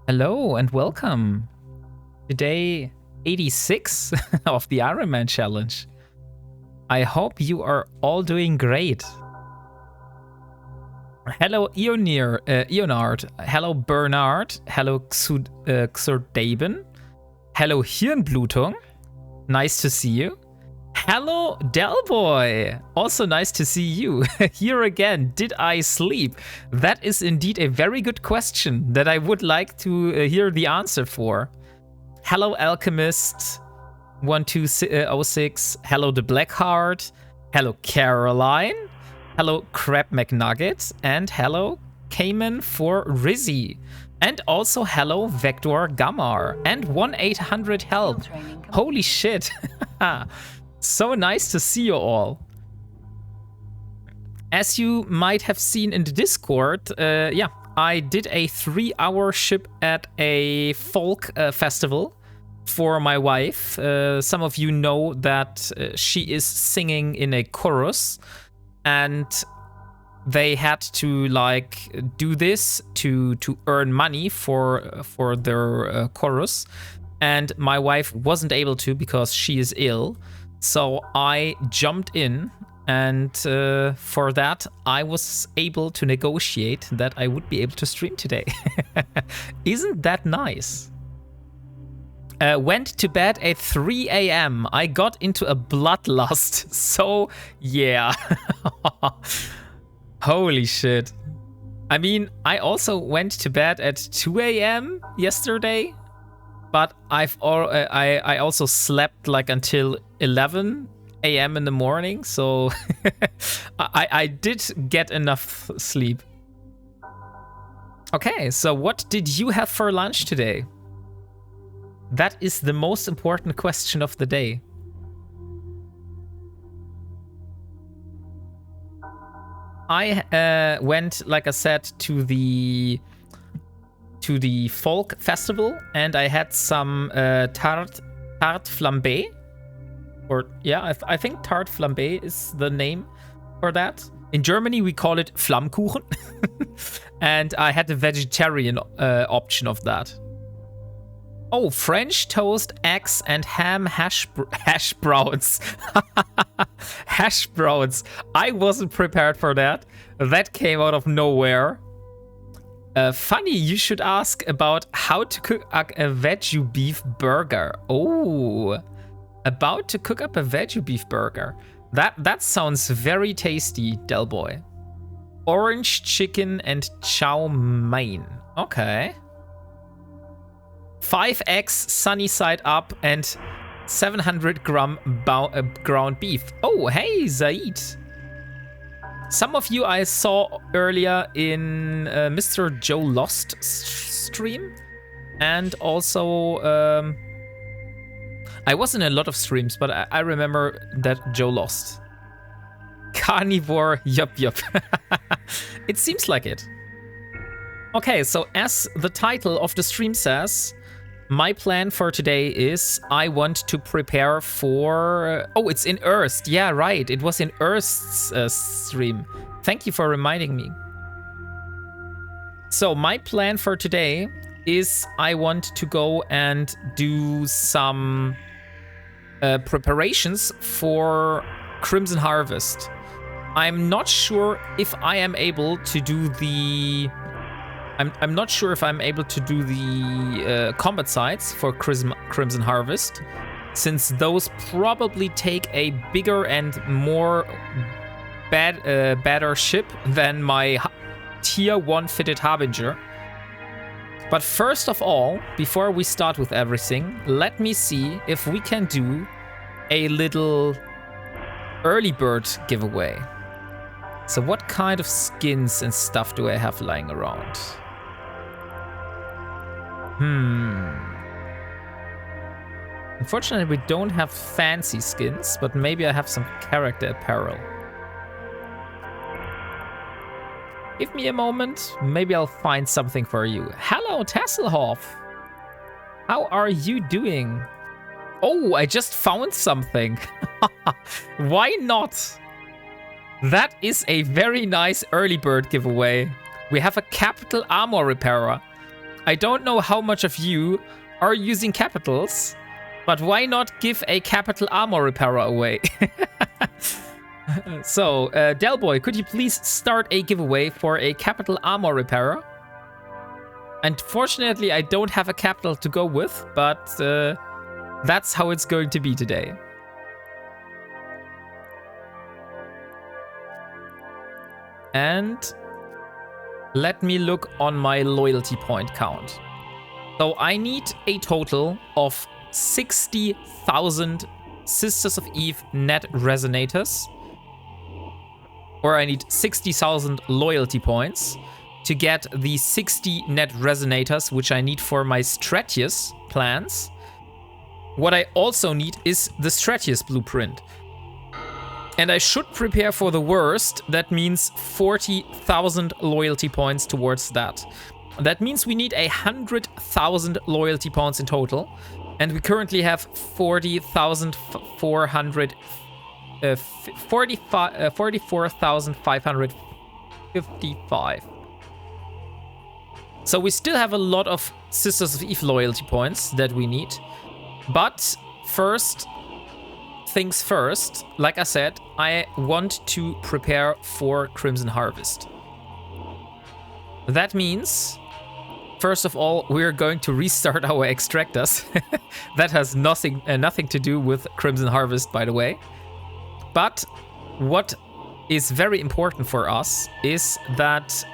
Hello and welcome to day 86 of the Ironman challenge. I hope you are all doing great. Hello Eonard, hello Bernard, hello Dradimin, hello Hirnblutung, nice to see you. Hello Delboy, also nice to see you. Here again, did I sleep? That is indeed a very good question that I would like to hear the answer for. Hello Alchemist 1206, hello The Blackheart, hello Caroline, hello Crab McNugget, and hello Cayman for Rizzy. And also hello Vector Gammar and 1-800 help. Holy shit. So nice to see you all. As you might have seen in the Discord, I did a 3-hour ship at a folk festival for my wife. Some of you know that she is singing in a chorus, and they had to like do this to earn money for their chorus, and my wife wasn't able to because she is ill. So I jumped in, and for that I was able to negotiate that I would be able to stream today. Isn't that nice? Went to bed at 3 a.m. I got into a bloodlust. So yeah. Holy shit. I mean, I also went to bed at 2 a.m. yesterday. But I also slept like until 11 a.m. in the morning, so I did get enough sleep. Okay, so what did you have for lunch today? That is the most important question of the day. I went, like I said, to the folk festival, and I had some tarte flambé, or yeah, I think tarte flambé is the name for that. In Germany we call it Flammkuchen. And I had the vegetarian option of that. Oh, French toast, eggs, and ham hash browns. Hash browns. I wasn't prepared for that. That came out of nowhere. Funny, you should ask about how to cook a veggie beef burger. Oh, about to cook up a veggie beef burger. That sounds very tasty, Delboy. Orange chicken and chow mein. Okay. 5 eggs sunny side up and 700 gram ground beef. Oh, hey, Zaid. Some of you I saw earlier in Mr. Joe Lost stream, and also I was in a lot of streams, but I remember that Joe Lost. Carnivore, yup. It seems like it. Okay, so as the title of the stream says, my plan for today is I want to prepare for... oh, it's in Earth. Yeah, right. It was in Earth's stream. Thank you for reminding me. So my plan for today is I want to go and do some preparations for Crimson Harvest. I'm not sure if I am able to do the... I'm not sure if I'm able to do the combat sites for Crimson Harvest, since those probably take a bigger and more better ship than my tier 1 fitted Harbinger. But first of all, before we start with everything, let me see if we can do a little early bird giveaway. So what kind of skins and stuff do I have lying around? Unfortunately, we don't have fancy skins, but maybe I have some character apparel. Give me a moment, maybe I'll find something for you. Hello, Tasselhoff! How are you doing? Oh, I just found something. Why not? That is a very nice early bird giveaway. We have a capital armor repairer. I don't know how much of you are using capitals, but why not give a capital armor repairer away? So, Delboy, could you please start a giveaway for a capital armor repairer? Unfortunately, I don't have a capital to go with, but that's how it's going to be today. And let me look on my loyalty point count. So I need a total of 60,000 Sisters of Eve net resonators. Or I need 60,000 loyalty points to get the 60 net resonators, which I need for my Stratius plans. What I also need is the Stratius blueprint. And I should prepare for the worst. That means 40,000 loyalty points towards that. That means we need 100,000 loyalty points in total. And we currently have 44,555. So we still have a lot of Sisters of Eve loyalty points that we need. But first things first, like I said, I want to prepare for Crimson Harvest. That means, first of all, we're going to restart our extractors. That has nothing to do with Crimson Harvest, by the way. But what is very important for us is that,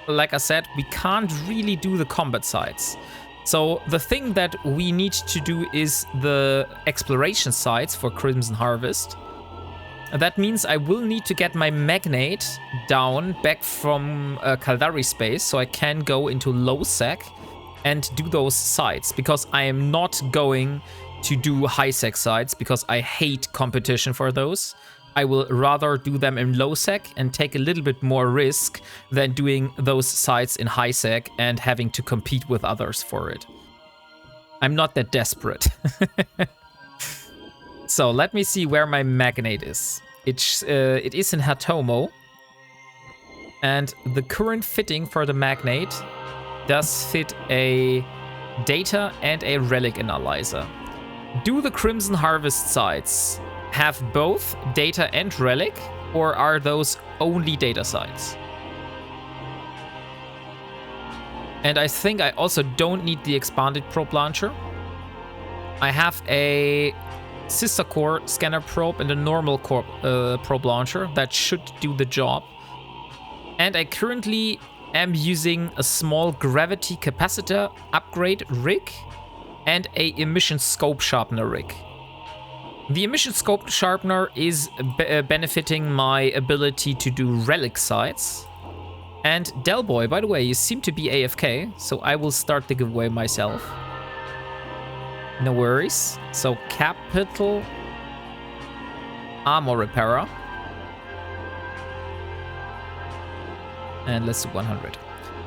like I said, we can't really do the combat sites. So the thing that we need to do is the exploration sites for Crimson Harvest. That means I will need to get my magnate down back from Caldari space so I can go into low sec and do those sites, because I am not going to do high sec sites because I hate competition for those. I will rather do them in low sec and take a little bit more risk than doing those sites in high sec and having to compete with others for it. I'm not that desperate. So let me see where my magnate is. It is in Hatomo. And the current fitting for the magnate does fit a data and a relic analyzer. Do the Crimson Harvest sites have both data and relic, or are those only data sites? And I think I also don't need the expanded probe launcher. I have a sister core scanner probe and a normal core probe launcher that should do the job. And I currently am using a small gravity capacitor upgrade rig and a emission scope sharpener rig. The emission scope sharpener is benefiting my ability to do relic sites. And Delboy, by the way, you seem to be AFK, so I will start the giveaway myself. No worries. So capital armor repairer. And let's do 100.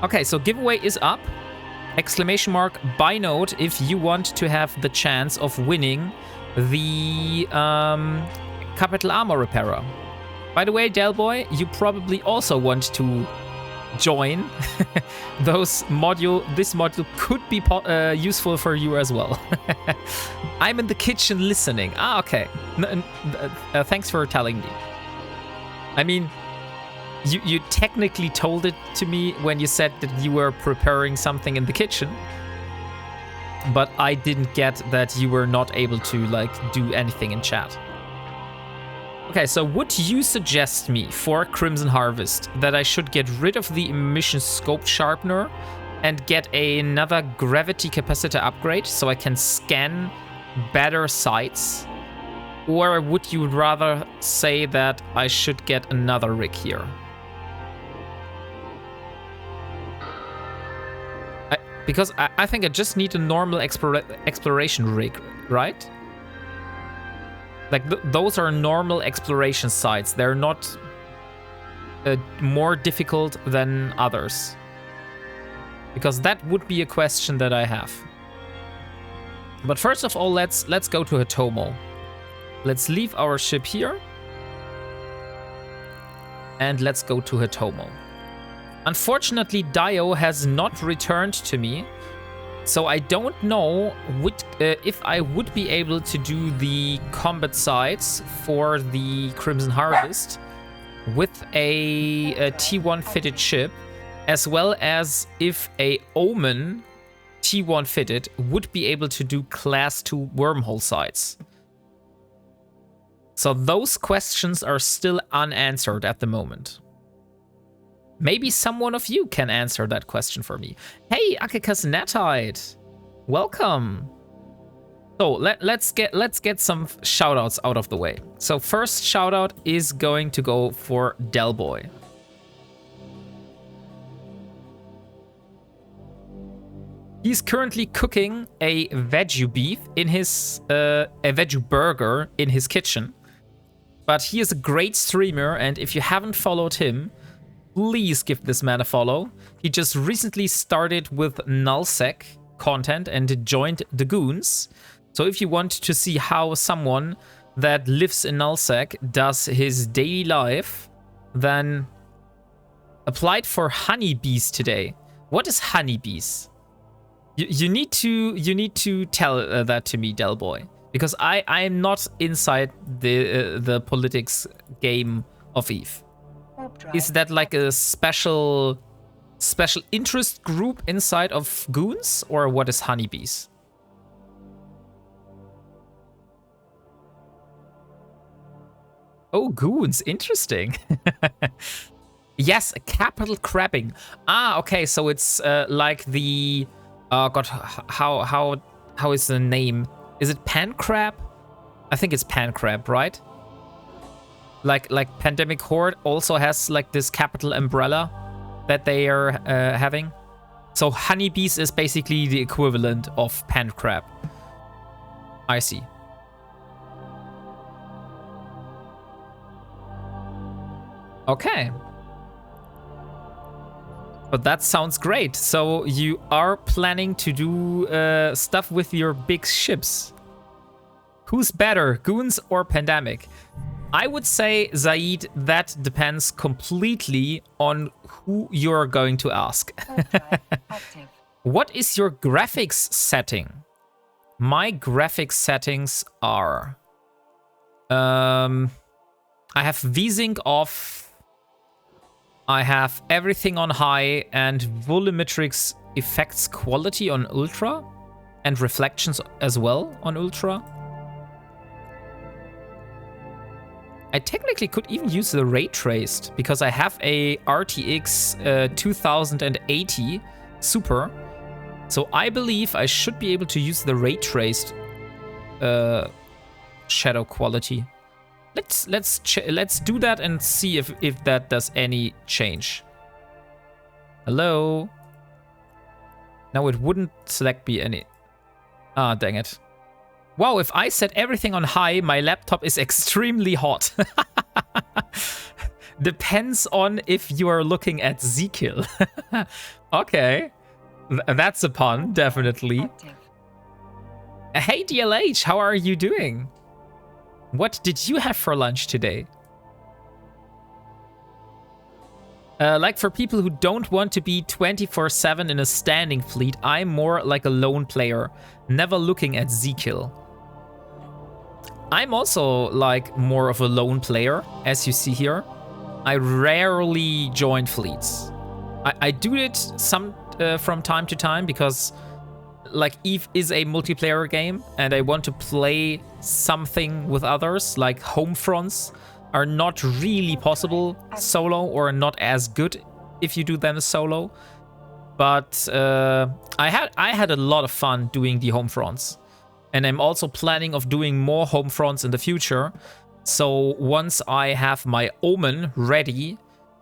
Okay, so giveaway is up. Exclamation mark buy note if you want to have the chance of winning the capital armor repairer. By the way, Delboy, you probably also want to join those module. This module could be useful for you as well. I'm in the kitchen listening. Ah, okay. Thanks for telling me. I mean, you technically told it to me when you said that you were preparing something in the kitchen. But I didn't get that you were not able to, like, do anything in chat. Okay, so would you suggest me for Crimson Harvest that I should get rid of the emission scope sharpener and get another gravity capacitor upgrade so I can scan better sites? Or would you rather say that I should get another rig here? Because I think I just need a normal exploration rig, right? Like, those are normal exploration sites. They're not more difficult than others. Because that would be a question that I have. But first of all, let's go to Hatomo. Let's leave our ship here. And let's go to Hatomo. Unfortunately, Dio has not returned to me, so I don't know if I would be able to do the combat sites for the Crimson Harvest with a T1 fitted ship, as well as if a Omen T1 fitted would be able to do class 2 wormhole sites. So those questions are still unanswered at the moment. Maybe someone of you can answer that question for me. Hey, Akikas Netite, welcome. So let's get some shoutouts out of the way. So first shoutout is going to go for Delboy. He's currently cooking a veggie beef in his a veggie burger in his kitchen. But he is a great streamer, and if you haven't followed him, please give this man a follow. He just recently started with nullsec content and joined the Goons. So if you want to see how someone that lives in nullsec does his daily life, then applied for honeybees today. What is honeybees? You need to tell that to me, Delboy, because I am not inside the politics game of Eve. Is that like a special interest group inside of Goons, or what is honeybees? Oh, Goons, interesting. Yes, capital crabbing. Ah, okay, so it's like the God, how is the name? Is it pan crab? I think it's pan crab, right? Like Pandemic Horde also has like this capital umbrella that they are having. So honeybees is basically the equivalent of pan crab. I see. Okay. But that sounds great. So you are planning to do stuff with your big ships. Who's better, Goons or Pandemic? I would say, Zaid, that depends completely on who you're going to ask. What is your graphics setting? My graphics settings are... I have VSync off. I have everything on high and volumetrics effects quality on ultra and reflections as well on ultra. I technically could even use the ray traced because I have a RTX 2080 Super. So I believe I should be able to use the ray traced shadow quality. Let's do that and see if that does any change. Hello? No, it wouldn't select me any. Ah, dang it. Wow, if I set everything on high, my laptop is extremely hot. Depends on if you are looking at Zkill. Okay. That's a pun, definitely. Hey DLH, how are you doing? What did you have for lunch today? Like for people who don't want to be 24/7 in a standing fleet, I'm more like a lone player, never looking at Zkill. I'm also like more of a lone player, as you see here. I rarely join fleets. I do it from time to time because like Eve is a multiplayer game and I want to play something with others. Like home fronts are not really possible solo or not as good if you do them solo. But I had a lot of fun doing the home fronts. And I'm also planning of doing more home fronts in the future. So once I have my Omen ready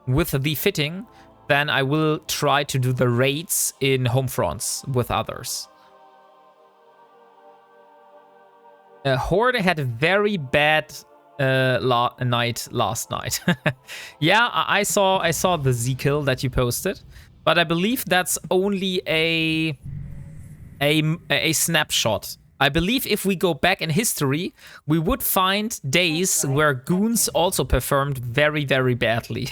with the fitting, then I will try to do the raids in home fronts with others. Horde had a very bad night last night. Yeah, I saw the Zkill that you posted, but I believe that's only a snapshot. I believe if we go back in history, we would find days where Goons also performed very, very badly.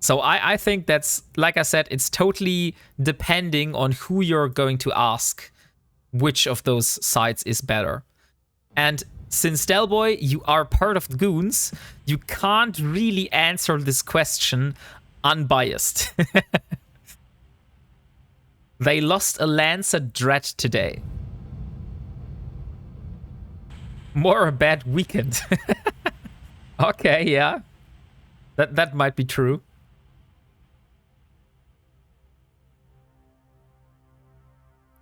So I think that's, like I said, it's totally depending on who you're going to ask which of those sides is better. And since Delboy, you are part of the Goons, you can't really answer this question unbiased. They lost a lance at Dread today. More a bad weekend. Okay, yeah. That might be true.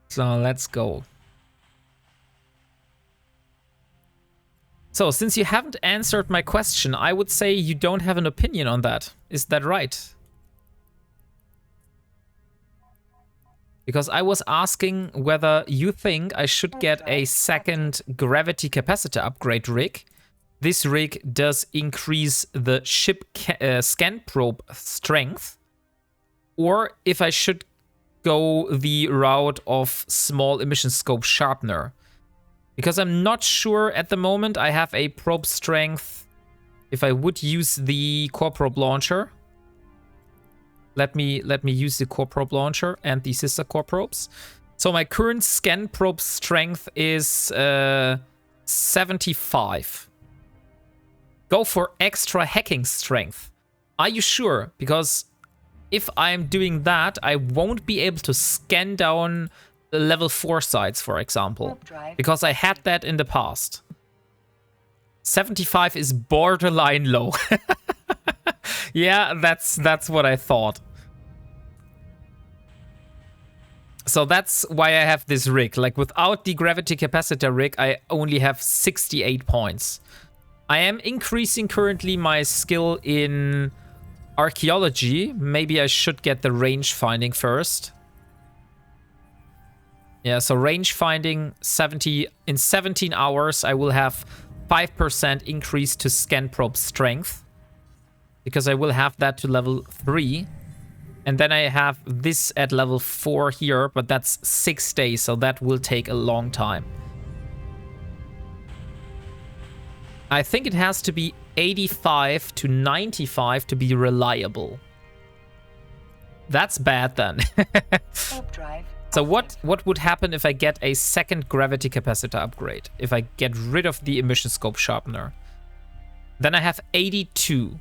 So let's go. So since you haven't answered my question, I would say you don't have an opinion on that. Is that right? Because I was asking whether you think I should get a second gravity capacitor upgrade rig. This rig does increase the ship scan probe strength. Or if I should go the route of small emission scope sharpener. Because I'm not sure at the moment. I have a probe strength. If I would use the core probe launcher. Let me use the core probe launcher and the sister core probes. So my current scan probe strength is 75. Go for extra hacking strength. Are you sure? Because if I'm doing that, I won't be able to scan down the level 4 sites, for example. Because I had that in the past. 75 is borderline low. Yeah, that's what I thought. So that's why I have this rig. Like, without the gravity capacitor rig, I only have 68 points. I am increasing currently my skill in archaeology. Maybe I should get the range finding first. Yeah, so range finding 70 in 17 hours. I will have 5% increase to scan probe strength, because I will have that to level 3. And then I have this at level 4 here, but that's 6 days, so that will take a long time. I think it has to be 85 to 95 to be reliable. That's bad then. So what would happen if I get a second gravity capacitor upgrade? If I get rid of the emission scope sharpener? Then I have 82.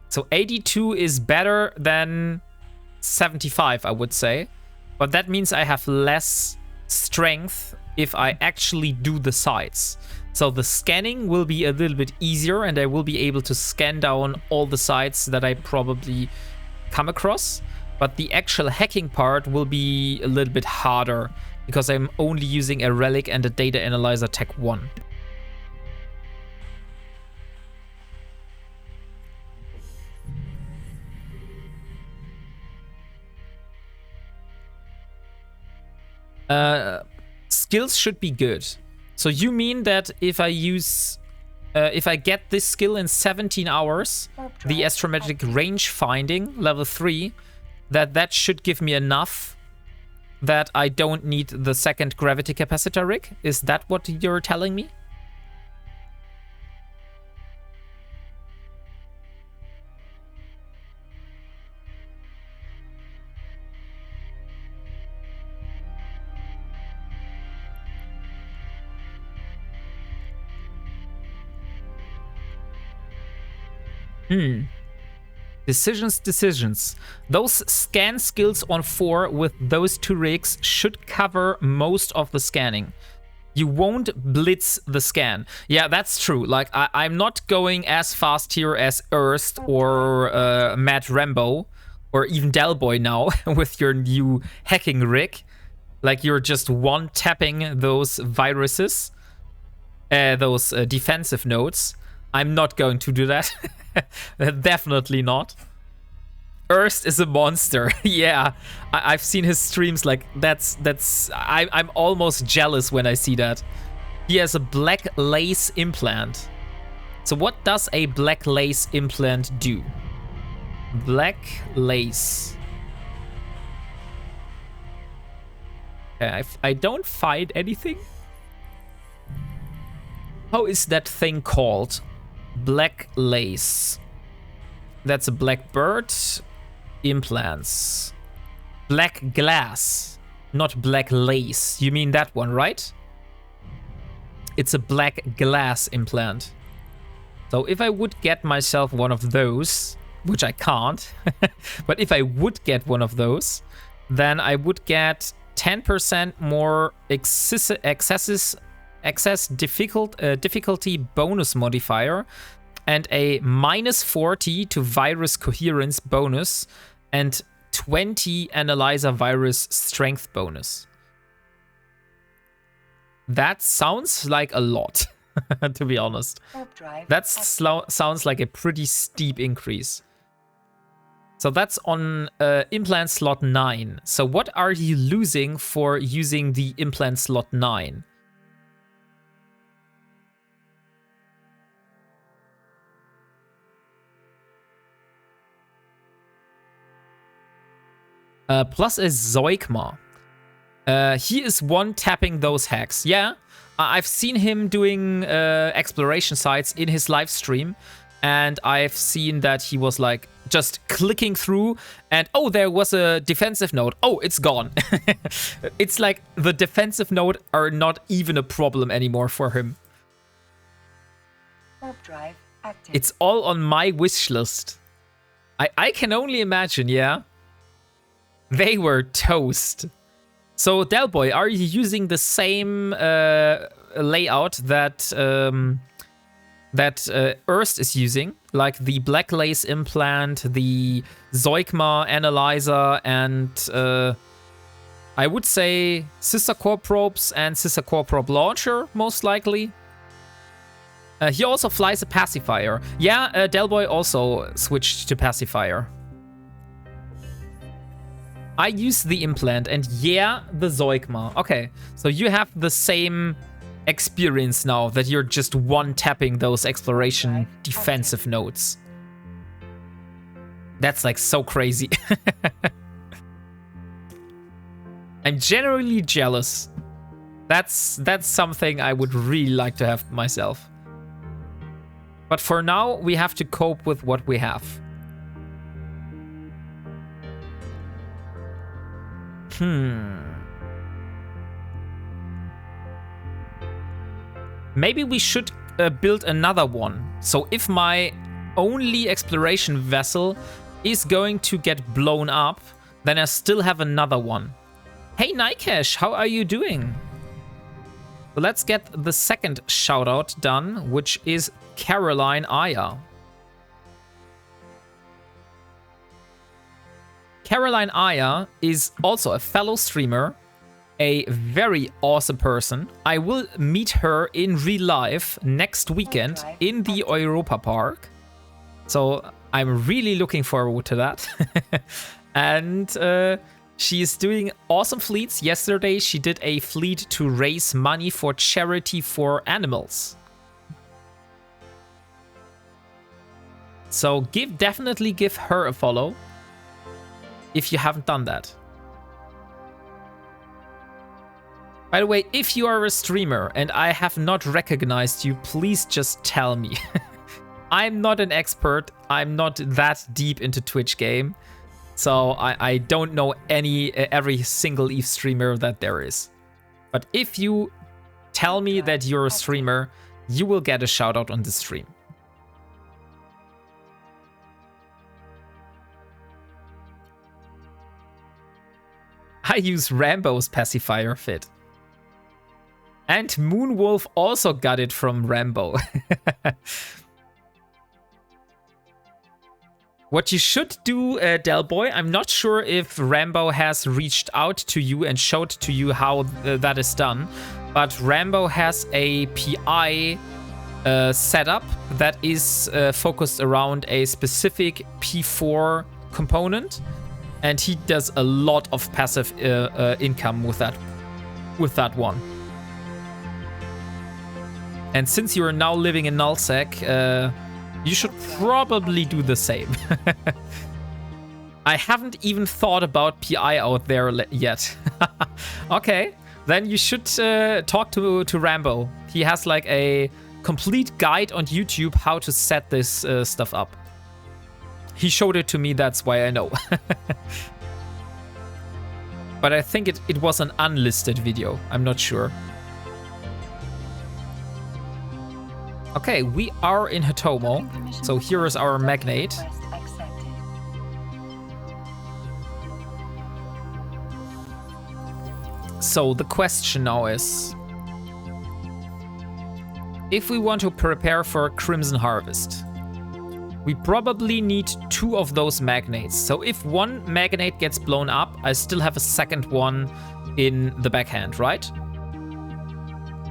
So 82 is better than 75, I would say. But that means I have less strength if I actually do the sides. So the scanning will be a little bit easier, and I will be able to scan down all the sites that I probably come across. But the actual hacking part will be a little bit harder, because I'm only using a relic and a data analyzer tech 1. Skills should be good. So you mean that if I use, if I get this skill in 17 hours, the astrometric range finding level 3, that should give me enough that I don't need the second gravity capacitor rig? Is that what you're telling me? Decisions. Those scan skills on 4 with those 2 rigs should cover most of the scanning. You won't blitz the scan. Yeah, that's true. Like, I'm not going as fast here as Erst or Matt Rambo or even Delboy now with your new hacking rig. Like, you're just one-tapping those viruses, those defensive nodes. I'm not going to do that. Definitely not. Erst is a monster. Yeah, I've seen his streams. Like, I'm almost jealous when I see that. He has a black lace implant. So what does a black lace implant do? Black lace. I don't find anything. How is that thing called? Black lace. That's a black bird. Implants. Black glass, not black lace. You mean that one, right? It's a black glass implant. So if I would get myself one of those, which I can't, but if I would get one of those, then I would get 10% more difficulty bonus modifier and a -40 to virus coherence bonus and 20 analyzer virus strength bonus. That sounds like a lot, to be honest. That sounds like a pretty steep increase. So that's on implant slot 9. So what are you losing for using the implant slot 9? Plus a Zeugma. He is one-tapping those hacks. Yeah, I've seen him doing exploration sites in his live stream, and I've seen that he was like just clicking through, and oh, there was a defensive node. Oh, it's gone. It's like the defensive node are not even a problem anymore for him. Warp drive active. It's all on my wish list. I can only imagine, yeah. They were toast. So, Delboy, are you using the same layout that Erst is using? Like the black lace implant, the Zeugma analyzer, and I would say sister core probes and sister core probe launcher, most likely. He also flies a pacifier. Yeah, Delboy also switched to pacifier. I use the implant, and yeah, the Zeugma. Okay, so you have the same experience now that you're just one-tapping those exploration defensive nodes. That's like so crazy. I'm generally jealous. That's something I would really like to have myself. But for now, we have to cope with what we have. Maybe we should build another one. So if my only exploration vessel is going to get blown up, then I still have another one. Hey Nikesh, how are you doing? So let's get the second shout out done, which is Caroline Aya. Caroline Aya is also a fellow streamer, a very awesome person. I will meet her in real life next weekend in the Europa Park. So I'm really looking forward to that. And she is doing awesome fleets. Yesterday she did a fleet to raise money for charity for animals. So definitely give her a follow if you haven't done that. By the way, if you are a streamer and I have not recognized you, please just tell me. I'm not an expert. I'm not that deep into Twitch game. So I don't know every single EVE streamer that there is. But if you tell me that you're a streamer, you will get a shout out on the stream. I use Rambo's pacifier fit. And Moonwolf also got it from Rambo. What you should do, Delboy, I'm not sure if Rambo has reached out to you and showed to you how that is done, but Rambo has a PI setup that is focused around a specific P4 component. And he does a lot of passive income with that one. And since you are now living in Nullsec, you should probably do the same. I haven't even thought about PI out there yet. Okay, then you should talk to Rambo. He has like a complete guide on YouTube how to set this stuff up. He showed it to me, that's why I know. But I think it was an unlisted video. I'm not sure. Okay, we are in Hitomo. So here is our magnate. So the question now is, if we want to prepare for Crimson Harvest, we probably need 2 of those magnates. So if one magnate gets blown up, I still have a second one in the backhand, right?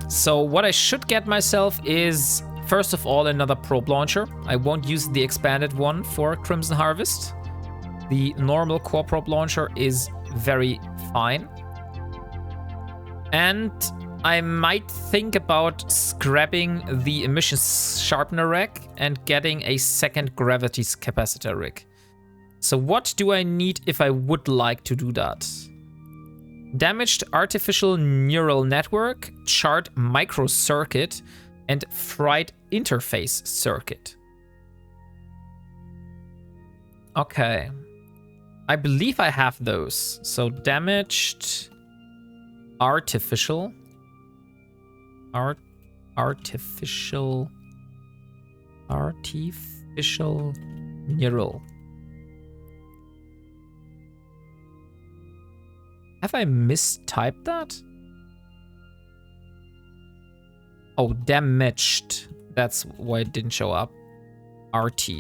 So what I should get myself is, first of all, another probe launcher. I won't use the expanded one for Crimson Harvest. The normal core probe launcher is very fine. And I might think about scrapping the emissions sharpener rack and getting a second gravity capacitor rig. So what do I need if I would like to do that? Damaged artificial neural network, charred microcircuit, and fried interface circuit. Okay. I believe I have those. So damaged artificial neural. Have I mistyped that? Oh, damaged. That's why it didn't show up. RT.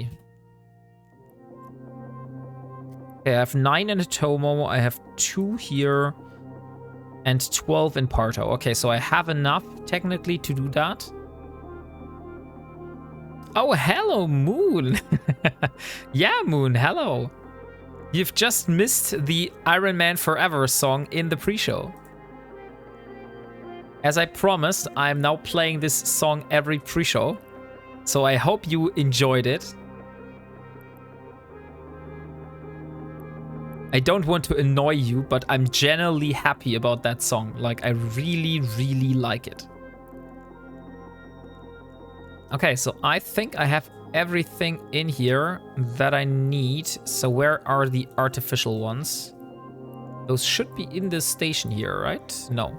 Okay, I have 9 in Hitomo. I have 2 here. And 12 in Parto. Okay, so I have enough technically to do that. Oh, hello, Moon. Yeah, Moon, hello. You've just missed the Ironman Forever song in the pre-show. As I promised, I'm now playing this song every pre-show. So I hope you enjoyed it. I don't want to annoy you, but I'm genuinely happy about that song. Like, I really, really like it. Okay, so I think I have everything in here that I need. So where are the artificial ones? Those should be in this station here, right? No.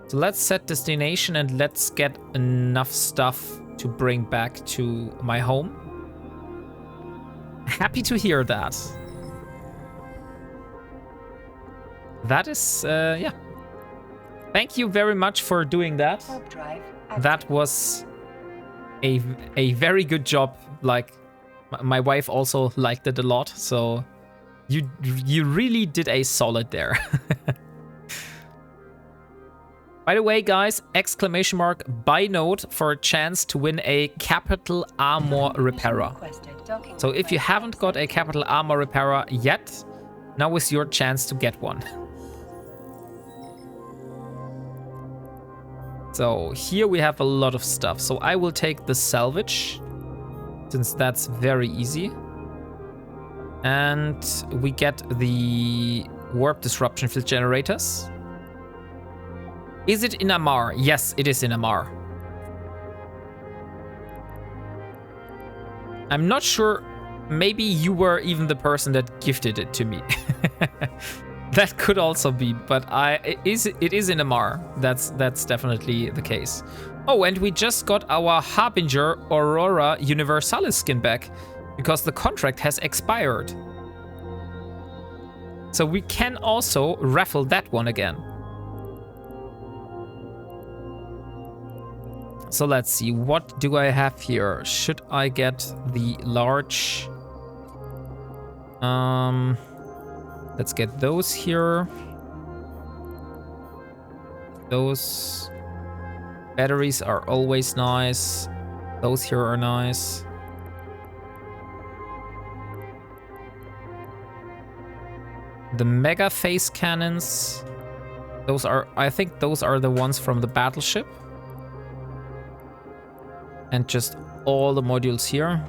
So let's set destination and let's get enough stuff to bring back to my home. Happy to hear that. That is, yeah. Thank you very much for doing that. That was a very good job. Like, my wife also liked it a lot. So you really did a solid there. By the way, guys, exclamation mark buy note for a chance to win a capital armor repairer. So if you haven't got a capital armor repairer yet, now is your chance to get one. So here we have a lot of stuff. So I will take the salvage, since that's very easy. And we get the warp disruption field generators. Is it in Amar? Yes, it is in Amar. I'm not sure. Maybe you were even the person that gifted it to me. That could also be, but it is in Amar. That's definitely the case. Oh, and we just got our Harbinger Aurora Universalis skin back because the contract has expired. So we can also raffle that one again. So let's see, what do I have here? Should I get the large? Let's get those here. Those batteries are always nice. Those here are nice. The mega phase cannons. Those are, I think those are the ones from the battleship. And just all the modules here.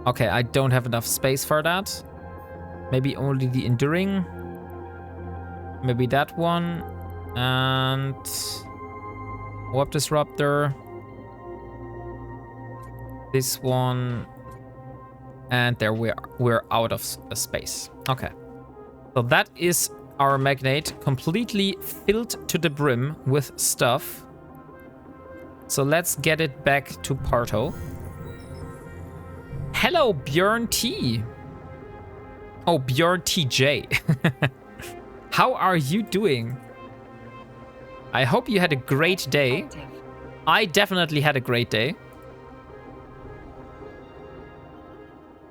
Okay, I don't have enough space for that. Maybe only the enduring. Maybe that one. And warp disruptor. This one. And there we're out of space. Okay. So that is our magnet completely filled to the brim with stuff. So let's get it back to Parto. Hello, Björn T. Oh, Björn TJ. How are you doing? I hope you had a great day. I definitely had a great day.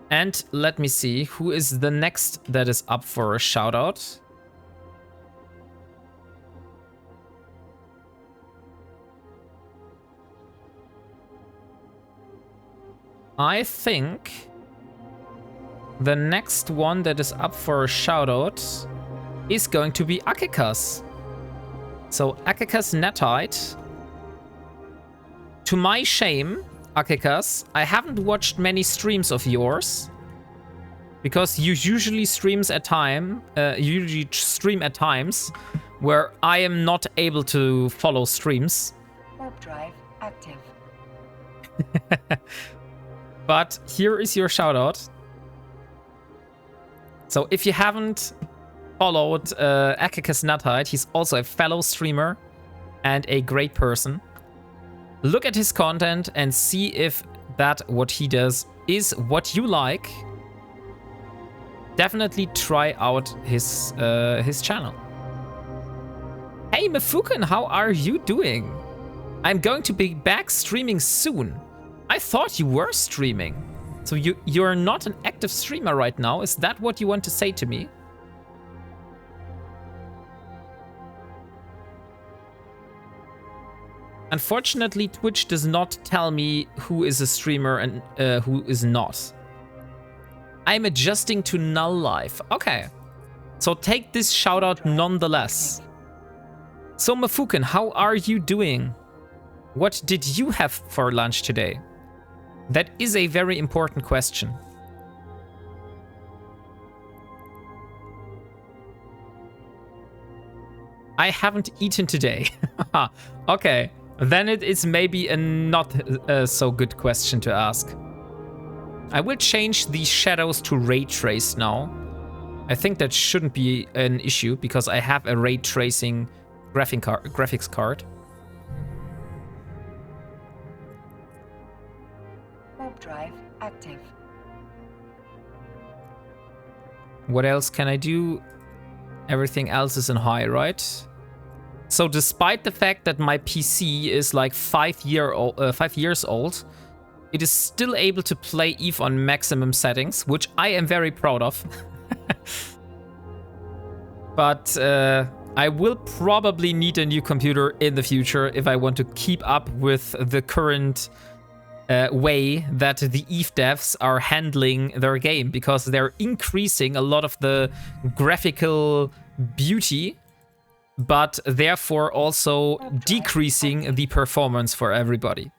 And let me see, who is the next that is up for a shout out? I think the next one that is up for a shout out is going to be Akikas. So Akikas Netite. To my shame, Akikas, I haven't watched many streams of yours because you usually stream at times where I am not able to follow streams. Warp drive active. But here is your shout out. So if you haven't followed Akikas Netite, he's also a fellow streamer and a great person. Look at his content and see if that what he does is what you like. Definitely try out his channel. Hey Mifuken, how are you doing? I'm going to be back streaming soon. I thought you were streaming. So you're not an active streamer right now. Is that what you want to say to me? Unfortunately, Twitch does not tell me who is a streamer and who is not. I'm adjusting to null life. Okay. So take this shout out nonetheless. So Mafuken, how are you doing? What did you have for lunch today? That is a very important question. I haven't eaten today. Okay. Then it is maybe a not so good question to ask. I will change these shadows to ray trace now. I think that shouldn't be an issue because I have a ray tracing graphics card. Warp drive active. What else can I do? Everything else is in high, right? So despite the fact that my PC is like 5 years old, it is still able to play EVE on maximum settings, which I am very proud of. But I will probably need a new computer in the future if I want to keep up with the current way that the EVE devs are handling their game, because they're increasing a lot of the graphical beauty, but therefore also decreasing the performance for everybody.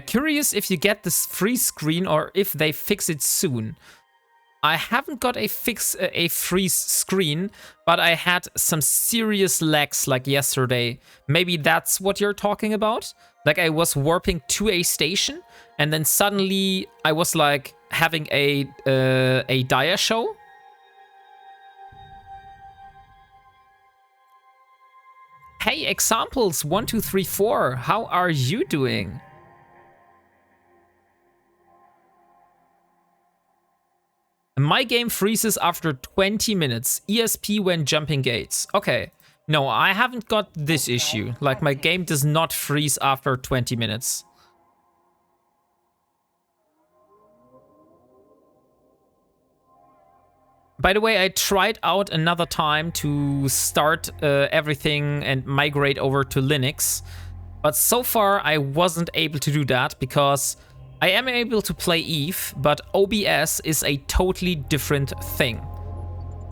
Curious if you get this freeze screen or if they fix it soon. I haven't got a freeze screen, but I had some serious lags like yesterday. Maybe that's what you're talking about? Like I was warping to a station and then suddenly I was like having a dia show. Hey, examples 1, 2, 3, 4. How are you doing? My game freezes after 20 minutes. ESP when jumping gates. Okay. No, I haven't got this issue. Like, my game does not freeze after 20 minutes. By the way, I tried out another time to start everything and migrate over to Linux. But so far, I wasn't able to do that because I am able to play EVE, but OBS is a totally different thing.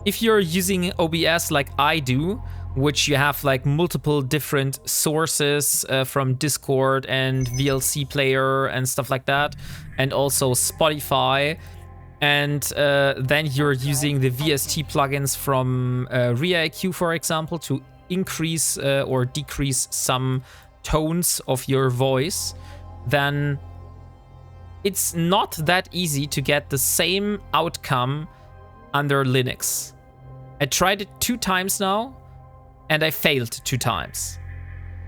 If you're using OBS like I do, which you have like multiple different sources from Discord and VLC player and stuff like that, and also Spotify, and then you're using the VST plugins from ReaIQ, for example, to increase or decrease some tones of your voice, then it's not that easy to get the same outcome under Linux. I tried it 2 times now, and I failed 2 times.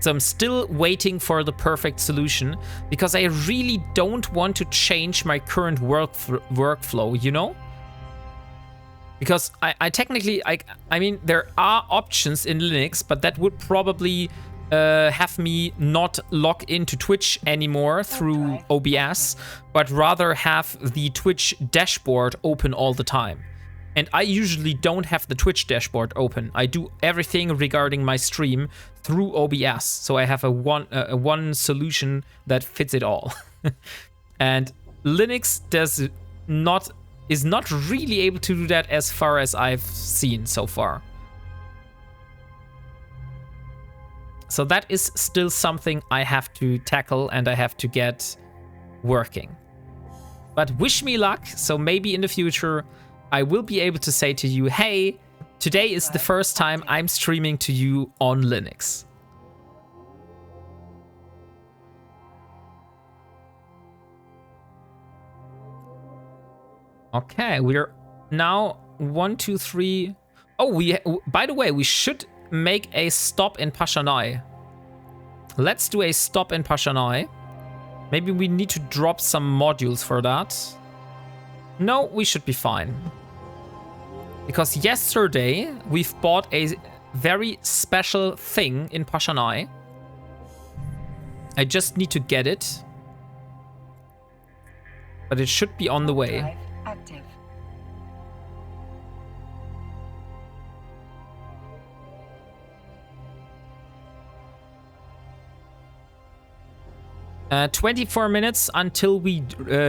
So I'm still waiting for the perfect solution, because I really don't want to change my current workflow, you know? Because I technically, I mean, there are options in Linux, but that would probably have me not log into Twitch anymore through OBS, but rather have the Twitch dashboard open all the time. And I usually don't have the Twitch dashboard open. I do everything regarding my stream through OBS. So I have a one solution that fits it all. And Linux is not really able to do that as far as I've seen so far. So that is still something I have to tackle and I have to get working. But wish me luck. So maybe in the future, I will be able to say to you, hey, today is the first time I'm streaming to you on Linux. Okay, we're now 1, 2, 3. Oh, by the way, we should make a stop in Pashanai. Let's do a stop in Pashanai. Maybe we need to drop some modules for that. No, we should be fine. Because yesterday we've bought a very special thing in Pashanai. I just need to get it. But it should be on the way. Active. 24 minutes until we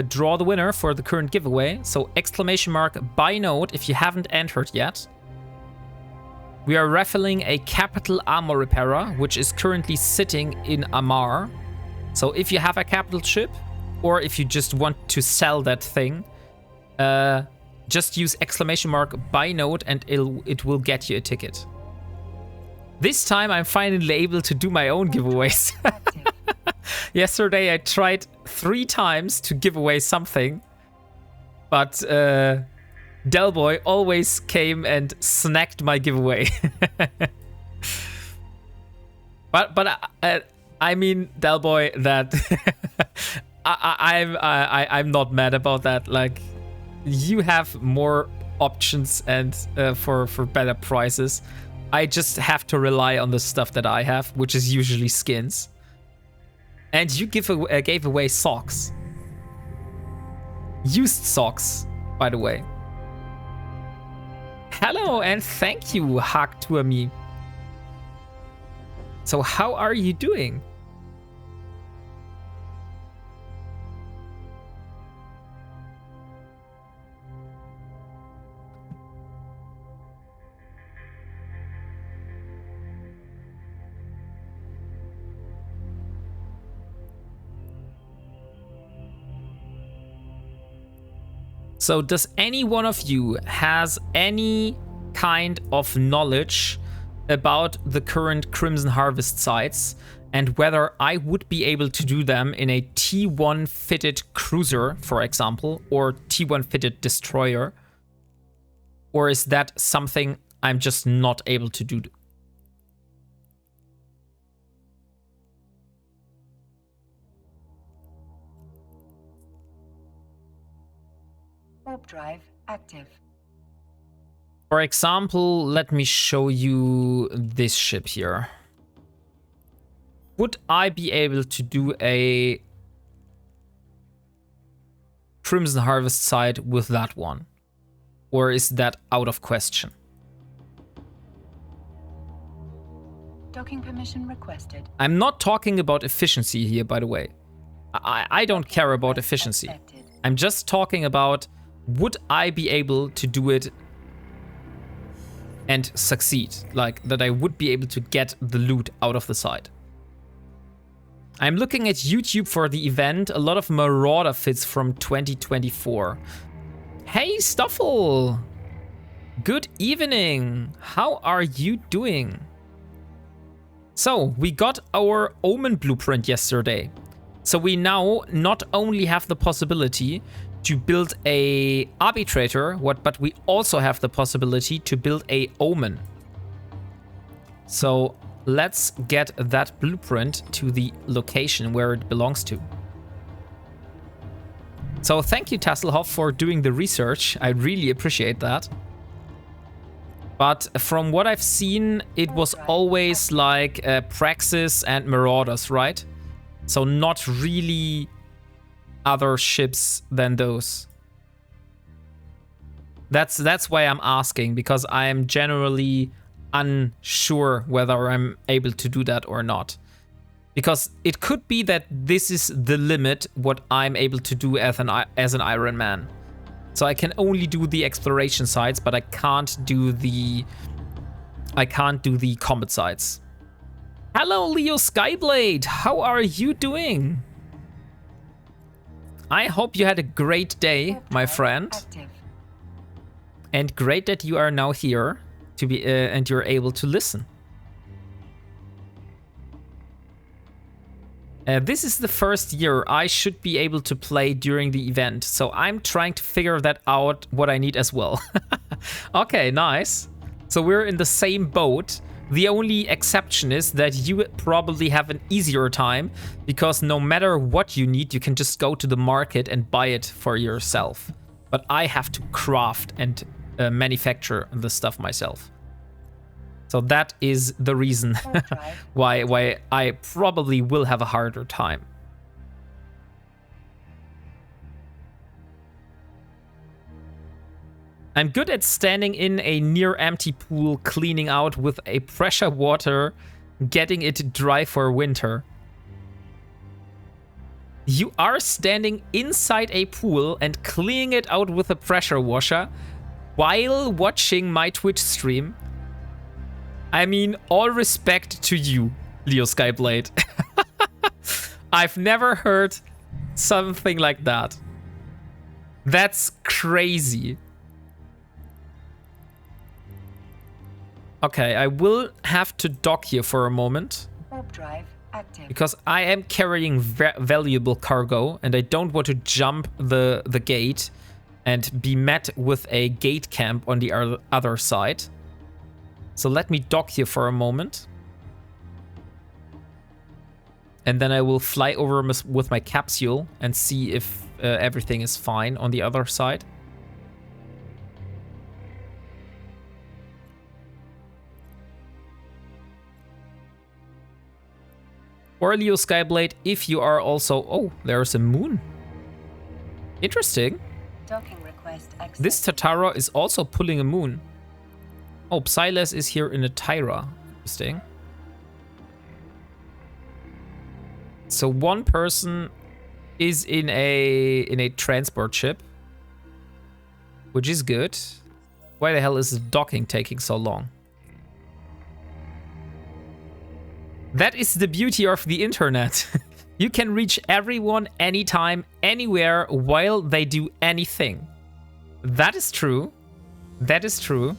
draw the winner for the current giveaway. So exclamation mark buy node if you haven't entered yet. We are raffling a capital armor repairer, which is currently sitting in Amar. So if you have a capital chip, or if you just want to sell that thing, just use exclamation mark buy node and it will get you a ticket. This time I'm finally able to do my own giveaways. Yesterday I tried 3 times to give away something, but Delboy always came and snagged my giveaway. but I mean, Delboy, that I'm not mad about that. Like, you have more options and for better prices. I just have to rely on the stuff that I have, which is usually skins. And you gave away socks. Used socks, by the way. Hello and thank you, Hak Tuami. So how are you doing? So does any one of you has any kind of knowledge about the current Crimson Harvest sites and whether I would be able to do them in a T1 fitted cruiser, for example, or T1 fitted destroyer? Or is that something I'm just not able to do? Warp drive active. For example, let me show you this ship here. Would I be able to do a Crimson Harvest site with that one? Or is that out of question? Docking permission requested. I'm not talking about efficiency here, by the way. I don't care about efficiency. I'm just talking about, would I be able to do it and succeed? Like, that I would be able to get the loot out of the site. I'm looking at YouTube for the event. A lot of Marauder fits from 2024. Hey, Stoffel! Good evening! How are you doing? So, we got our Omen blueprint yesterday. So we now not only have the possibility to build a arbitrator, but we also have the possibility to build a omen. So let's get that blueprint to the location where it belongs to. So thank you, Tasselhoff, for doing the research. I really appreciate that. But from what I've seen, it was always like Praxis and Marauders, right? So not really other ships than those. That's why I'm asking, because I am generally unsure whether I'm able to do that or not. Because it could be that this is the limit what I'm able to do as an Ironman. So I can only do the exploration sites, but I can't do the combat sites. Hello, Leo Skyblade. How are you doing? I hope you had a great day, my friend. And great that you are now here to be and you're able to listen. This is the first year I should be able to play during the event, so I'm trying to figure that out what I need as well. Okay, nice. So we're in the same boat. The only exception is that you probably have an easier time, because no matter what you need, you can just go to the market and buy it for yourself. But I have to craft and manufacture the stuff myself. So that is the reason why I probably will have a harder time. I'm good at standing in a near empty pool, cleaning out with a pressure water, getting it dry for winter. You are standing inside a pool and cleaning it out with a pressure washer while watching my Twitch stream. I mean, all respect to you, Leo Skyblade. I've never heard something like that. That's crazy. Okay, I will have to dock here for a moment. Warp drive active. Because I am carrying valuable cargo and I don't want to jump the gate and be met with a gate camp on the other side. So let me dock here for a moment. And then I will fly over with my capsule and see if everything is fine on the other side. Or Leo Skyblade, if you are also... Oh, there's a moon. Interesting. Docking request accepted. This Tatara is also pulling a moon. Oh, Psyless is here in a Tyra. Interesting. So one person is in a transport ship, which is good. Why the hell is the docking taking so long? That is the beauty of the internet. You can reach everyone anytime, anywhere, while they do anything. That is true. That is true.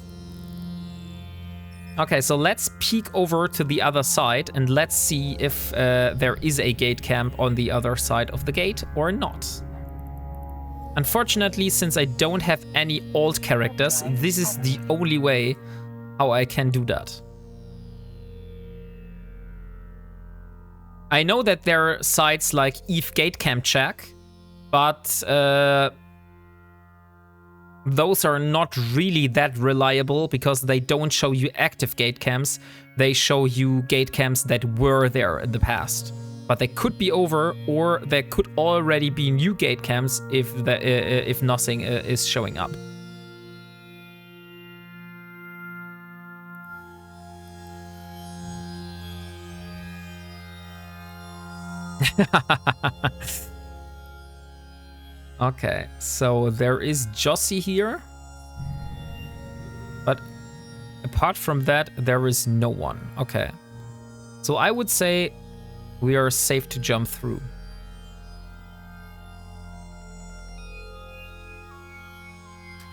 Okay, so let's peek over to the other side and let's see if there is a gate camp on the other side of the gate or not. Unfortunately, since I don't have any alt characters, this is the only way how I can do that. I know that there are sites like Eve Gate Camp Check, but those are not really that reliable because they don't show you active gate camps. They show you gate camps that were there in the past. But they could be over, or there could already be new gate camps if nothing is showing up. Okay, so there is Jossie here. But apart from that, there is no one. Okay. So I would say we are safe to jump through.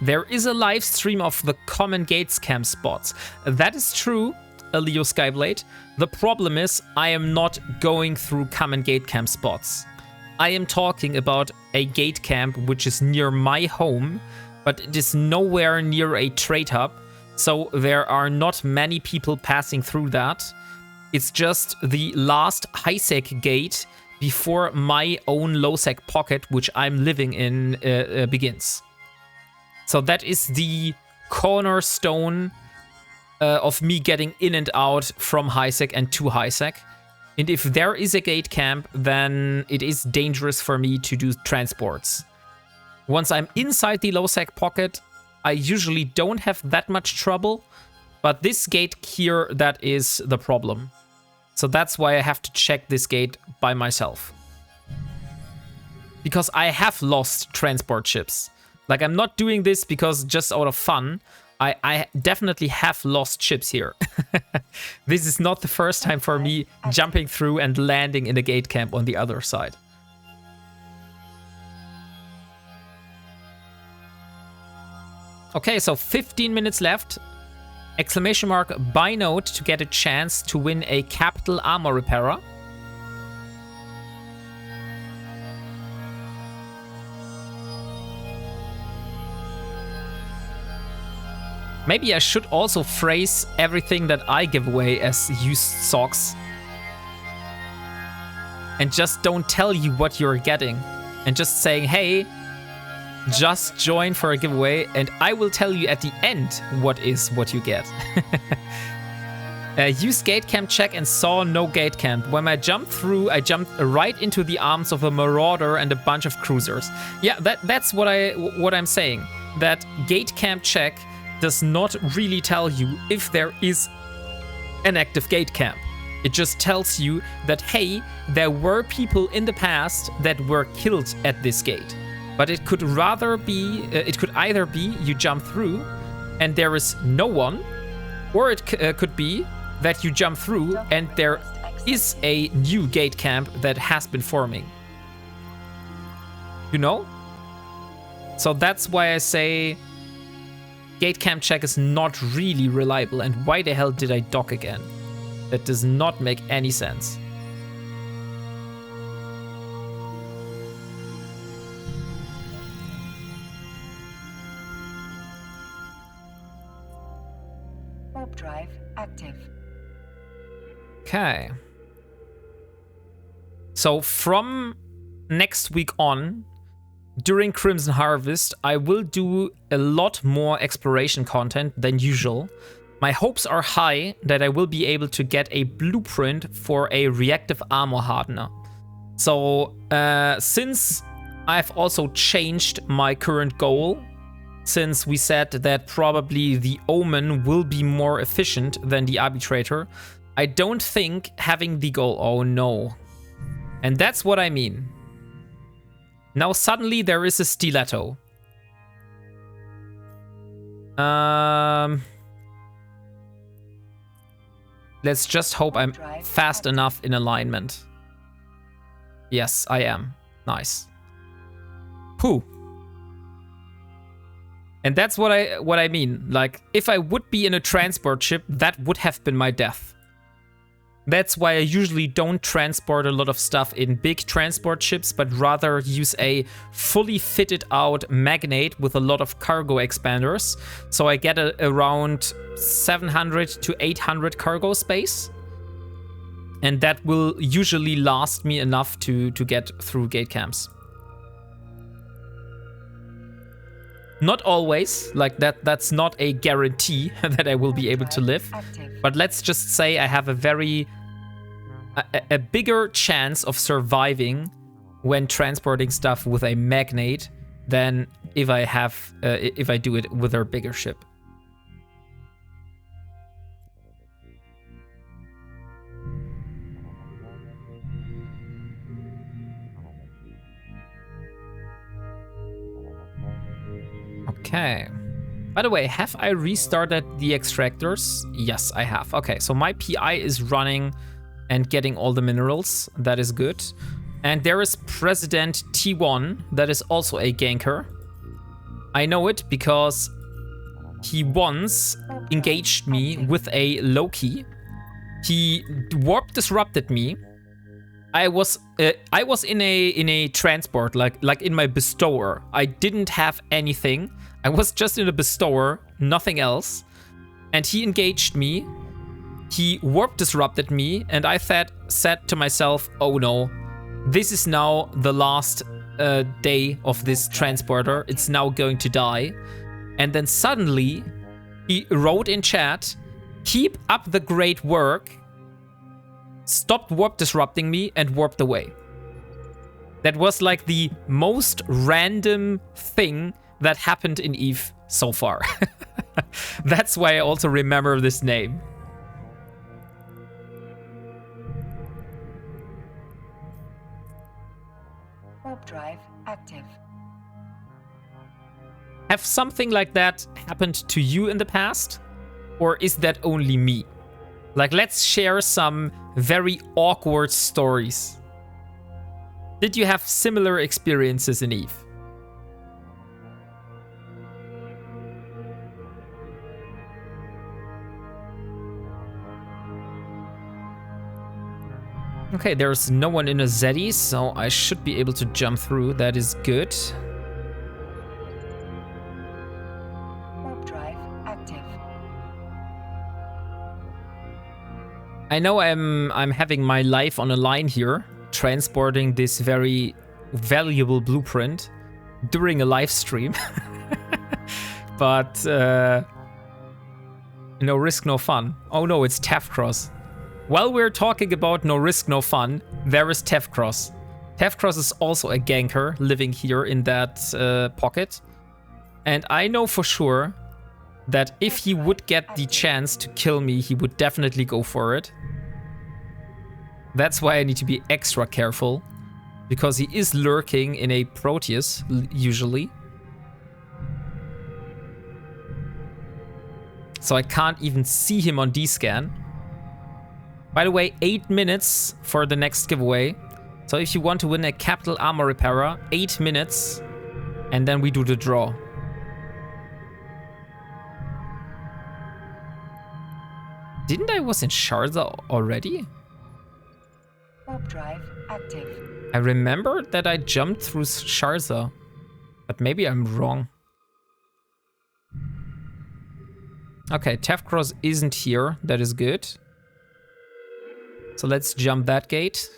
There is a live stream of the common gates camp spots. That is true, Leo Skyblade. The problem is I am not going through common gate camp spots. I am talking about a gate camp which is near my home, but it is nowhere near a trade hub, so there are not many people passing through that. It's just the last high-sec gate before my own low-sec pocket, which I'm living in, begins. So that is the cornerstone of me getting in and out from high-sec and to high-sec. And if there is a gate camp, then it is dangerous for me to do transports. Once I'm inside the low-sec pocket, I usually don't have that much trouble, but this gate here, that is the problem. So that's why I have to check this gate by myself. Because I have lost transport ships. Like, I'm not doing this because just out of fun. I definitely have lost ships here. This is not the first time for me jumping through and landing in a gate camp on the other side. Okay, so 15 minutes left. Exclamation mark buy note to get a chance to win a capital armor repairer. Maybe I should also phrase everything that I give away as used socks. And just don't tell you what you're getting. And just saying, hey, just join for a giveaway, and I will tell you at the end what you get. Use gate camp check and saw no gate camp. When I jumped through, I jumped right into the arms of a marauder and a bunch of cruisers. Yeah, that's what I'm saying. That gate camp check does not really tell you if there is an active gate camp. It just tells you that, hey, there were people in the past that were killed at this gate. But it could either be you jump through and there is no one, or it could be that you jump through and there is a new gate camp that has been forming. You know? So that's why I say gate camp check is not really reliable. And why the hell did I dock again? That does not make any sense. Warp drive active. Okay. So from next week on, during Crimson Harvest, I will do a lot more exploration content than usual. My hopes are high that I will be able to get a blueprint for a reactive armor hardener. So since I've also changed my current goal, since we said that probably the Omen will be more efficient than the Arbitrator, I don't think having the goal... Oh no. And that's what I mean. Now suddenly there is a stiletto. Let's just hope I'm fast enough in alignment. Yes, I am. Nice. Whew. And that's what I mean. Like, if I would be in a transport ship, that would have been my death. That's why I usually don't transport a lot of stuff in big transport ships, but rather use a fully fitted out Magnate with a lot of cargo expanders. So I get around 700 to 800 cargo space. And that will usually last me enough to get through gate camps. Not always, like that's not a guarantee that I will be able to live. But let's just say I have a bigger chance of surviving when transporting stuff with a Magnate than if I do it with a bigger ship. Okay. By the way, have I restarted the extractors? Yes, I have. Okay, so my PI is running and getting all the minerals. That is good. And there is President T1 that is also a ganker. I know it because he once engaged me with a Loki. He warp disrupted me I was in a transport, like in my bestower. I didn't have anything. I was just in a bestower, nothing else. And he engaged me. He warp disrupted me, and I said to myself, "Oh no, this is now the last day of this transporter. It's now going to die." And then suddenly, he wrote in chat, "Keep up the great work." Stopped warp disrupting me and warped away. That was like the most random thing that happened in EVE so far. That's why I also remember this name. Warp drive active. Have something like that happened to you in the past? Or is that only me? Like, let's share some very awkward stories. Did you have similar experiences in EVE? Okay, there's no one in a Zeddy, so I should be able to jump through. That is good. Warp drive active. I know I'm having my life on a line here, transporting this very valuable blueprint during a live stream. But no risk, no fun. Oh no, it's Tefcross. While we're talking about no risk, no fun, there is Tefcross. Tefcross is also a ganker living here in that pocket. And I know for sure that if he would get the chance to kill me, he would definitely go for it. That's why I need to be extra careful, because he is lurking in a Proteus, usually. So I can't even see him on D-scan. By the way, 8 minutes for the next giveaway. So if you want to win a capital armor repairer, 8 minutes, and then we do the draw. Didn't I was in Sharza already? Warp drive active. I remember that I jumped through Sharza, but maybe I'm wrong. Okay, Tefcross isn't here. That is good. So let's jump that gate.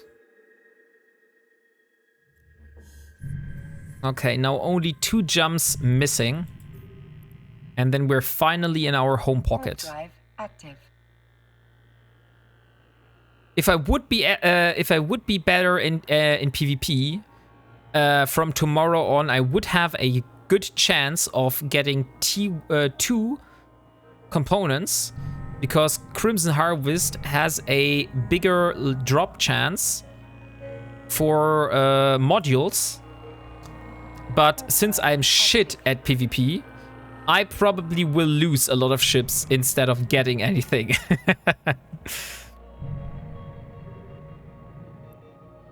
Okay, now only 2 jumps missing. And then we're finally in our home pocket. Warp drive active. If I would be better in PvP, from tomorrow on, I would have a good chance of getting two components, because Crimson Harvest has a bigger drop chance for modules. But since I'm shit at PvP, I probably will lose a lot of ships instead of getting anything.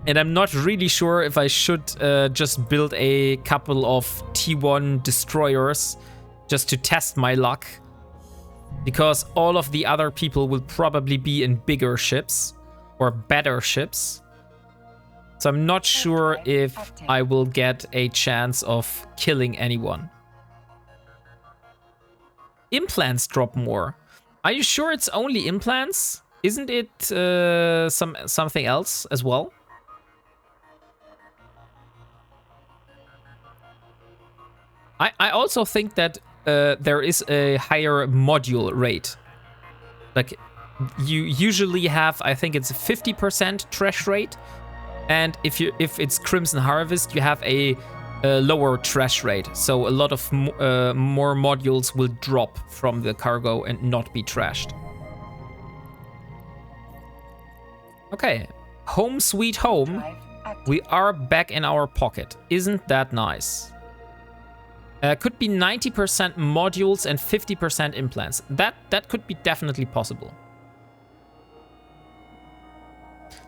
And I'm not really sure if I should just build a couple of T1 destroyers just to test my luck. Because all of the other people will probably be in bigger ships or better ships. So I'm not sure if I will get a chance of killing anyone. Implants drop more. Are you sure it's only implants? Isn't it something else as well? I also think that there is a higher module rate. Like, you usually have, I think it's a 50% trash rate, and if it's Crimson Harvest, you have a lower trash rate. So a lot of more modules will drop from the cargo and not be trashed. Okay, home sweet home. We are back in our pocket. Isn't that nice? Could be 90% modules and 50% implants. That could be definitely possible.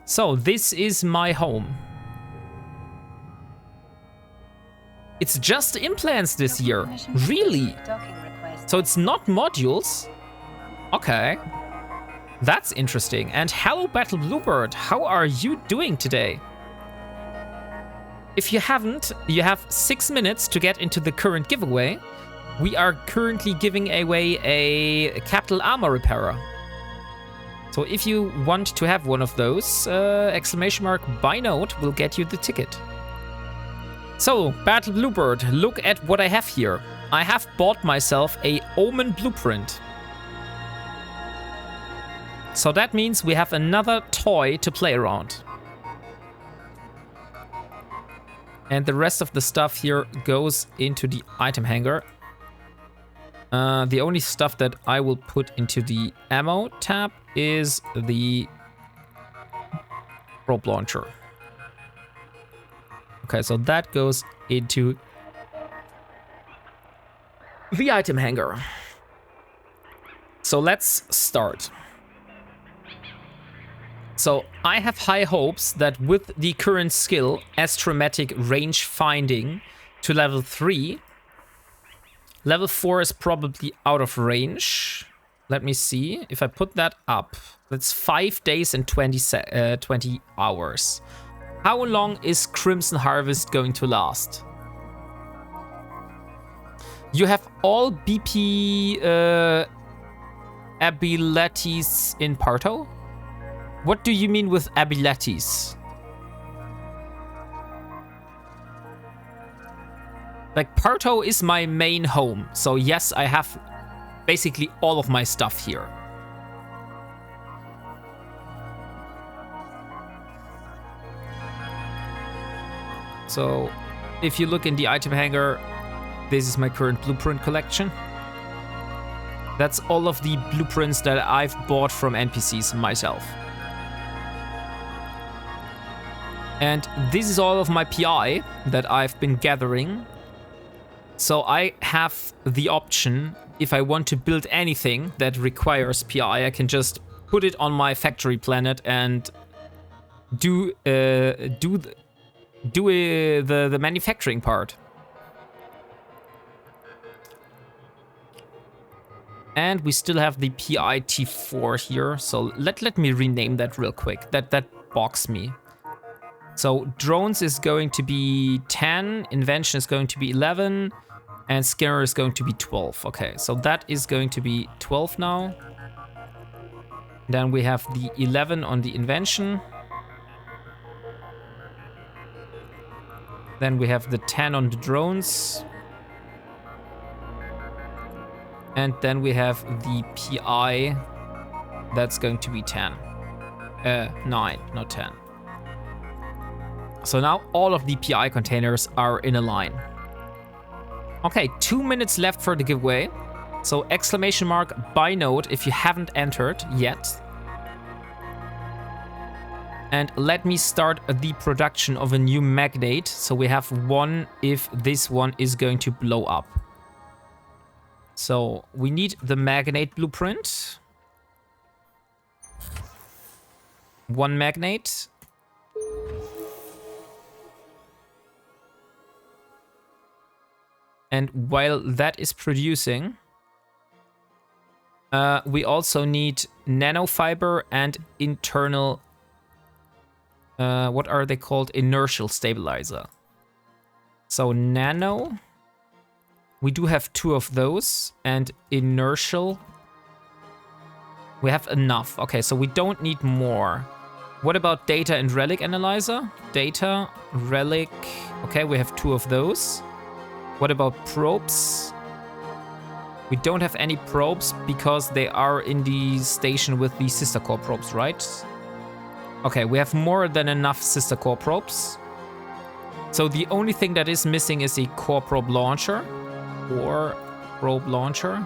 So this is my home. It's just implants this year. Really? So it's not modules? Okay. That's interesting. And hello, Battle Bluebird. How are you doing today? If you haven't, you have 6 minutes to get into the current giveaway. We are currently giving away a capital armor repairer. So if you want to have one of those, exclamation mark buy note will get you the ticket. So, Battle Bluebird, look at what I have here. I have bought myself a Omen blueprint. So that means we have another toy to play around. And the rest of the stuff here goes into the item hanger. The only stuff that I will put into the ammo tab is the rope launcher. Okay, so that goes into the item hanger. So let's start. So I have high hopes that with the current skill, Astromatic Range Finding to level 3, level 4 is probably out of range. Let me see. If I put that up, that's 5 days and 20 hours. How long is Crimson Harvest going to last? You have all BP abilities in Parto? What do you mean with abilities? Like, Parto is my main home, so yes, I have basically all of my stuff here. So, if you look in the item hanger, this is my current blueprint collection. That's all of the blueprints that I've bought from NPCs myself. And this is all of my PI that I've been gathering. So I have the option, if I want to build anything that requires PI, I can just put it on my factory planet and do the manufacturing part. And we still have the PI T4 here. So let me rename that real quick. That bogs me. So drones is going to be 10, invention is going to be 11, and scanner is going to be 12. Okay, so that is going to be 12 now. Then we have the 11 on the invention. Then we have the 10 on the drones. And then we have the PI, that's going to be 10. 9, not 10. So now all of the PI containers are in a line. Okay, 2 minutes left for the giveaway. So exclamation mark buy note if you haven't entered yet. And let me start the production of a new magnate. So we have one if this one is going to blow up. So we need the magnate blueprint. One magnate. And while that is producing, we also need nanofiber and internal, what are they called? Inertial stabilizer. So nano, we do have 2 of those, and inertial, we have enough. Okay, so we don't need more. What about data and relic analyzer? Data, relic, okay, we have 2 of those. What about probes? We don't have any probes because they are in the station with the sister core probes, right? Okay, we have more than enough sister core probes. So the only thing that is missing is a core probe launcher. Or probe launcher.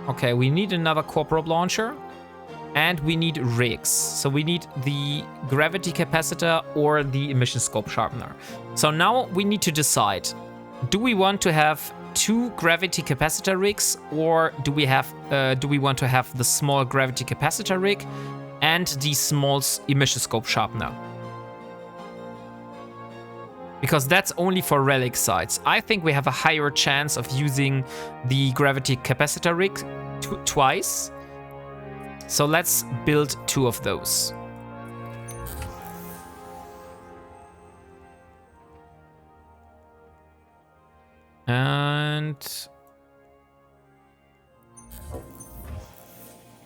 Okay, we need another core probe launcher. And we need rigs. So we need the gravity capacitor or the emission scope sharpener. So now we need to decide. Do we want to have 2 gravity capacitor rigs, or do we want to have the small gravity capacitor rig and the small emission scope sharpener? because that's only for relic sites. I think we have a higher chance of using the gravity capacitor rig twice. So let's build 2 of those. And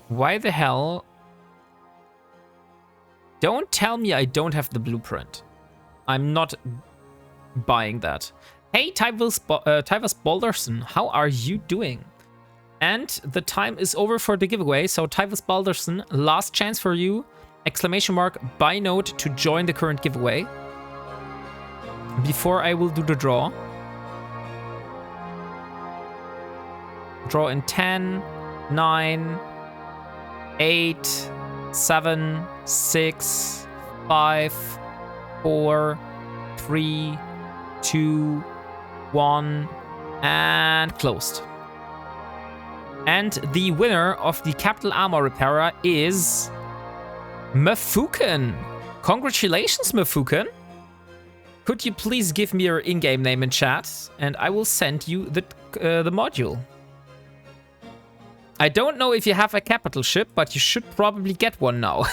why the hell? Don't tell me I don't have the blueprint. I'm not buying that. Hey, Tyvus Balderson, how are you doing? And the time is over for the giveaway. So Tyvus Balderson, last chance for you. Exclamation mark buy note to join the current giveaway. Before I will do the draw. Draw in 10, 9, 8, 7, 6, 5, 4, 3, 2, 1, and closed. And the winner of the Capital Armor Repairer is Mafuken. Congratulations, Mafuken. Could you please give me your in-game name in chat, and I will send you the module. I don't know if you have a capital ship, but you should probably get one now.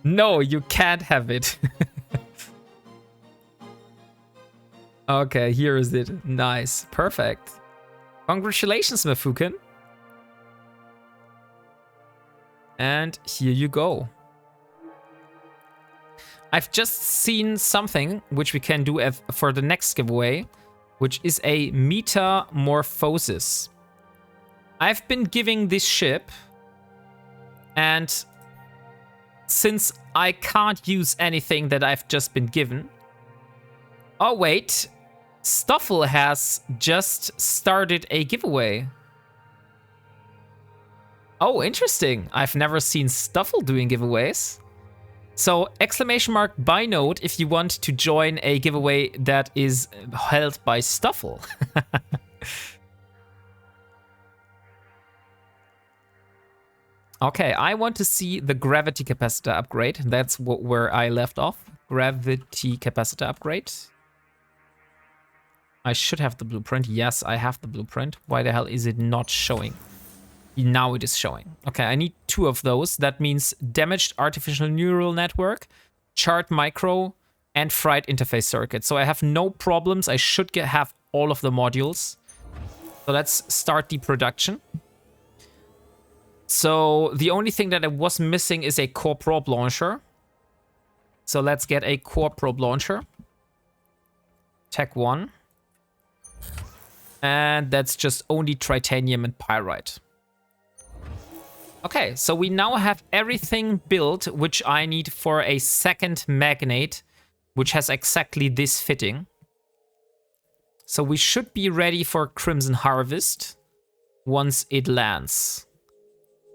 No, you can't have it. Okay, here is it. Nice. Perfect. Congratulations, Mafuken. And here you go. I've just seen something which we can do for the next giveaway, which is a metamorphosis. I've been giving this ship, and since I can't use anything that I've just been given... Oh wait, Stoffel has just started a giveaway. Oh, interesting. I've never seen Stoffel doing giveaways. So, exclamation mark buy note if you want to join a giveaway that is held by Stoffel. Okay, I want to see the gravity capacitor upgrade. That's where I left off. Gravity capacitor upgrade. I should have the blueprint. Yes, I have the blueprint. Why the hell is it not showing? Now it is showing. Okay, I need 2 of those. That means damaged artificial neural network, chart micro, and fried interface circuit. So I have no problems. I should have all of the modules. So let's start the production. So the only thing that I was missing is a core probe launcher. So let's get a core probe launcher. Tech 1. And that's just only titanium and pyrite. Okay, so we now have everything built which I need for a second magnet, which has exactly this fitting. So we should be ready for Crimson Harvest once it lands.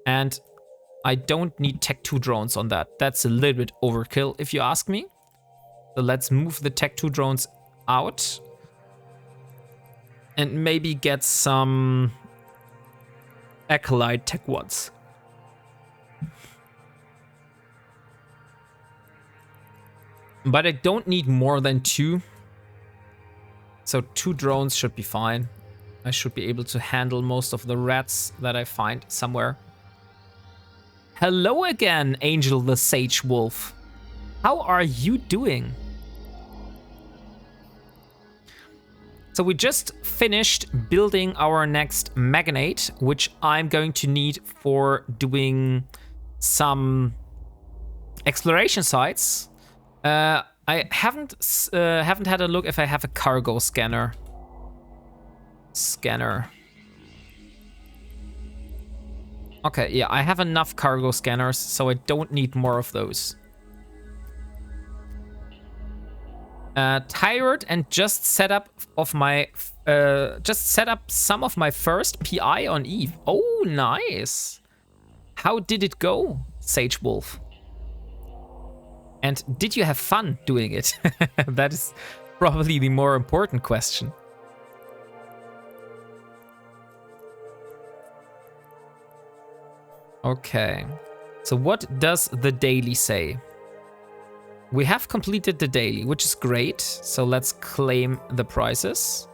And I don't need Tech 2 drones on that. That's a little bit overkill if you ask me. So let's move the Tech 2 drones out. And maybe get some Acolyte Tech 1s. But I don't need more than 2. So 2 drones should be fine. I should be able to handle most of the rats that I find somewhere. Hello again, Angel the Sage Wolf. How are you doing? So we just finished building our next magnet, which I'm going to need for doing some exploration sites. I haven't had a look if I have a cargo scanner. Okay, yeah, I have enough cargo scanners, so I don't need more of those. Tired and just set up some of my first PI on Eve. Oh, nice. How did it go, Sage Wolf? And did you have fun doing it? That is probably the more important question. Okay. So what does the daily say? We have completed the daily, which is great. So let's claim the prizes.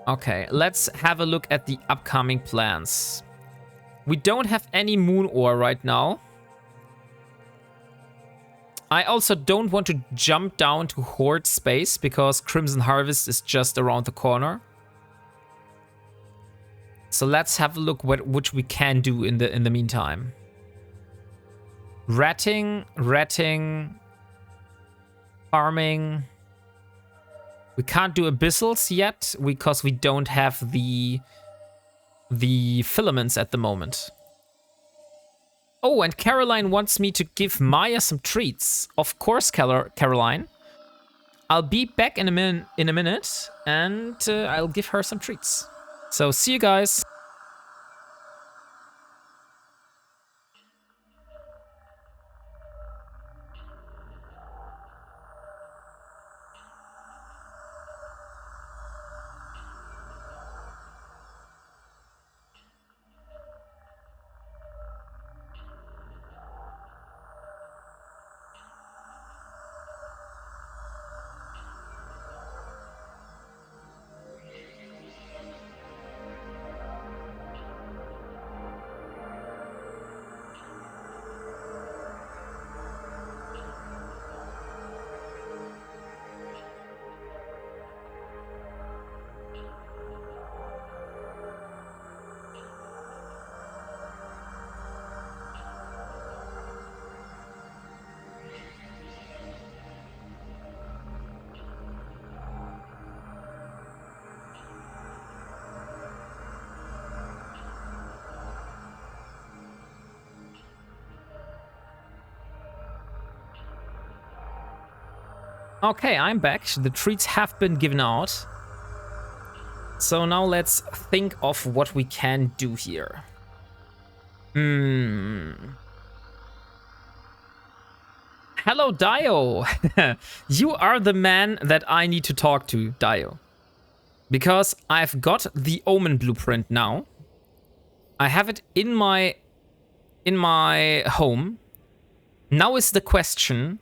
Okay, let's have a look at the upcoming plans. We don't have any moon ore right now. I also don't want to jump down to Horde space because Crimson Harvest is just around the corner. So let's have a look which we can do in the meantime. Ratting, farming. We can't do abyssals yet because we don't have the filaments at the moment. Oh, and Caroline wants me to give Maya some treats. Of course, Caroline. I'll be back in a minute, and I'll give her some treats. So see you guys. Okay, I'm back. The treats have been given out. So now let's think of what we can do here. Hello, Dio. You are the man that I need to talk to, Dio. Because I've got the Omen blueprint now. I have it in my home. Now is the question,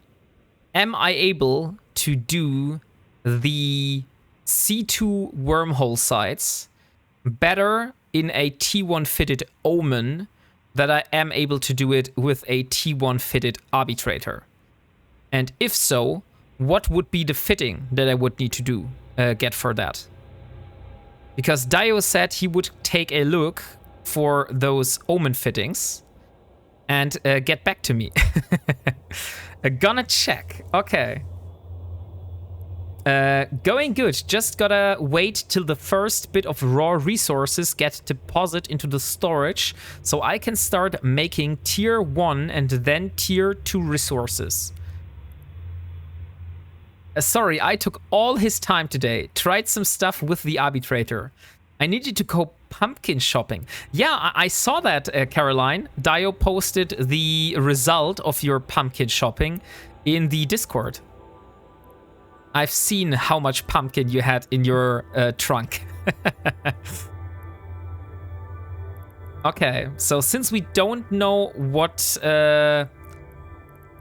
am I able to do the C2 wormhole sites better in a T1 fitted Omen that I am able to do it with a T1 fitted arbitrator? And if so, what would be the fitting that I would need to do get for that? Because Dio said he would take a look for those Omen fittings and get back to me. Gonna check. Okay. Going good. Just gotta wait till the first bit of raw resources get deposited into the storage so I can start making tier 1 and then tier 2 resources. Sorry, I took all his time today. Tried some stuff with the arbitrator. I needed to go pumpkin shopping. Yeah, I saw that, Caroline. Dio posted the result of your pumpkin shopping in the Discord. I've seen how much pumpkin you had in your trunk. Okay, so since we don't know what...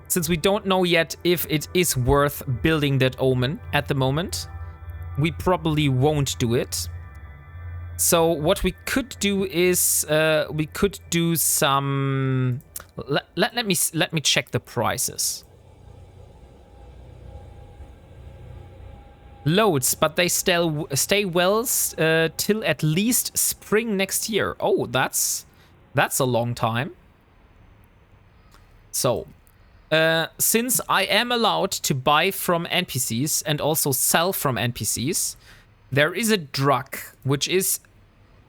since we don't know yet if it is worth building that Omen at the moment, we probably won't do it. So what we could do is we could do some... Let me check the prices. Loads, but they still stay well till at least spring next year. Oh, that's a long time. So, since I am allowed to buy from NPCs and also sell from NPCs, there is a drug which is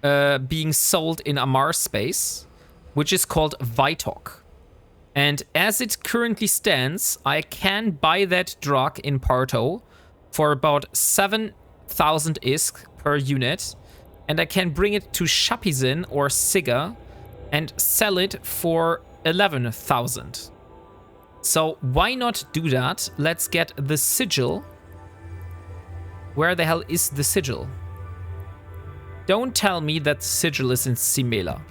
being sold in Amar space, which is called Vitok. And as it currently stands, I can buy that drug in Parto for about 7,000 ISK per unit, and I can bring it to Shapizin or Siga and sell it for 11,000. So why not do that? Let's get the sigil. Where the hell is the sigil? Don't tell me that the sigil is in Simela.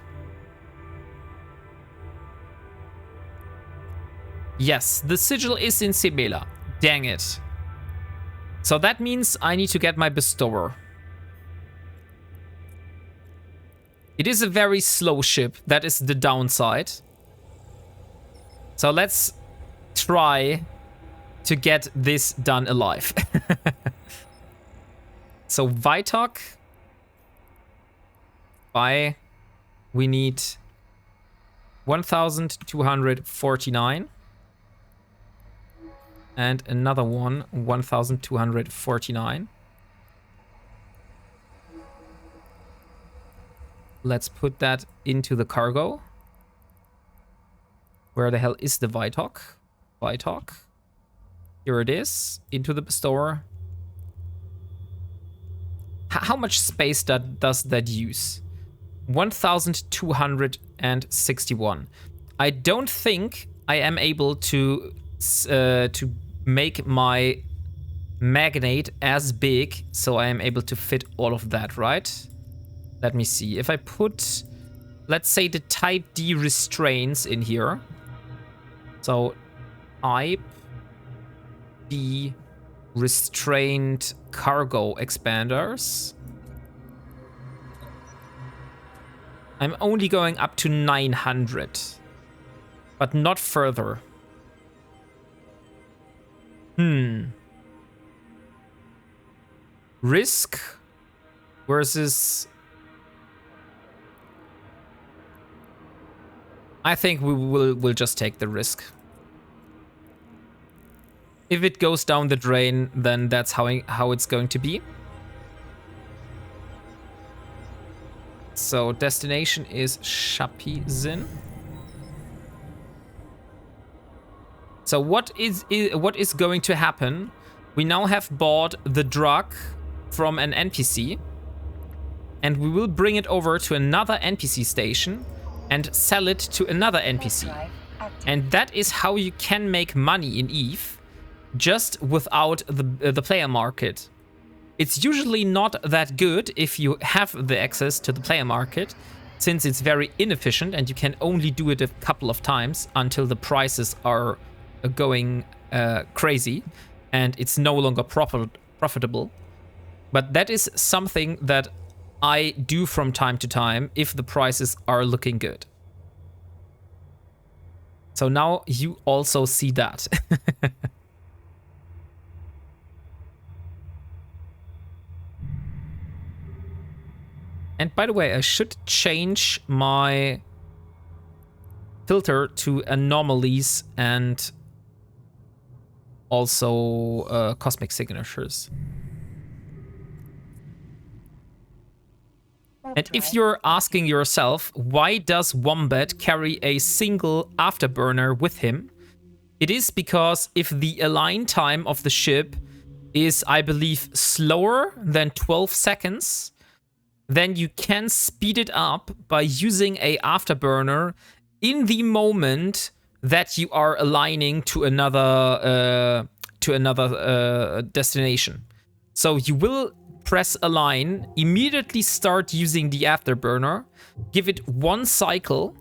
Yes, the sigil is in Sebela. Dang it. So that means I need to get my bestower. It is a very slow ship. That is the downside. So let's try to get this done alive. So Vitok. We need 1,249. And another one, 1,249. Let's put that into the cargo. Where the hell is the Vitok? Vitok. Here it is. Into the bestower. How much space does that use? 1,261. I don't think I am able to make my magnet as big so I am able to fit all of that, right? Let me see. If I put, let's say, the type D restraints in here. So type D restrained cargo expanders. I'm only going up to 900, but not further. Risk versus... I think we'll just take the risk. If it goes down the drain, then that's how it's going to be. So destination is Shapizin. So what is going to happen? We now have bought the drug from an NPC, and we will bring it over to another NPC station and sell it to another NPC. And that is how you can make money in EVE, just without the player market. It's usually not that good if you have the access to the player market, since it's very inefficient and you can only do it a couple of times until the prices are going crazy and it's no longer profitable. But that is something that I do from time to time if the prices are looking good. So now you also see that. And by the way, I should change my filter to anomalies and also cosmic signatures. And if you're asking yourself, why does Wombat carry a single afterburner with him? It is because if the align time of the ship is, I believe, slower than 12 seconds, then you can speed it up by using a afterburner in the moment that you are aligning to another destination. So you will press align, immediately start using the afterburner, give it one cycle,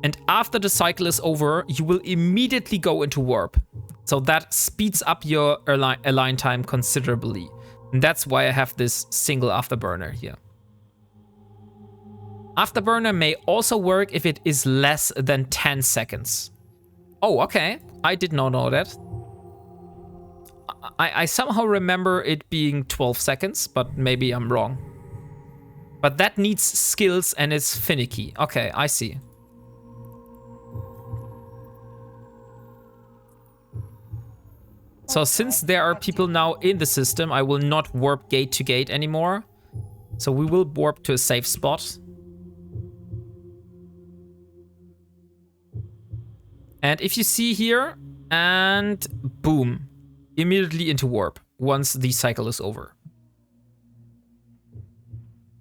and after the cycle is over, you will immediately go into warp. So that speeds up your align time considerably. And that's why I have this single afterburner here. Afterburner may also work if it is less than 10 seconds. Oh, okay. I did not know that. I somehow remember it being 12 seconds, but maybe I'm wrong. But that needs skills and it's finicky. Okay, I see. So since there are people now in the system, I will not warp gate to gate anymore. So we will warp to a safe spot. And if you see here, and boom, immediately into warp once the cycle is over.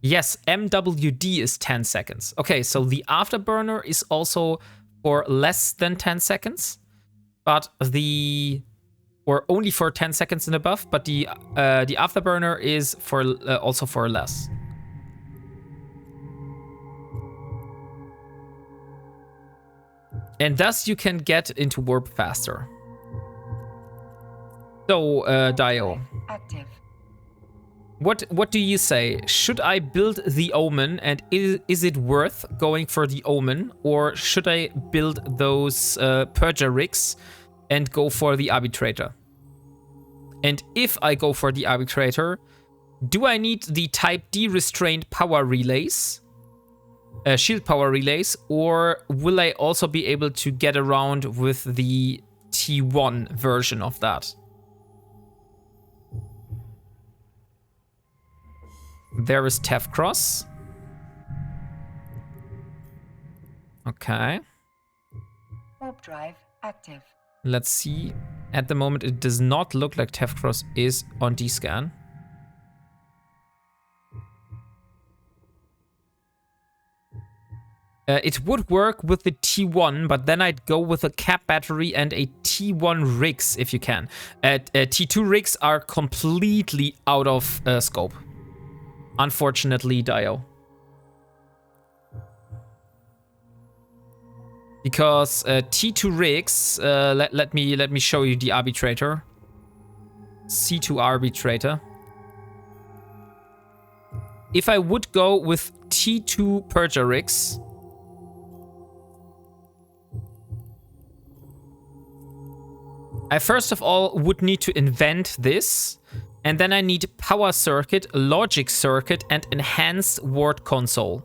Yes, MWD is 10 seconds. Okay, so the afterburner is also for less than 10 seconds, but or only for 10 seconds and above, but the afterburner is for also for less. And thus you can get into warp faster. So, Dio, Active. what do you say? Should I build the Omen, and is it worth going for the Omen? Or should I build those Purger rigs and go for the Arbitrator? And if I go for the Arbitrator, do I need the Type D restrained power relays? Shield power relays, or will I also be able to get around with the T1 version of that? There is Tefcross. Okay. Warp drive active. Let's see. At the moment, it does not look like Tefcross is on D-scan. It would work with the T1, but then I'd go with a cap battery and a T1 rigs if you can. T2 rigs are completely out of scope. Unfortunately, Dio. Because T2 rigs, let me show you the arbitrator. C2 arbitrator. If I would go with T2 purger rigs, I first of all would need to invent this, and then I need power circuit, logic circuit, and enhanced word console.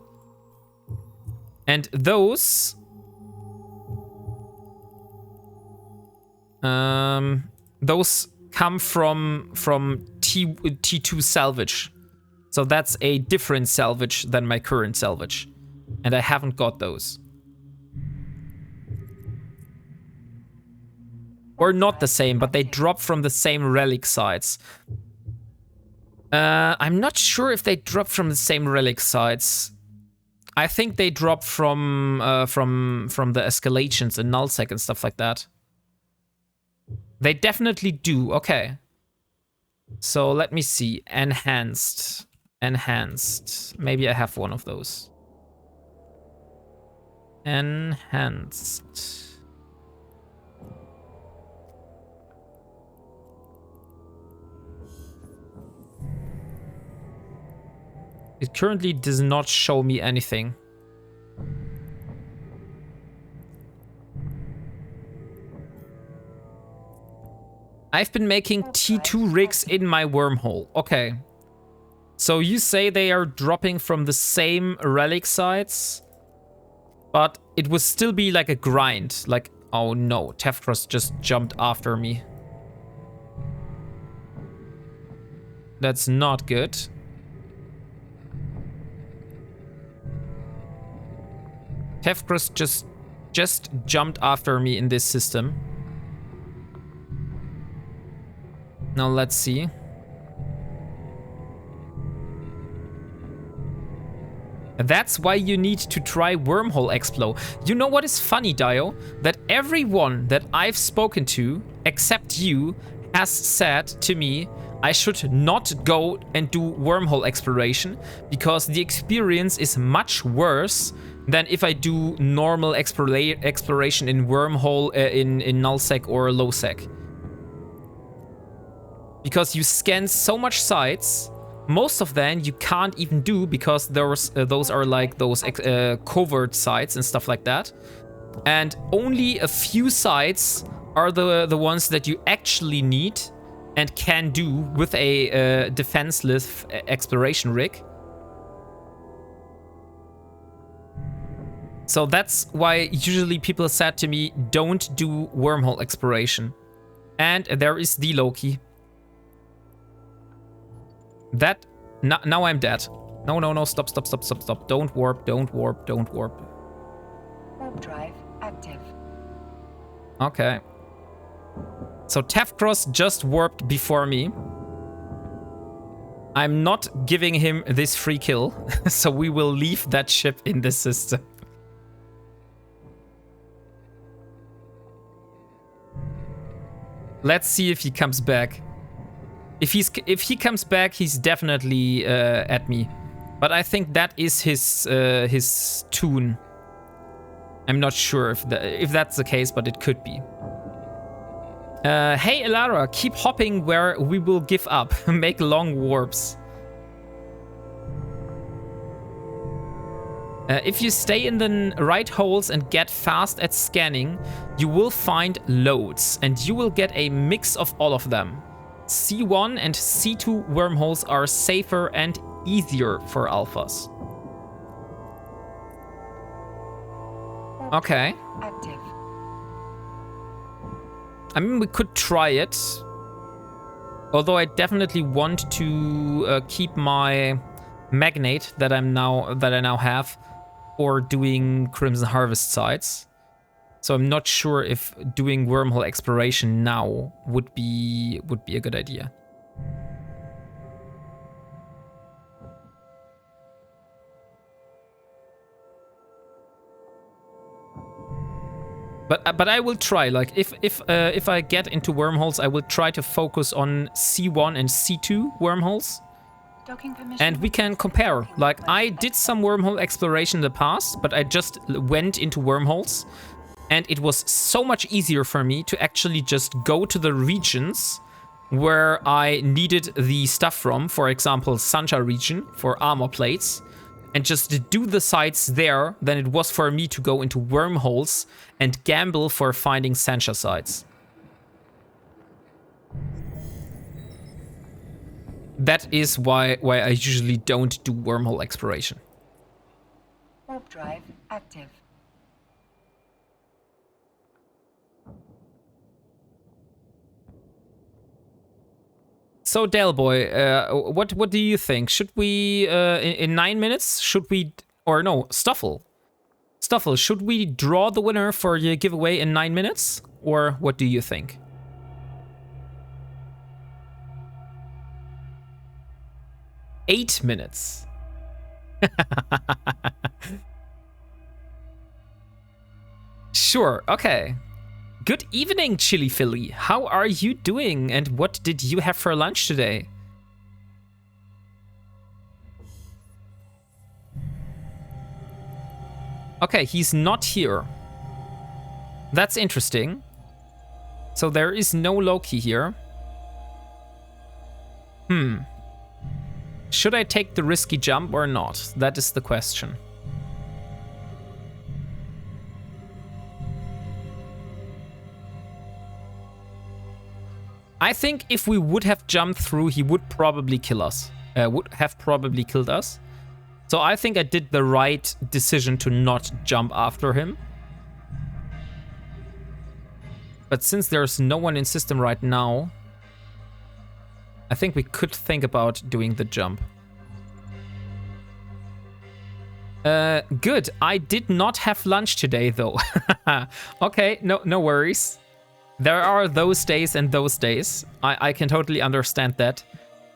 And those come from T2 salvage. So that's a different salvage than my current salvage. And I haven't got those. Or not the same, but they drop from the same relic sites. I'm not sure if they drop from the same relic sites. I think they drop from the escalations and nullsec and stuff like that. They definitely do. Okay. So let me see. Enhanced. Enhanced. Maybe I have one of those. Enhanced. It currently does not show me anything. I've been making T2 rigs in my wormhole. Okay. So you say they are dropping from the same relic sites, but it would still be like a grind. Like, oh no, Tefcross just jumped after me. That's not good. Tefcross just jumped after me in this system. Now let's see. That's why you need to try Wormhole Explo. You know what is funny, Dio? That everyone that I've spoken to, except you, has said to me I should not go and do wormhole exploration because the experience is much worse than if I do normal exploration in wormhole in nullsec or lowsec. Because you scan so much sites, most of them you can't even do because those are like those covert sites and stuff like that. And only a few sites are the ones that you actually need and can do with a defenseless exploration rig. So that's why usually people said to me, don't do wormhole exploration. And there is the Loki. That, now I'm dead. No, stop. Don't warp. Warp drive active. Okay. So Tefcross just warped before me. I'm not giving him this free kill, so we will leave that ship in this system. Let's see if he comes back. If he comes back, he's definitely at me. But I think that is his tune. I'm not sure if that's the case, but it could be. Hey Elara, keep hopping where we will give up. Make long warps. If you stay in the right holes and get fast at scanning, you will find loads, and you will get a mix of all of them. C1 and C2 wormholes are safer and easier for alphas. Okay. Active. I mean, we could try it. Although I definitely want to keep my magnate that I now have for doing Crimson Harvest sites. So I'm not sure if doing wormhole exploration now would be a good idea. But I will try. Like if I get into wormholes, I will try to focus on C1 and C2 wormholes. And we can compare. Like, I did some wormhole exploration in the past, but I just went into wormholes. And it was so much easier for me to actually just go to the regions where I needed the stuff from. For example, Sancha region for armor plates. And just do the sites there than it was for me to go into wormholes and gamble for finding Sancha sites. That is why I usually don't do wormhole exploration. Warp drive active. So Delboy, what do you think? Should we in 9 minutes? Should we, or no, Stuffle, should we draw the winner for your giveaway in 9 minutes, or what do you think? Eight minutes. Sure, okay. Good evening, Chili Philly. How are you doing, and what did you have for lunch today? Okay, he's not here. That's interesting. So there is no Loki here. Should I take the risky jump or not? That is the question. I think if we would have jumped through, he would probably kill us. Would have probably killed us. So I think I did the right decision to not jump after him. But since there's no one in system right now, I think we could think about doing the jump. Good. I did not have lunch today, though. Okay, no worries. There are those days and those days. I can totally understand that.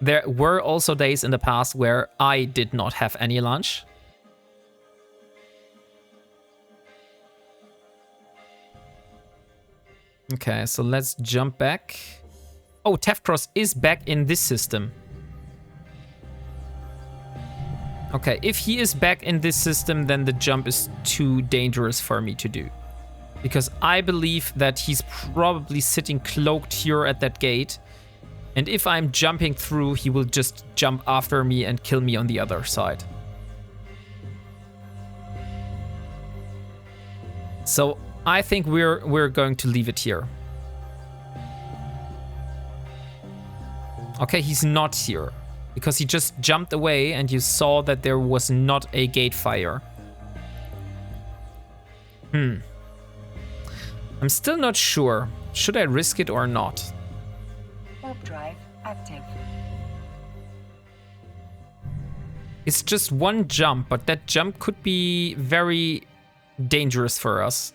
There were also days in the past where I did not have any lunch. Okay, so let's jump back. Oh, Tefcross is back in this system. Okay, if he is back in this system, then the jump is too dangerous for me to do. Because I believe that he's probably sitting cloaked here at that gate. And if I'm jumping through, he will just jump after me and kill me on the other side. So I think we're going to leave it here. Okay, he's not here. Because he just jumped away and you saw that there was not a gate fire. I'm still not sure. Should I risk it or not? Warp drive active. It's just one jump, but that jump could be very dangerous for us.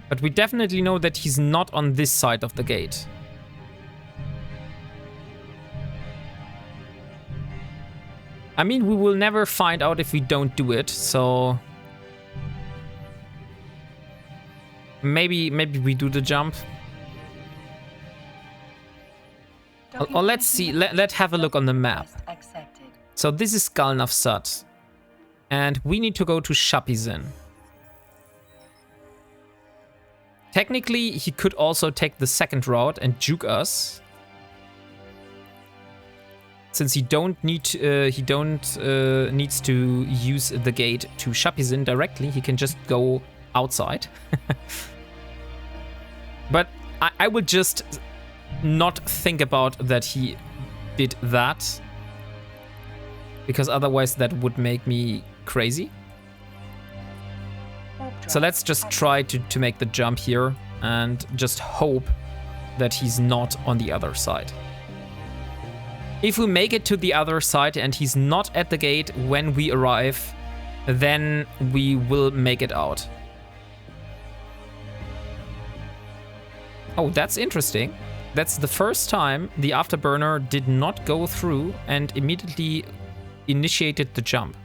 But we definitely know that he's not on this side of the gate. I mean, we will never find out if we don't do it, so... Maybe we do the jump. Or let's see, let's have a look on the map. Accepted. So this is Galnafsat. And we need to go to Shapizin. Technically, he could also take the second route and juke us. Since he needs to use the gate to Shapizin directly, he can just go outside. But I would just not think about that he did that. Because otherwise that would make me crazy. So let's just try to make the jump here and just hope that he's not on the other side. If we make it to the other side and he's not at the gate when we arrive, then we will make it out. Oh, that's interesting. That's the first time the afterburner did not go through and immediately initiated the jump.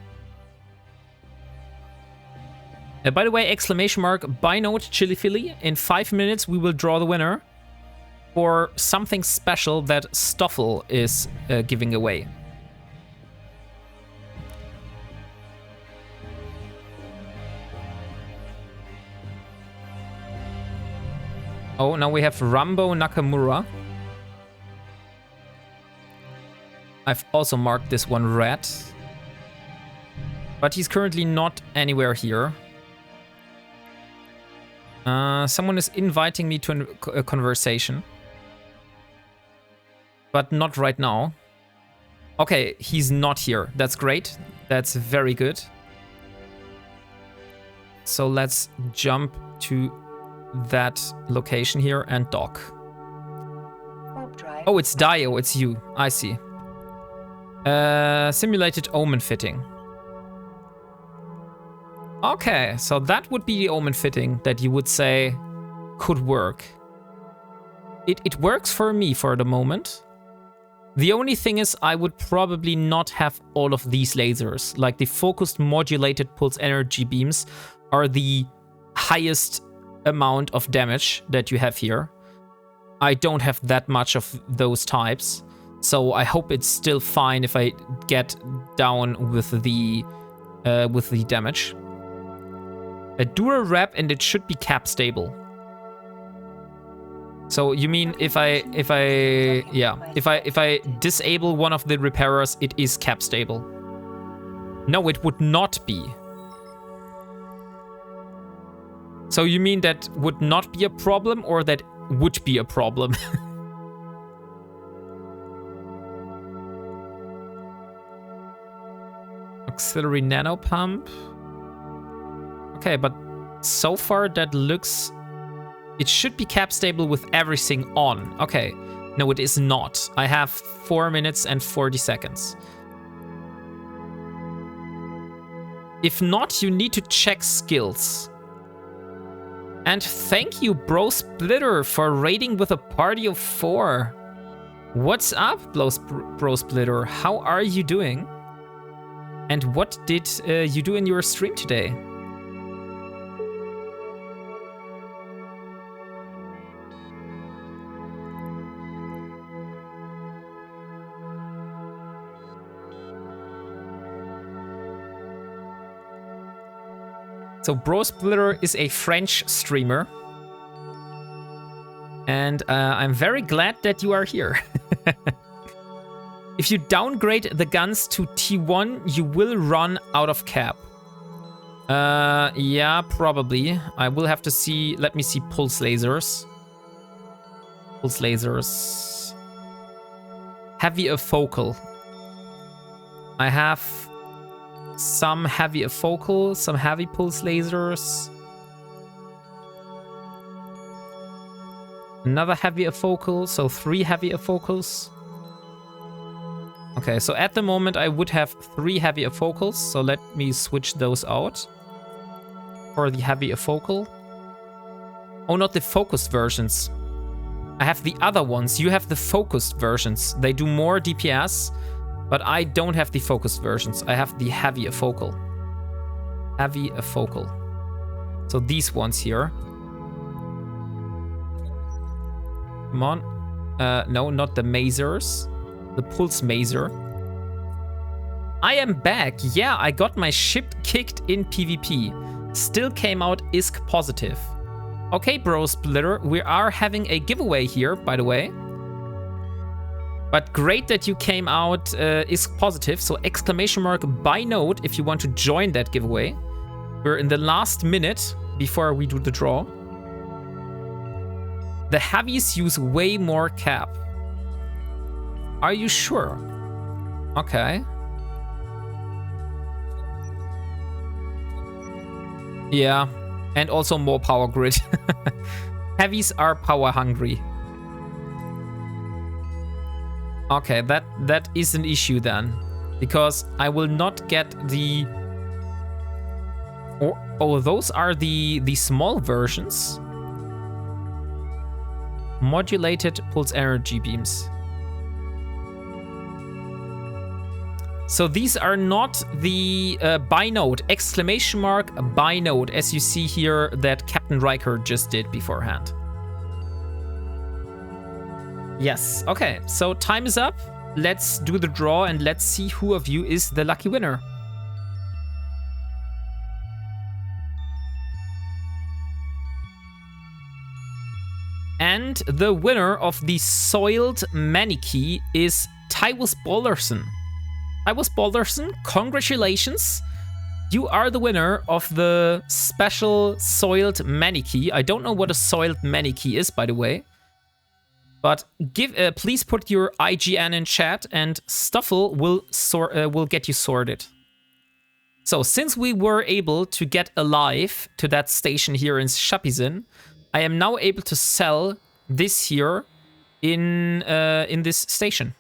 By the way, exclamation mark, buy note Chili Philly. In 5 minutes, we will draw the winner for something special that Stoffel is giving away. Oh, now we have Rambo Nakamura. I've also marked this one red. But he's currently not anywhere here. Someone is inviting me to a conversation. But not right now. Okay, he's not here. That's great. That's very good. So let's jump to that location here and dock. Oh, it's Dio. It's you. I see. Simulated omen fitting. Okay, so that would be the omen fitting that you would say could work. It works for me for the moment. The only thing is I would probably not have all of these lasers. Like the focused modulated pulse energy beams are the highest amount of damage that you have here. I don't have that much of those types. So I hope it's still fine if I get down with the damage. A dual wrap and it should be cap stable. So you mean if I disable one of the repairers, it is cap stable? No, it would not be. So you mean that would not be a problem or that would be a problem? Auxiliary nano pump. Okay, but so far that looks... It should be cap stable with everything on. Okay, no, it is not. I have 4 minutes and 40 seconds. If not, you need to check skills. And thank you, Bro Splitter, for raiding with a party of 4. What's up, Bro Splitter? How are you doing? And what did you do in your stream today? So Bro Splitter is a French streamer. And I'm very glad that you are here. If you downgrade the guns to T1, you will run out of cap. Yeah, probably. I will have to see. Let me see pulse lasers. Pulse lasers. Heavy afocal. I have some heavy afocal, some heavy pulse lasers. Another heavy afocal, so 3 heavy afocals. Okay, so at the moment I would have 3 heavy afocals, so let me switch those out for the heavy afocal. Oh, not the focused versions. I have the other ones. You have the focused versions. They do more DPS, but I don't have the focused versions. I have the heavy afocal. Heavy afocal. So these ones here. Come on. No, not the masers. The pulse maser. I am back. Yeah, I got my ship kicked in PvP. Still came out ISK positive. Okay, bro splitter, we are having a giveaway here, by the way. But great that you came out ISK positive. So exclamation mark buy node if you want to join that giveaway. We're in the last minute before we do the draw. The heavies use way more cap. Are you sure? Okay. Yeah, and also more power grid. Heavies are power hungry. Okay, that is an issue then, because I will not get the. Oh, those are the small versions. Modulated pulse energy beams. So these are not the buy node, exclamation mark buy node, as you see here that Captain Riker just did beforehand. Yes, okay, so time is up. Let's do the draw and let's see who of you is the lucky winner. And the winner of the soiled Maniki is Tywus Balderson. Tywus Balderson, congratulations. You are the winner of the special soiled Maniki. I don't know what a soiled Maniki is, by the way. But please put your IGN in chat and Stuffle will get you sorted. So since we were able to get alive to that station here in Shapizin, I am now able to sell this here in this station.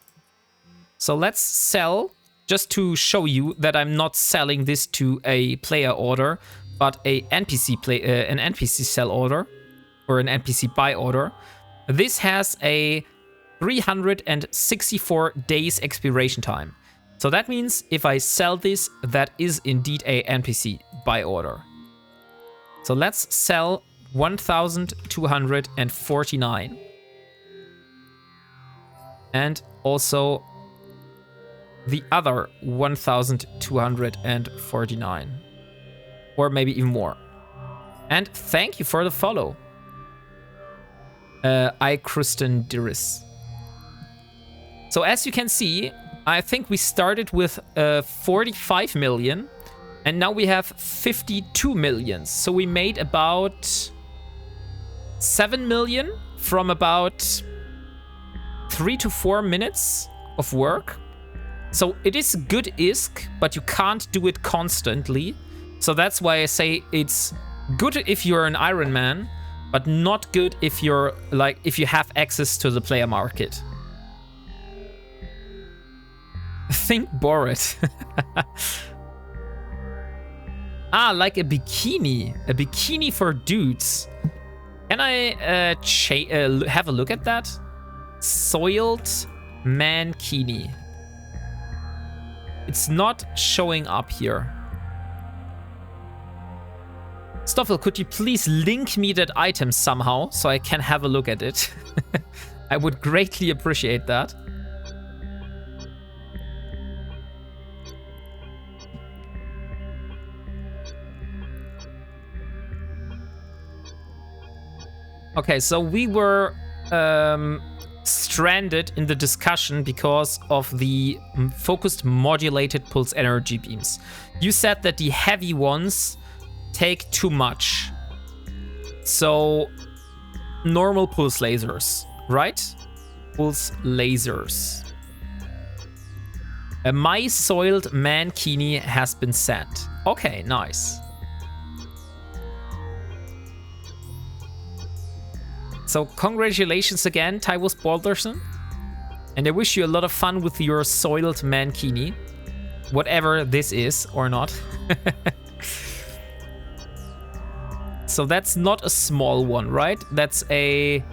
So let's sell, just to show you that I'm not selling this to a player order, but an NPC sell order or an NPC buy order. This has a 364 days expiration time. So that means if I sell this, that is indeed a NPC buy order. So let's sell 1,249. And also the other 1,249. Or maybe even more. And thank you for the follow. Kristen Diris. So as you can see, I think we started with 45 million and now we have 52 million. So we made about 7 million from about 3 to 4 minutes of work. So it is good ISK, but you can't do it constantly. So that's why I say it's good if you're an Ironman, but not good if you're if you have access to the player market. Think Borat. Ah, like a bikini for dudes. Can I have a look at that? Soiled mankini. It's not showing up here. Stoffel, could you please link me that item somehow so I can have a look at it? I would greatly appreciate that. Okay, so we were stranded in the discussion because of the focused modulated pulse energy beams. You said that the heavy ones take too much. So normal pulse lasers, right? Pulse lasers. My soiled mankini has been sent. Okay, nice. So congratulations again, Tywus Balderson. And I wish you a lot of fun with your soiled mankini. Whatever this is or not. So that's not a small one, right? That's a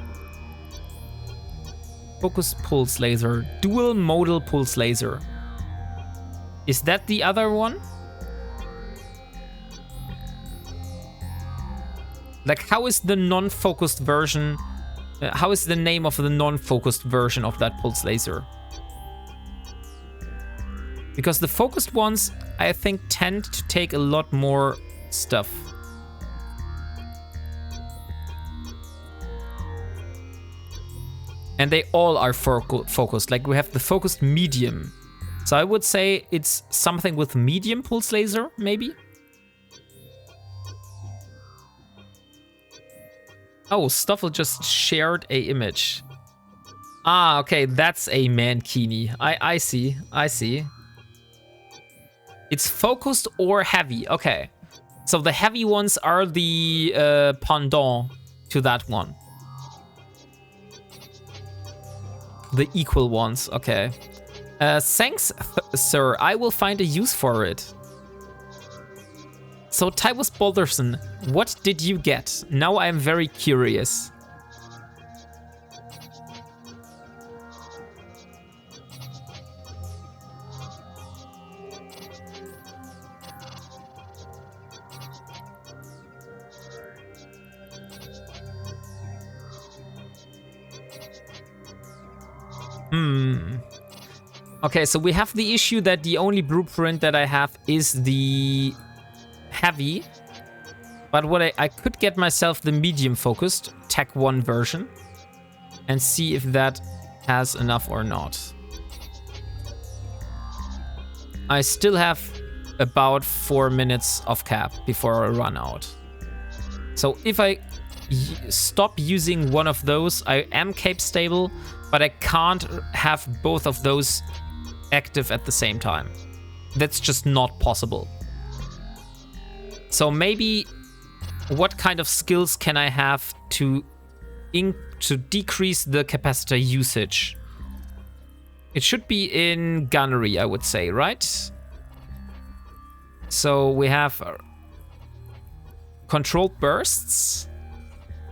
focus pulse laser. Dual modal pulse laser. Is that the other one? Like, how is the non-focused version? How is the name of the non-focused version of that pulse laser? Because the focused ones, I think, tend to take a lot more stuff. And they all are focused. Like, we have the focused medium. So I would say it's something with medium pulse laser, maybe? Oh, Stoffel just shared a image. Ah, okay, that's a mankini. I see, I see. It's focused or heavy, okay. So the heavy ones are the pendant to that one. The equal ones, okay. Thanks, sir. I will find a use for it. So, Tybus Balderson, what did you get? Now I am very curious. Okay, so we have the issue that the only blueprint that I have is the heavy. But what I could get myself the medium focused Tech 1 version and see if that has enough or not. I still have about 4 minutes of cap before I run out. So if I stop using one of those, I am cape stable, but I can't have both of those active at the same time. That's just not possible. So maybe what kind of skills can I have to decrease the capacitor usage? It should be in gunnery, I would say, right? So we have controlled bursts,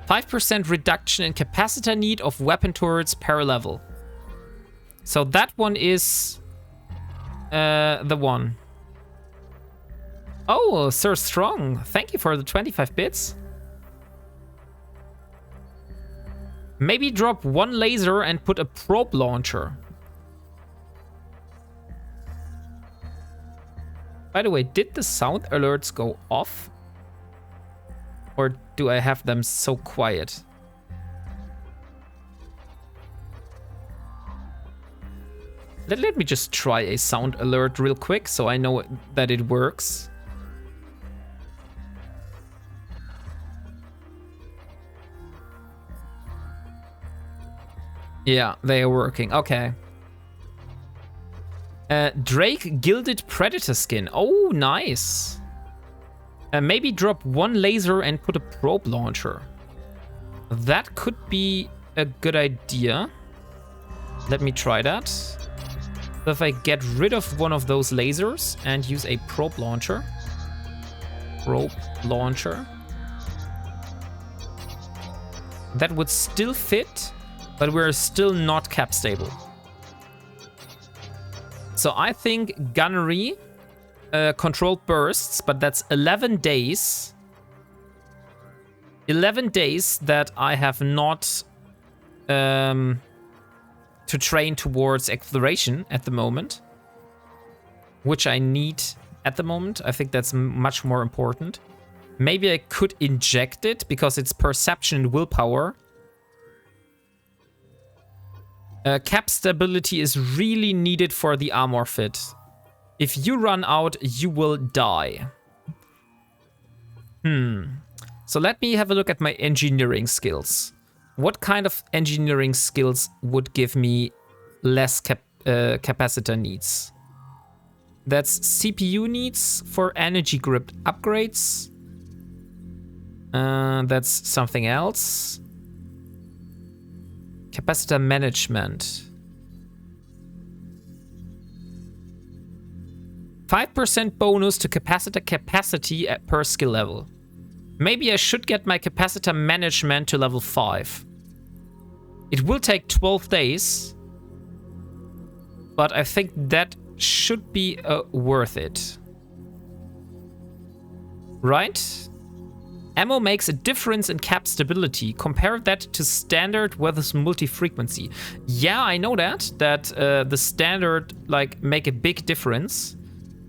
5% reduction in capacitor need of weapon turrets per level. So that one is the one. Oh, Sir Strong, thank you for the 25 bits. Maybe drop one laser and put a probe launcher. By the way, did the sound alerts go off? Or do I have them so quiet? Let me just try a sound alert real quick so I know that it works. Yeah, they are working. Okay. Drake Gilded Predator Skin. Oh, nice. Maybe drop one laser and put a probe launcher. That could be a good idea. Let me try that. So if I get rid of one of those lasers and use a probe launcher. Probe launcher. That would still fit, but we're still not cap stable. So I think gunnery, controlled bursts, but that's 11 days. 11 days that I have not to train towards exploration at the moment, which I need at the moment. I think that's much more important. Maybe I could inject it because it's perception and willpower. Cap stability is really needed for the armor fit. If you run out, you will die. So let me have a look at my engineering skills. What kind of engineering skills would give me less capacitor needs? That's CPU needs for energy grip upgrades. That's something else. Capacitor management. 5% bonus to capacitor capacity per skill level. Maybe I should get my capacitor management to level 5. It will take 12 days, but I think that should be worth it. Right? Ammo makes a difference in cap stability. Compare that to standard versus multi-frequency. Yeah, I know that the standard like make a big difference.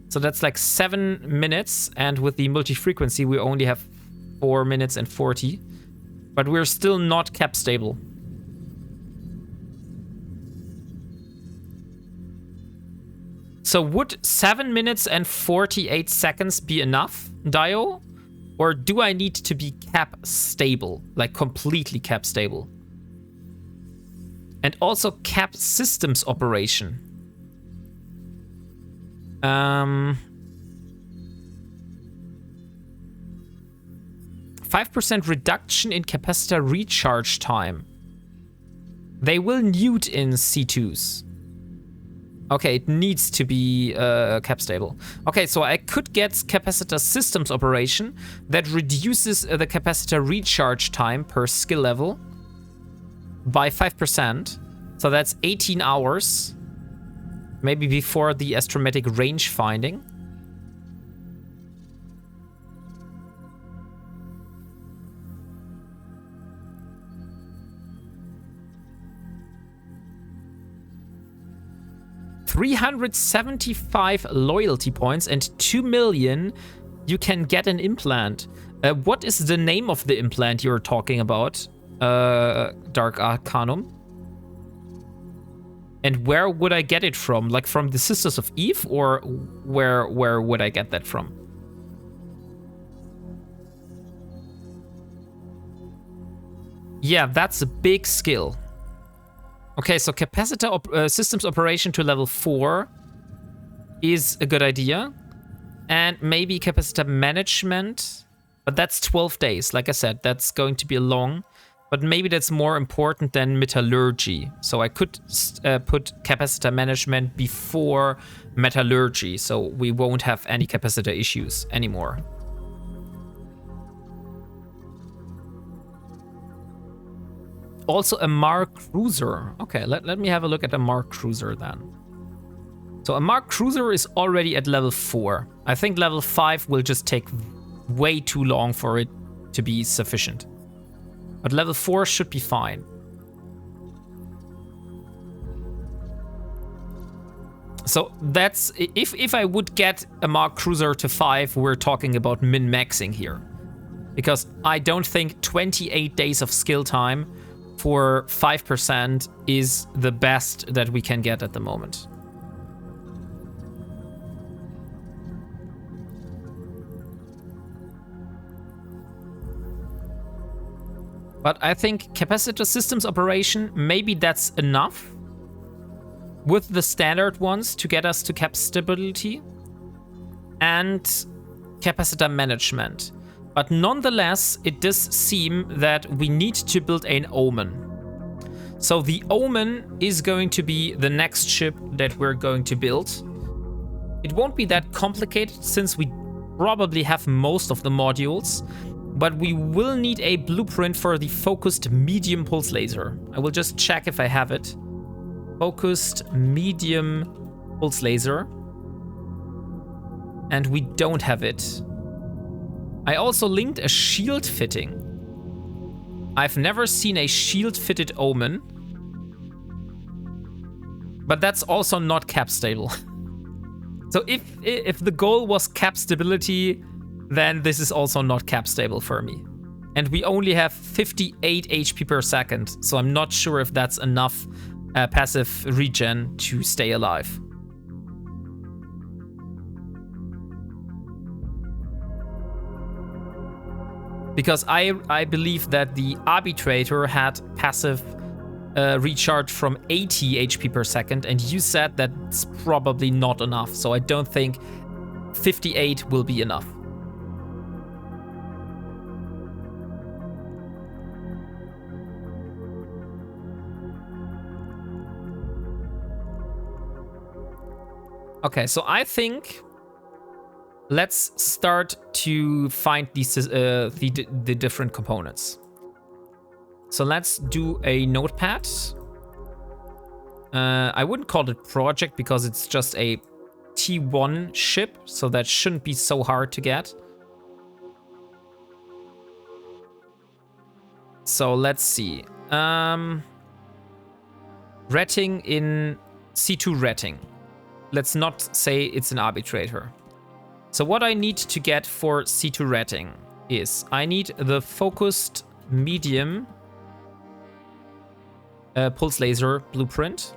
So that's like 7 minutes, and with the multi-frequency we only have 4 minutes and 40. But we're still not cap stable. So would 7 minutes and 48 seconds be enough, Dio? Or do I need to be cap stable? Like completely cap stable? And also cap systems operation. 5% reduction in capacitor recharge time. They will newt in C2s. Okay, it needs to be cap stable. Okay, so I could get capacitor systems operation that reduces the capacitor recharge time per skill level by 5%. So that's 18 hours. Maybe before the astrometric range finding. $375 loyalty points and 2 million you can get an implant. What is the name of the implant you're talking about, Dark Arcanum? And where would I get it from? Like from the Sisters of Eve, or where would I get that from? Yeah, that's a big skill. Okay, so capacitor systems operation to level 4 is a good idea. And maybe capacitor management, but that's 12 days. Like I said, that's going to be long, but maybe that's more important than metallurgy. So I could put capacitor management before metallurgy, so we won't have any capacitor issues anymore. Also a Mark Cruiser. Okay, let me have a look at a Mark Cruiser then. So a Mark Cruiser is already at level 4. I think level 5 will just take way too long for it to be sufficient. But level 4 should be fine. So that's, if I would get a Mark Cruiser to 5, we're talking about min-maxing here. Because I don't think 28 days of skill time for 5% is the best that we can get at the moment. But I think capacitor systems operation, maybe that's enough with the standard ones to get us to cap stability and capacitor management. But nonetheless, it does seem that we need to build an Omen. So the Omen is going to be the next ship that we're going to build. It won't be that complicated since we probably have most of the modules, but we will need a blueprint for the focused medium pulse laser. I will just check if I have it. Focused medium pulse laser. And we don't have it. I also linked a shield fitting. I've never seen a shield fitted Omen. But that's also not cap stable. So if the goal was cap stability, then this is also not cap stable for me. And we only have 58 HP per second, so I'm not sure if that's enough passive regen to stay alive. Because I believe that the Arbitrator had passive recharge from 80 HP per second, and you said that's probably not enough, so I don't think 58 will be enough. Okay, so I think let's start to find these the different components. So let's do a notepad. I wouldn't call it project because it's just a T1 ship, so that shouldn't be so hard to get. So let's see. Rating in C2 rating. Let's not say it's an arbitrator. So what I need to get for C2 rating is I need the focused medium pulse laser blueprint.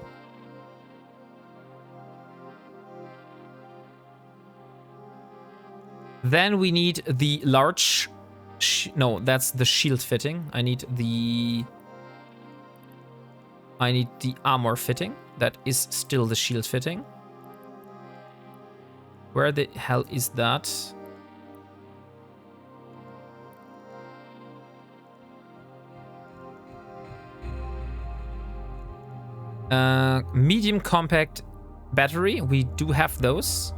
Then we need the large... no, that's the shield fitting. I need the armor fitting. That is still the shield fitting. Where the hell is that? Medium compact battery. We do have those.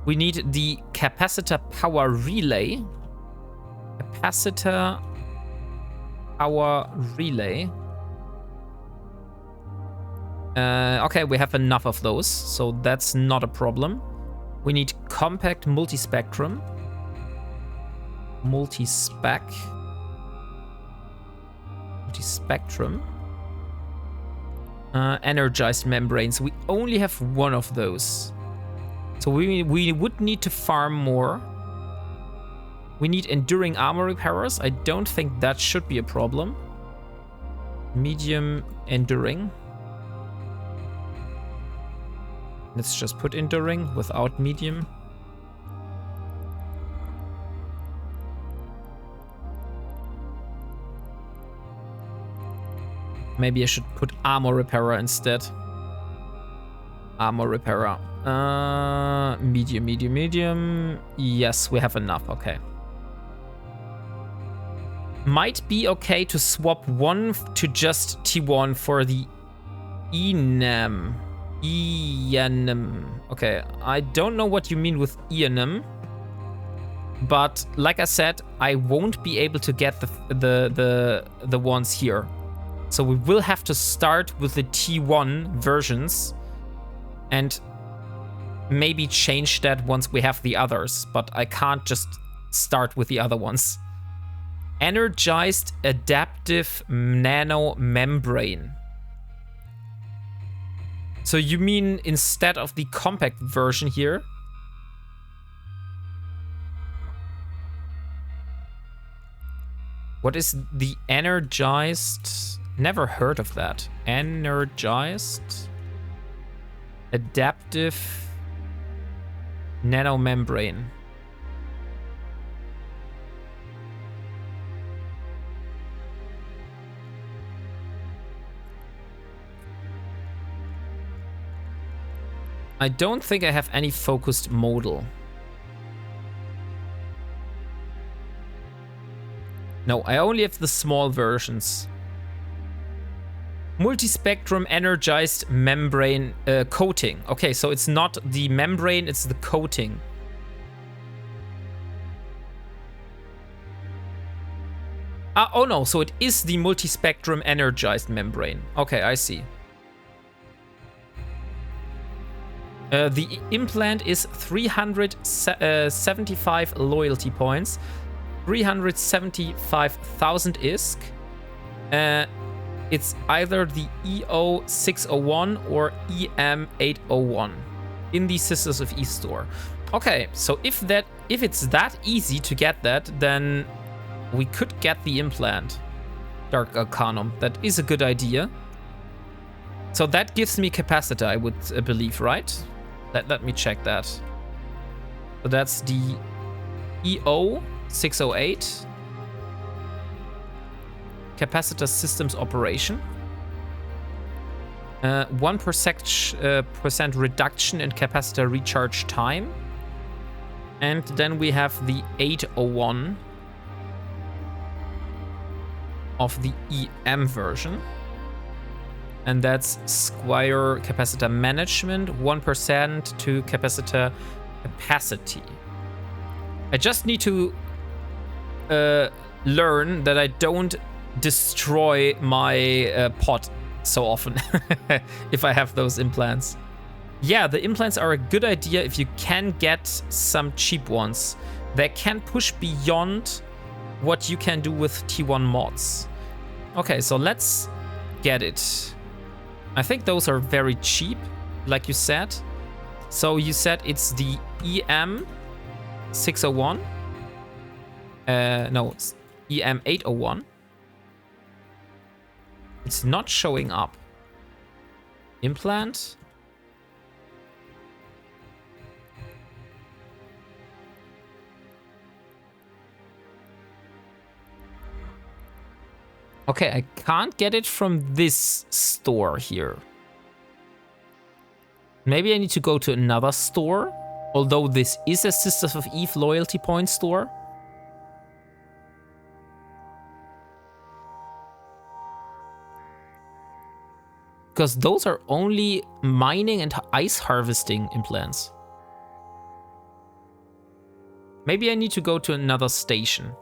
We need the capacitor power relay. Capacitor power relay. Okay, we have enough of those, so that's not a problem. We need compact multispectrum. Multispectrum. Energized membranes. We only have one of those. So we would need to farm more. We need enduring armor repairers. I don't think that should be a problem. Medium enduring. Let's just put enduring without medium. Maybe I should put armor repairer instead. Armor repairer. Medium. Yes, we have enough. Okay. Might be okay to swap one to just T1 for the enam. Okay, I don't know what you mean with enam, but like I said, I won't be able to get the ones here. So we will have to start with the T1 versions and maybe change that once we have the others, but I can't just start with the other ones. Energized adaptive nano membrane. So you mean instead of the compact version here? What is the energized? Never heard of that. Energized adaptive nanomembrane. I don't think I have any focused modal. No, I only have the small versions. Multispectrum energized membrane coating. Okay, so it's not the membrane, it's the coating. Oh no, so it is the multispectrum energized membrane. Okay, I see. The implant is 375 loyalty points, 375,000 ISK. It's either the EO601 or EM801 in the Sisters of East store. Okay, so if it's that easy to get that, then we could get the implant. Dark Arcanum. That is a good idea. So that gives me capacitor, I would believe, right? Let me check that. So that's the EO608. Capacitor systems operation. 1% reduction in capacitor recharge time. And then we have the 801 of the EM version. And that's Squire capacitor management, 1% to capacitor capacity. I just need to learn that I don't destroy my pot so often if I have those implants. Yeah, the implants are a good idea if you can get some cheap ones. They can push beyond what you can do with T1 mods. Okay, so let's get it. I think those are very cheap, like you said. So you said it's the EM 601. No, it's EM 801. It's not showing up. Implant. Okay, I can't get it from this store here. Maybe I need to go to another store. Although this is a Sisters of Eve loyalty point store. Because those are only mining and ice harvesting implants. Maybe I need to go to another station.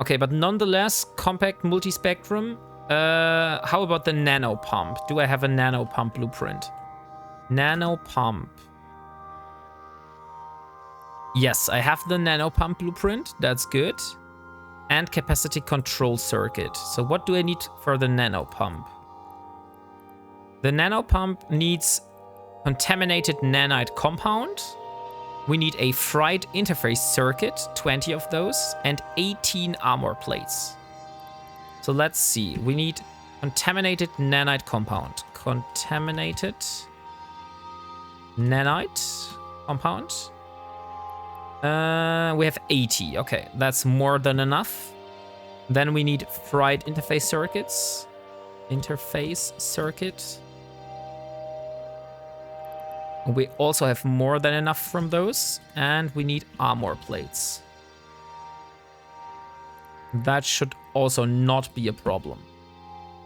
Okay, but nonetheless, compact multispectrum. How about the nano pump? Do I have a nano pump blueprint? Nano pump. Yes, I have the nano pump blueprint. That's good. And capacity control circuit. So what do I need for the nano pump? The nano pump needs contaminated nanite compound. We need a fried interface circuit, 20 of those, and 18 armor plates. So let's see. We need contaminated nanite compound. Contaminated nanite compound. We have 80. Okay, that's more than enough. Then we need fried interface circuits. Interface circuit. We also have more than enough from those. And we need armor plates. That should also not be a problem.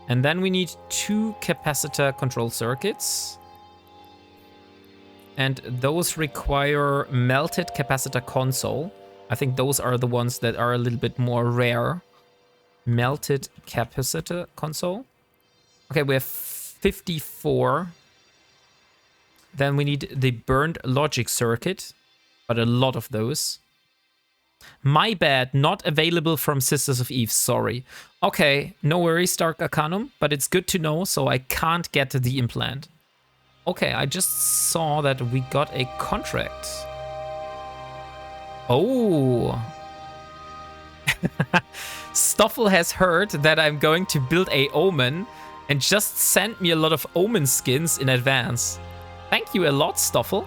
And then we need 2 capacitor control circuits. And those require melted capacitor console. I think those are the ones that are a little bit more rare. Melted capacitor console. Okay, we have 54. Then we need the burned logic circuit, but a lot of those. My bad, not available from Sisters of Eve, sorry. Okay, no worries, Dark Arcanum, but it's good to know, so I can't get the implant. Okay, I just saw that we got a contract. Oh. Stoffel has heard that I'm going to build a Omen and just sent me a lot of Omen skins in advance. Thank you a lot, Stoffel.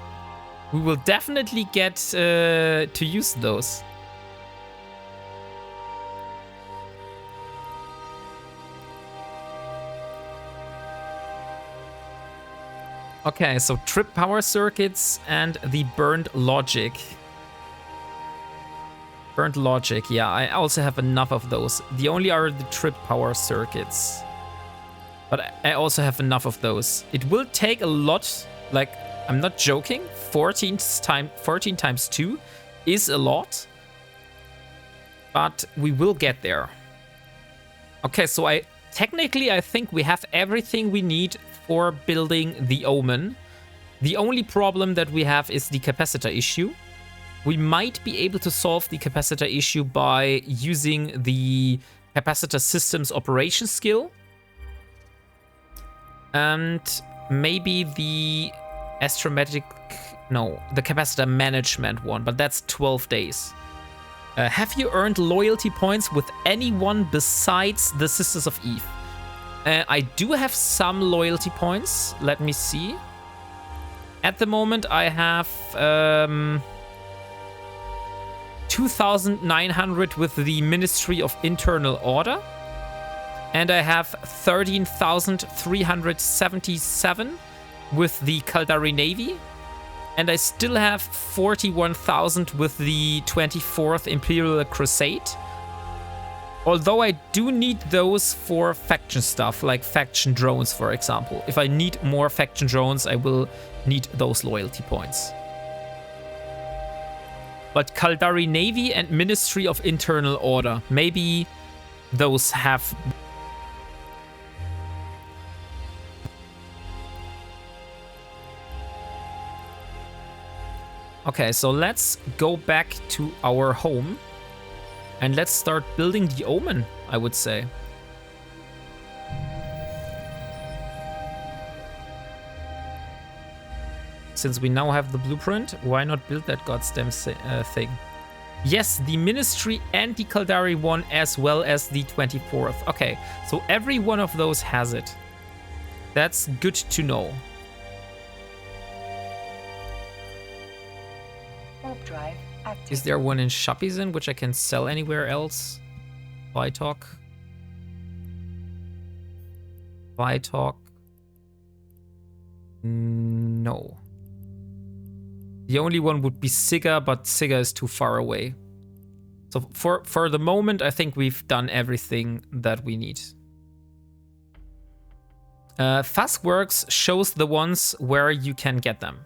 We will definitely get to use those. Okay, so trip power circuits and the burned logic. Burned logic, yeah, I also have enough of those. The only are the trip power circuits. But I also have enough of those. It will take a lot, like, I'm not joking. 14 times 2 is a lot. But we will get there. Okay, so technically I think we have everything we need for building the Omen. The only problem that we have is the capacitor issue. We might be able to solve the capacitor issue by using the capacitor systems operation skill. And maybe the the capacitor management one, but that's 12 days. Have you earned loyalty points with anyone besides the Sisters of Eve? I do have some loyalty points. Let me see. At the moment, I have 2,900 with the Ministry of Internal Order. And I have 13,377 with the Kaldari Navy. And I still have 41,000 with the 24th Imperial Crusade. Although I do need those for faction stuff, like faction drones, for example. If I need more faction drones, I will need those loyalty points. But Kaldari Navy and Ministry of Internal Order, maybe those have... Okay, so let's go back to our home. And let's start building the Omen, I would say. since we now have the blueprint, why not build that goddamn thing? Yes, the Ministry and the Kaldari one, as well as the 24th. Okay, so every one of those has it. That's good to know. Warp drive active. Is there one in Shopizin which I can sell anywhere else? Vitalk. Vitalk. No. The only one would be Siga, but Siga is too far away. So for the moment, I think we've done everything that we need. Fuzzworks shows the ones where you can get them.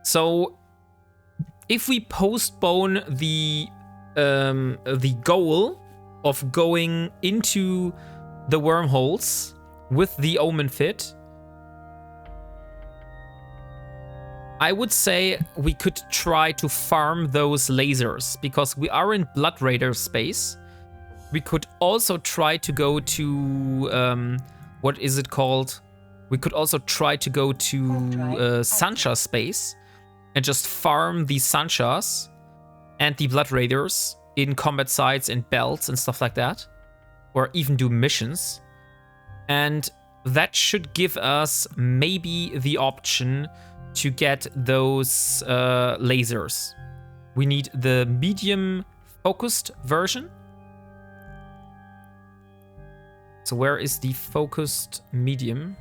So if we postpone the goal of going into the wormholes with the Omen Fit, I would say we could try to farm those lasers because we are in Blood Raider space. We could also try to go to what is it called? We could also try to go to Sancha space and just farm the Sanchas and the Blood Raiders in combat sites and belts and stuff like that. Or even do missions. And that should give us maybe the option to get those lasers. We need the medium focused version. So where is the focused medium?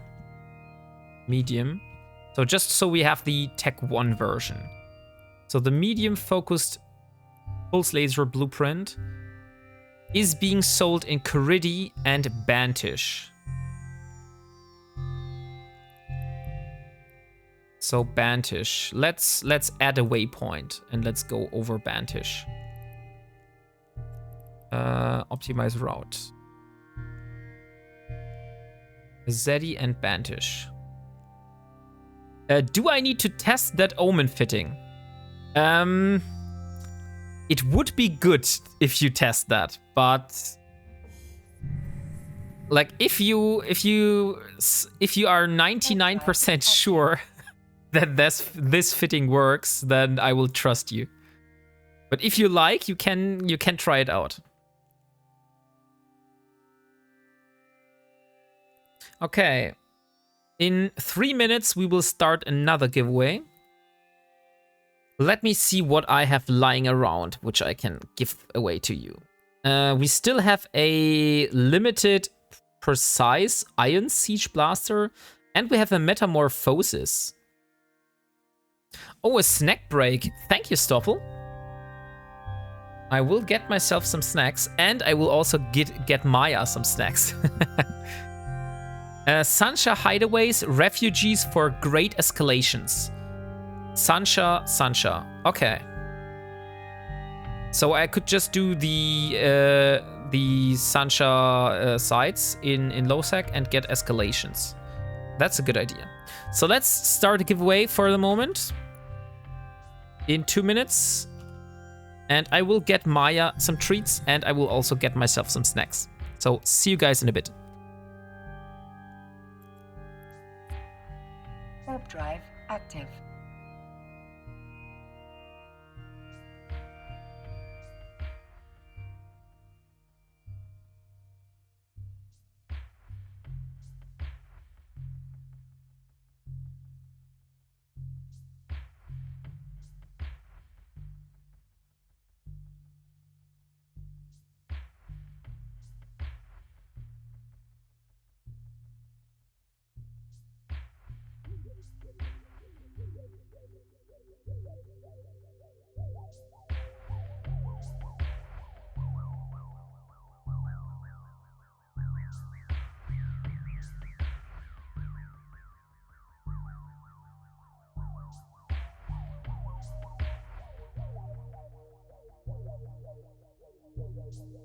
Medium. So just so we have the Tech 1 version. So the medium focused pulse laser blueprint is being sold in Karidi and Bantish. So Bantish, let's add a waypoint and let's go over Bantish. Optimize route. Zeddy and Bantish. Do I need to test that Omen fitting? It would be good if you test that, but like if you are 99% sure that this fitting works, then I will trust you. But if you like, you can try it out. Okay. In 3 minutes we will start another giveaway. Let me see what I have lying around, which I can give away to you. We still have a limited precise Iron Siege Blaster, and we have a Metamorphosis. Oh, a snack break. Thank you, Stoffel. I will get myself some snacks, and I will also get Maya some snacks. Sancha hideaways, refugees for great escalations. Sancha. Okay. So I could just do the Sancha sites in Losec and get escalations. That's a good idea. So let's start a giveaway for the moment. In 2 minutes. And I will get Maya some treats, and I will also get myself some snacks. So see you guys in a bit. Warp drive active.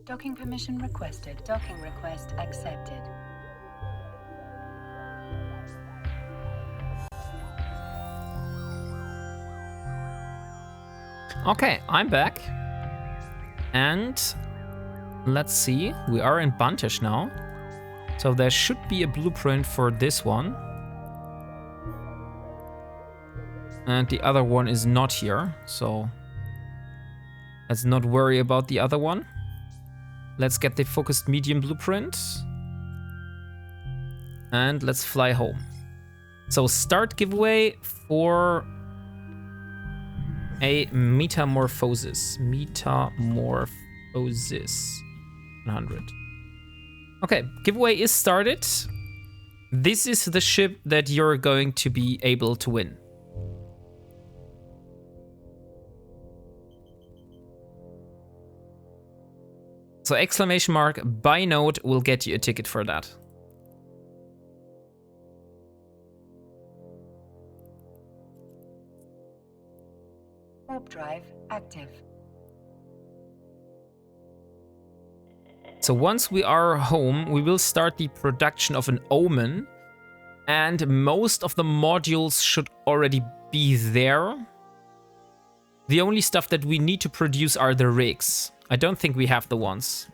Docking permission requested. Docking request accepted. Okay, I'm back. And let's see, we are in Bantish now. So there should be a blueprint for this one. And the other one is not here, so let's not worry about the other one. Let's get the focused medium blueprint. And let's fly home. So start giveaway for a metamorphosis. Metamorphosis 100. Okay, giveaway is started. This is the ship that you're going to be able to win. So exclamation mark buy node will get you a ticket for that. Warp drive active. So once we are home, we will start the production of an omen, and most of the modules should already be there. The only stuff that we need to produce are the rigs. I don't think we have the ones.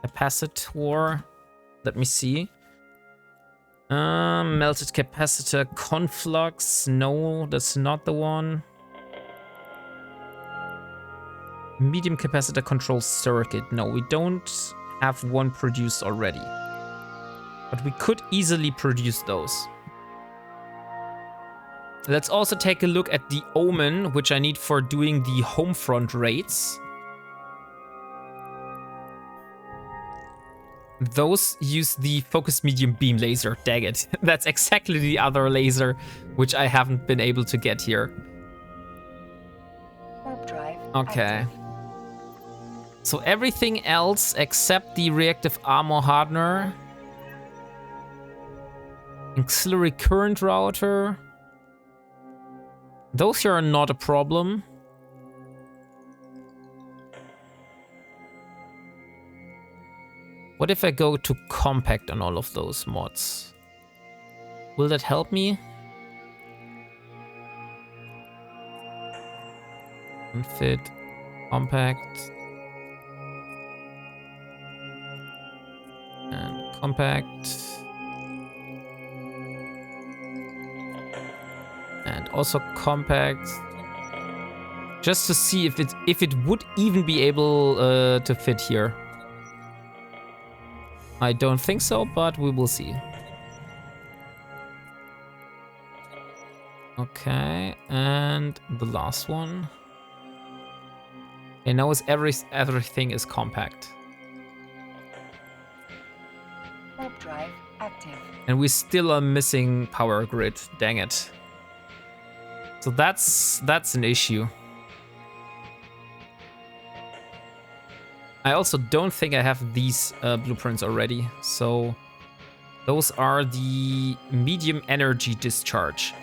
Capacitor, let me see. Melted capacitor, conflux, no, that's not the one. Medium capacitor control circuit, no, we don't have one produced already. But we could easily produce those. Let's also take a look at the omen, which I need for doing the home front raids. Those use the focused medium beam laser. Dang it. That's exactly the other laser, which I haven't been able to get here. Warp drive Okay. active. So everything else except the reactive armor hardener, auxiliary current router, those here are not a problem. What if I go to compact on all of those mods? Will that help me? Unfit, compact, and compact, and also compact, just to see if it would even be able to fit here. I don't think so, but we will see. Okay, and the last one. Okay, now everything is compact. Warp drive active. And we still are missing power grid. Dang it. So that's an issue. I also don't think I have these blueprints already. So those are the medium energy discharge.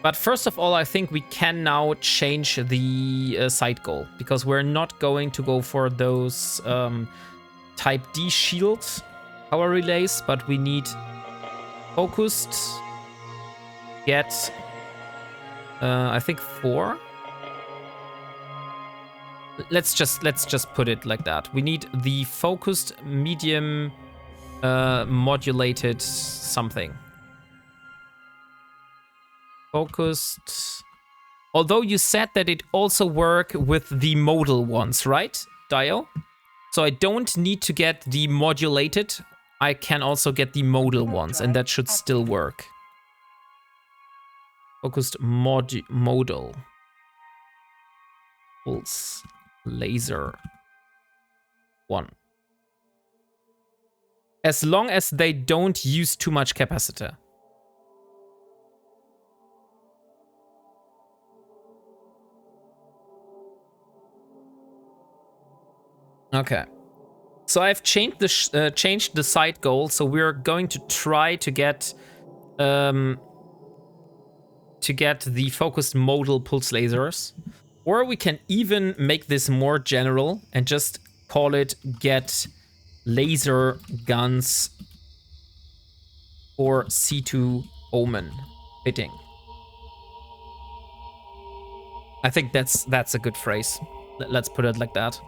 But first of all, I think we can now change the side goal, because we're not going to go for those type D shield power relays, but we need focused, get I think 4. Let's just put it like that. We need the focused medium modulated something. Focused. Although you said that it also work with the modal ones, right, Dio? So I don't need to get the modulated. I can also get the modal ones, and that should still work. Focused modal. Pulse laser 1. As long as they don't use too much capacitor. Okay. So I've changed the side goal, so we're going to try to get the focused modal pulse lasers. Or we can even make this more general and just call it get laser guns for C2 Omen fitting. I think that's a good phrase. Let's put it like that.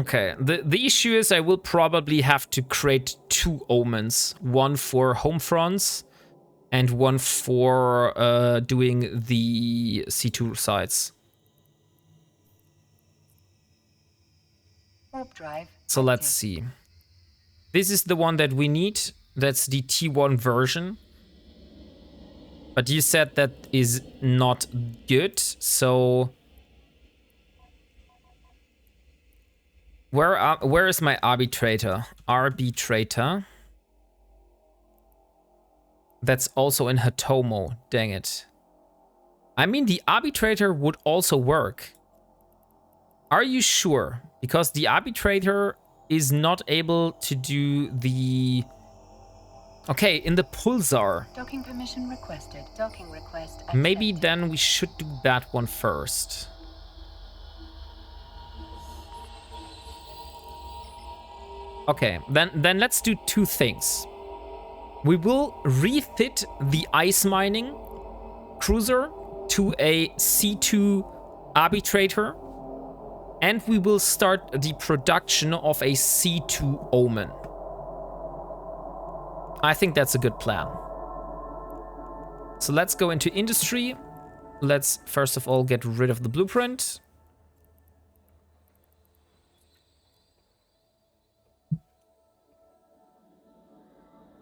Okay, the issue is I will probably have to create 2 omens. One for home fronts and one for doing the C2 sites. Warp drive. So let's active. see. This is the one that we need. That's the T1 version. But you said that is not good, so... Where is my arbitrator? Arbitrator. That's also in Hatomo, dang it. I mean, the arbitrator would also work. Are you sure? Because the arbitrator is not able to do the... Okay, in the pulsar. Docking permission requested. Docking request accepted. Maybe then we should do that one first. Okay, then let's do 2 things. We will refit the ice mining cruiser to a C2 arbitrator, and we will start the production of a C2 omen. I think that's a good plan. So let's go into industry. Let's first of all get rid of the blueprint.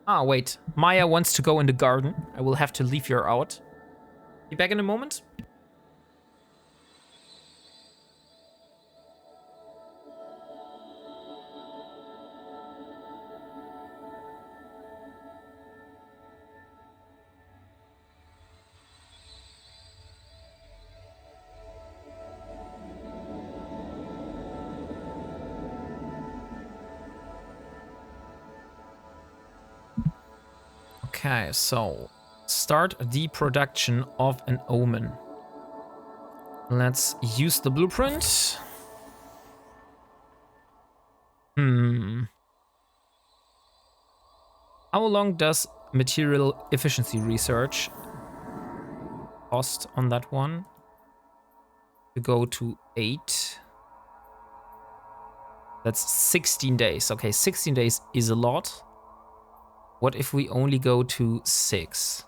Ah, wait. Maya wants to go in the garden. I will have to leave her out. Be back in a moment. Okay, so start the production of an omen. Let's use the blueprint. How long does material efficiency research cost on that one? To go to 8. That's 16 days. Okay, 16 days is a lot. What if we only go to 6?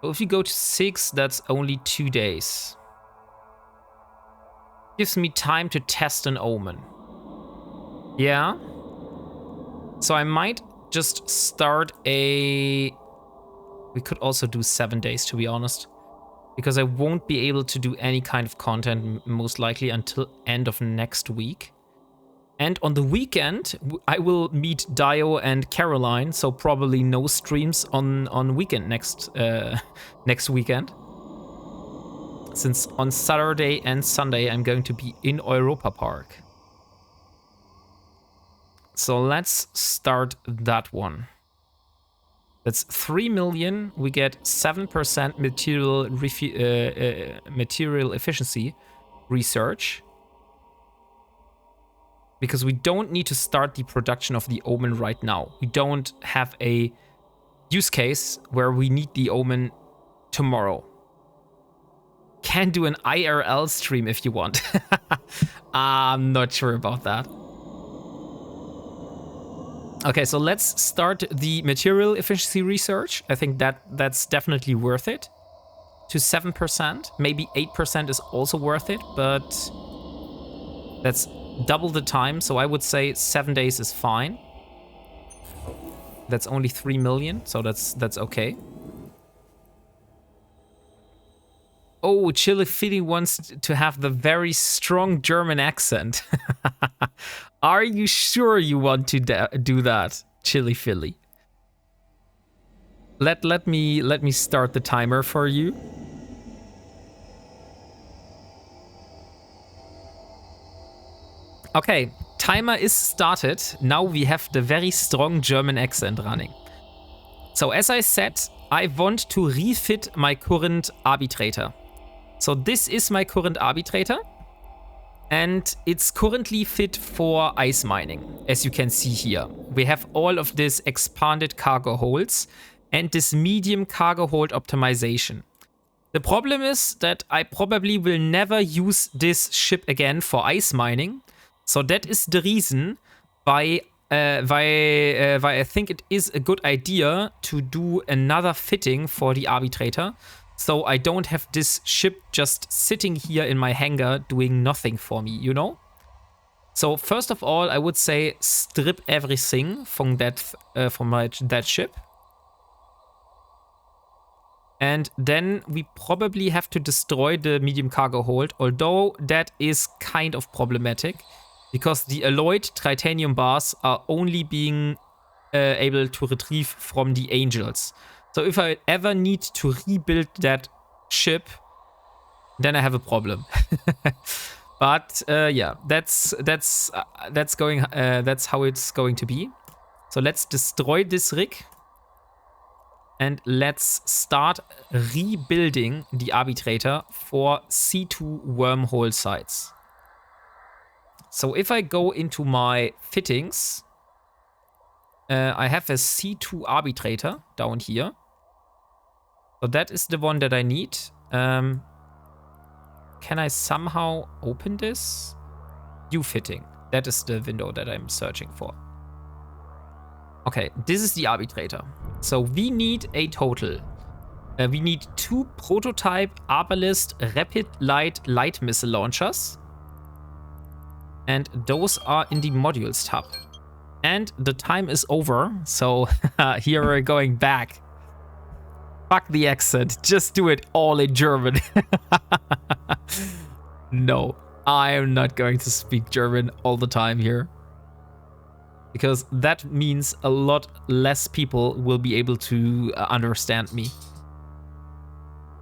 So if you go to 6, that's only 2 days. Gives me time to test an omen. Yeah. So I might just start a... We could also do 7 days, to be honest. Because I won't be able to do any kind of content, most likely, until end of next week. And on the weekend, I will meet Dio and Caroline, so probably no streams on weekend next weekend. Since on Saturday and Sunday, I'm going to be in Europa Park. So let's start that one. That's 3 million. We get 7% material efficiency research. Because we don't need to start the production of the omen right now. We don't have a use case where we need the omen tomorrow. Can do an IRL stream if you want. I'm not sure about that. Okay, so let's start the material efficiency research. I think that's definitely worth it. To 7%. Maybe 8% is also worth it, but that's double the time, so I would say 7 days is fine. That's only 3 million, so that's okay. Oh, Chili Philly wants to have the very strong German accent. Are you sure you want to do that, Chili Philly? Let me start the timer for you. Okay, timer is started. Now we have the very strong German accent running. So as I said, I want to refit my current arbitrator. So this is my current arbitrator. And it's currently fit for ice mining, as you can see here. We have all of this expanded cargo holds and this medium cargo hold optimization. The problem is that I probably will never use this ship again for ice mining. So that is the reason why I think it is a good idea to do another fitting for the arbitrator. So I don't have this ship just sitting here in my hangar doing nothing for me, you know? So first of all, I would say strip everything from that ship. And then we probably have to destroy the medium cargo hold, although that is kind of problematic because the alloyed titanium bars are only being able to retrieve from the angels. So if I ever need to rebuild that ship, then I have a problem. But yeah, that's how it's going to be. So let's destroy this rig. And let's start rebuilding the arbitrator for C2 wormhole sites. So if I go into my fittings, I have a C2 arbitrator down here. So that is the one that I need. Can I somehow open this? View fitting. That is the window that I'm searching for. Okay, this is the arbitrator. So we need a total. We need 2 prototype Arbalist rapid light missile launchers. And those are in the modules tab. And the time is over. So here we're going back. Fuck the accent. Just do it all in German. No, I am not going to speak German all the time here. Because that means a lot less people will be able to understand me.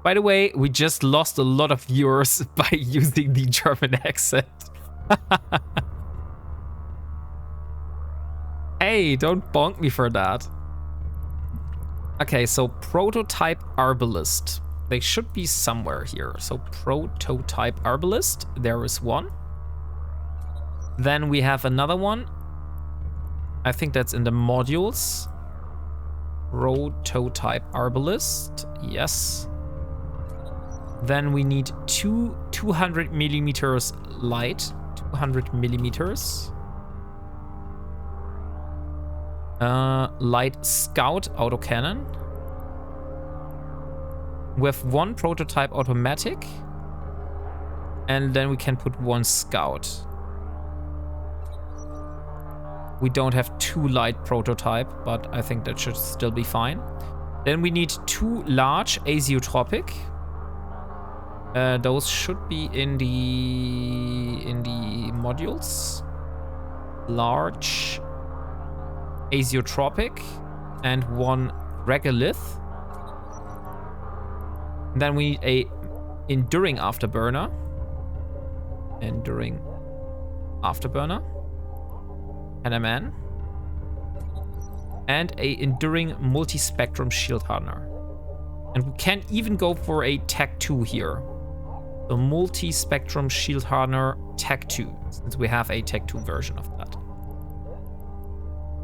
By the way, we just lost a lot of viewers by using the German accent. Hey, don't bonk me for that. Okay, so prototype Arbalist. They should be somewhere here. So prototype Arbalist, there is one. Then we have another one. I think that's in the modules. Prototype Arbalist, yes. Then we need 2 200 millimeters light, 200 millimeters. Light Scout autocannon. We have 1 prototype automatic. And then we can put 1 Scout. We don't have 2 light prototype, but I think that should still be fine. Then we need 2 large azeotropic. Those should be in the modules. Large azeotropic and 1 regolith. Then we need a enduring afterburner. Enduring afterburner. And a man. And a enduring multi-spectrum shield hardener. And we can even go for a Tech 2 here. The multi-spectrum shield hardener Tech 2, since we have a Tech 2 version of that.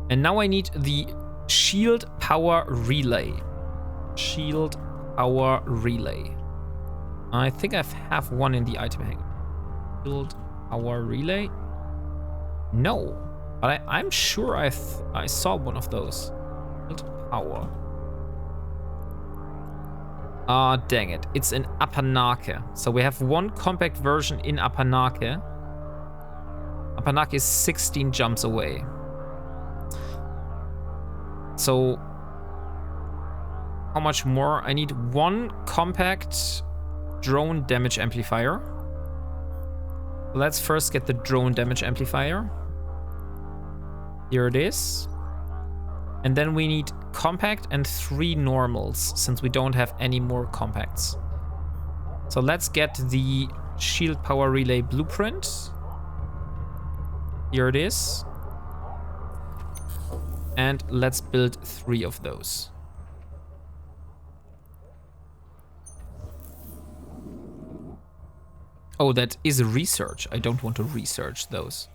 And now I need the shield power relay. Shield power relay. I think I have one in the item hanger. Shield power relay? No. But I'm sure I saw one of those. Shield power. Ah, dang it. It's in Apanake. So we have 1 compact version in Apanake. Apanake is 16 jumps away. So how much more? I need 1 compact drone damage amplifier. Let's first get the drone damage amplifier. Here it is. And then we need compact and 3 normals, since we don't have any more compacts. So let's get the shield power relay blueprint. Here it is. And let's build 3 of those. Oh, that is research. I don't want to research those.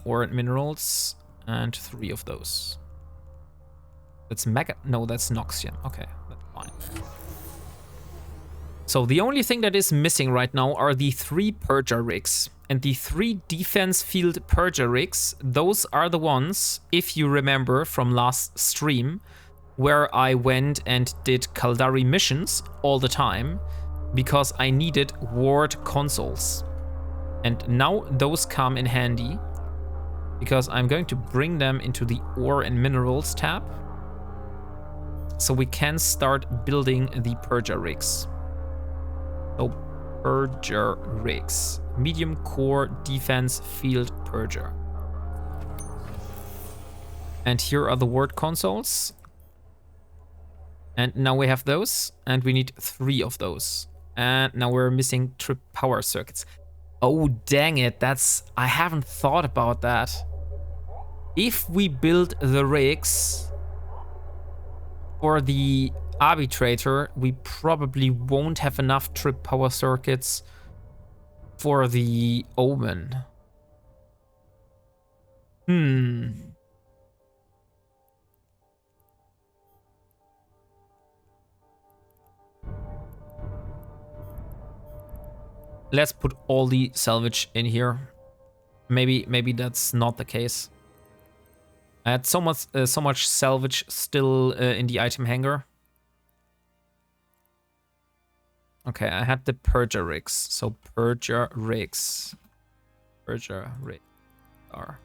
Ore and minerals, and 3 of those. That's mega. No, that's Noxian. Okay, that's fine. So the only thing that is missing right now are the 3 Purger rigs. And the 3 defense field purger rigs, those are the ones, if you remember from last stream, where I went and did Kaldari missions all the time because I needed ward consoles. And now those come in handy because I'm going to bring them into the ore and minerals tab so we can start building the purger rigs. So purger rigs, medium core defense field purger. And here are the word consoles. And now we have those, and we need 3 of those. And now we're missing trip power circuits. Oh, dang it, I haven't thought about that. If we build the rigs for the arbitrator, we probably won't have enough trip power circuits for the omen. Let's put all the salvage in here. Maybe that's not the case. I had so much salvage still in the item hanger. Okay, I had the purger rigs. So purger rigs. Purger rigs are.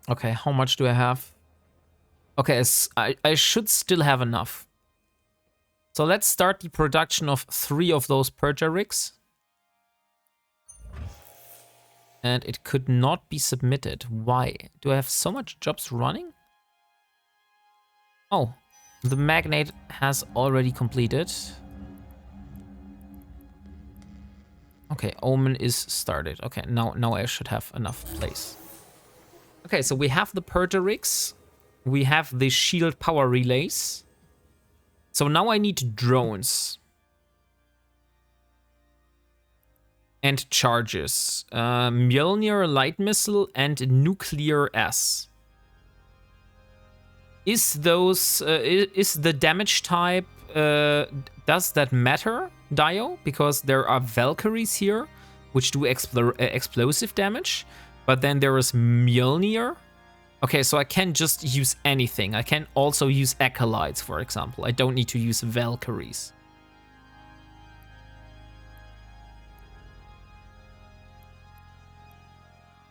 Okay, how much do I have? Okay, I should still have enough. So let's start the production of 3 of those purger rigs. And it could not be submitted. Why? Do I have so much jobs running? Oh, the magnate has already completed. Okay, omen is started. Okay, now I should have enough place. Okay, so we have the purger rigs. We have the shield power relays. So now I need drones. And charges. Mjolnir light missile and nuclear S. Is the damage type, does that matter, Dio? Because there are Valkyries here, which do explosive damage. But then there is Mjolnir. Okay, so I can just use anything. I can also use Acolytes, for example. I don't need to use Valkyries.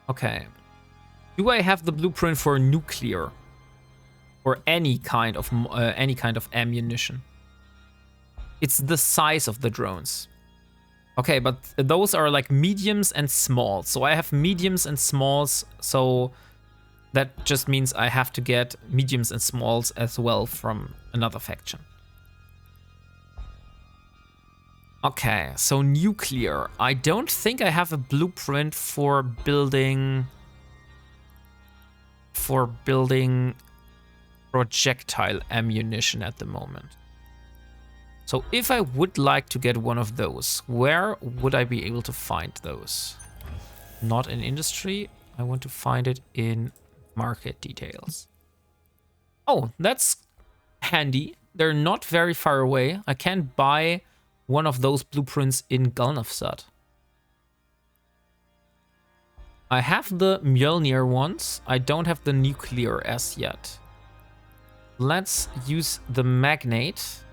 Okay. Do I have the blueprint for nuclear? Or any kind of ammunition? It's the size of the drones. Okay, but those are like mediums and smalls. So I have mediums and smalls, so that just means I have to get mediums and smalls as well from another faction. Okay, so nuclear. I don't think I have a blueprint for building projectile ammunition at the moment. So if I would like to get one of those, where would I be able to find those? Not in industry. I want to find it in market details. Oh, that's handy. They're not very far away. I can buy one of those blueprints in Galnafsat. I have the Mjolnir ones. I don't have the nuclear S yet. Let's use the magnate.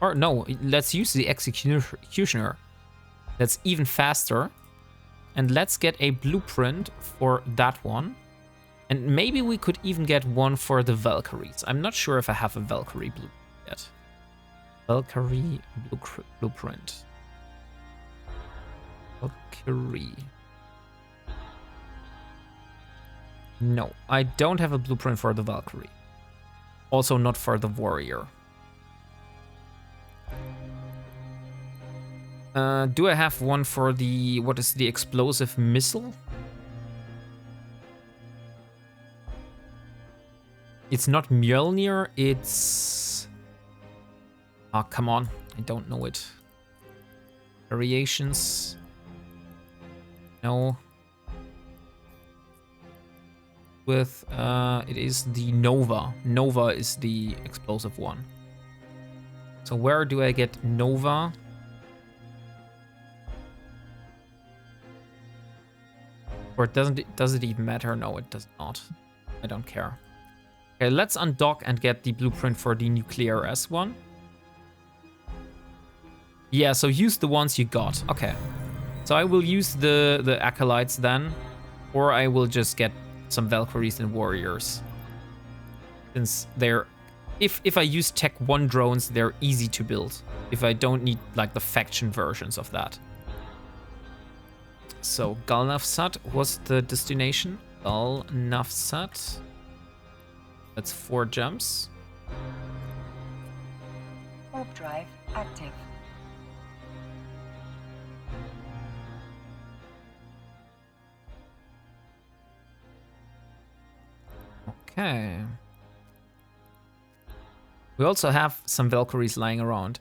Or no, let's use the executioner. That's even faster. And let's get a blueprint for that one. And maybe we could even get one for the Valkyries. I'm not sure if I have a Valkyrie blueprint yet. Valkyrie blueprint. Valkyrie. No, I don't have a blueprint for the Valkyrie. Also not for the warrior. Do I have one for the, what is the explosive missile? It's not Mjolnir, it's... Ah, come on, I don't know it. Variations. No. With, it is the Nova. Nova is the explosive one. So where do I get Nova? Or does it even matter? No, it does not. I don't care. Okay, let's undock and get the blueprint for the nuclear S1. Yeah, so use the ones you got. Okay. So I will use the acolytes then. Or I will just get some Valkyries and warriors. Since they're... If I use Tech 1 drones, they're easy to build. If I don't need like the faction versions of that. So Galnavsat was the destination. Galnavsat. That's 4 jumps. Warp drive active. Okay. We also have some Valkyries lying around.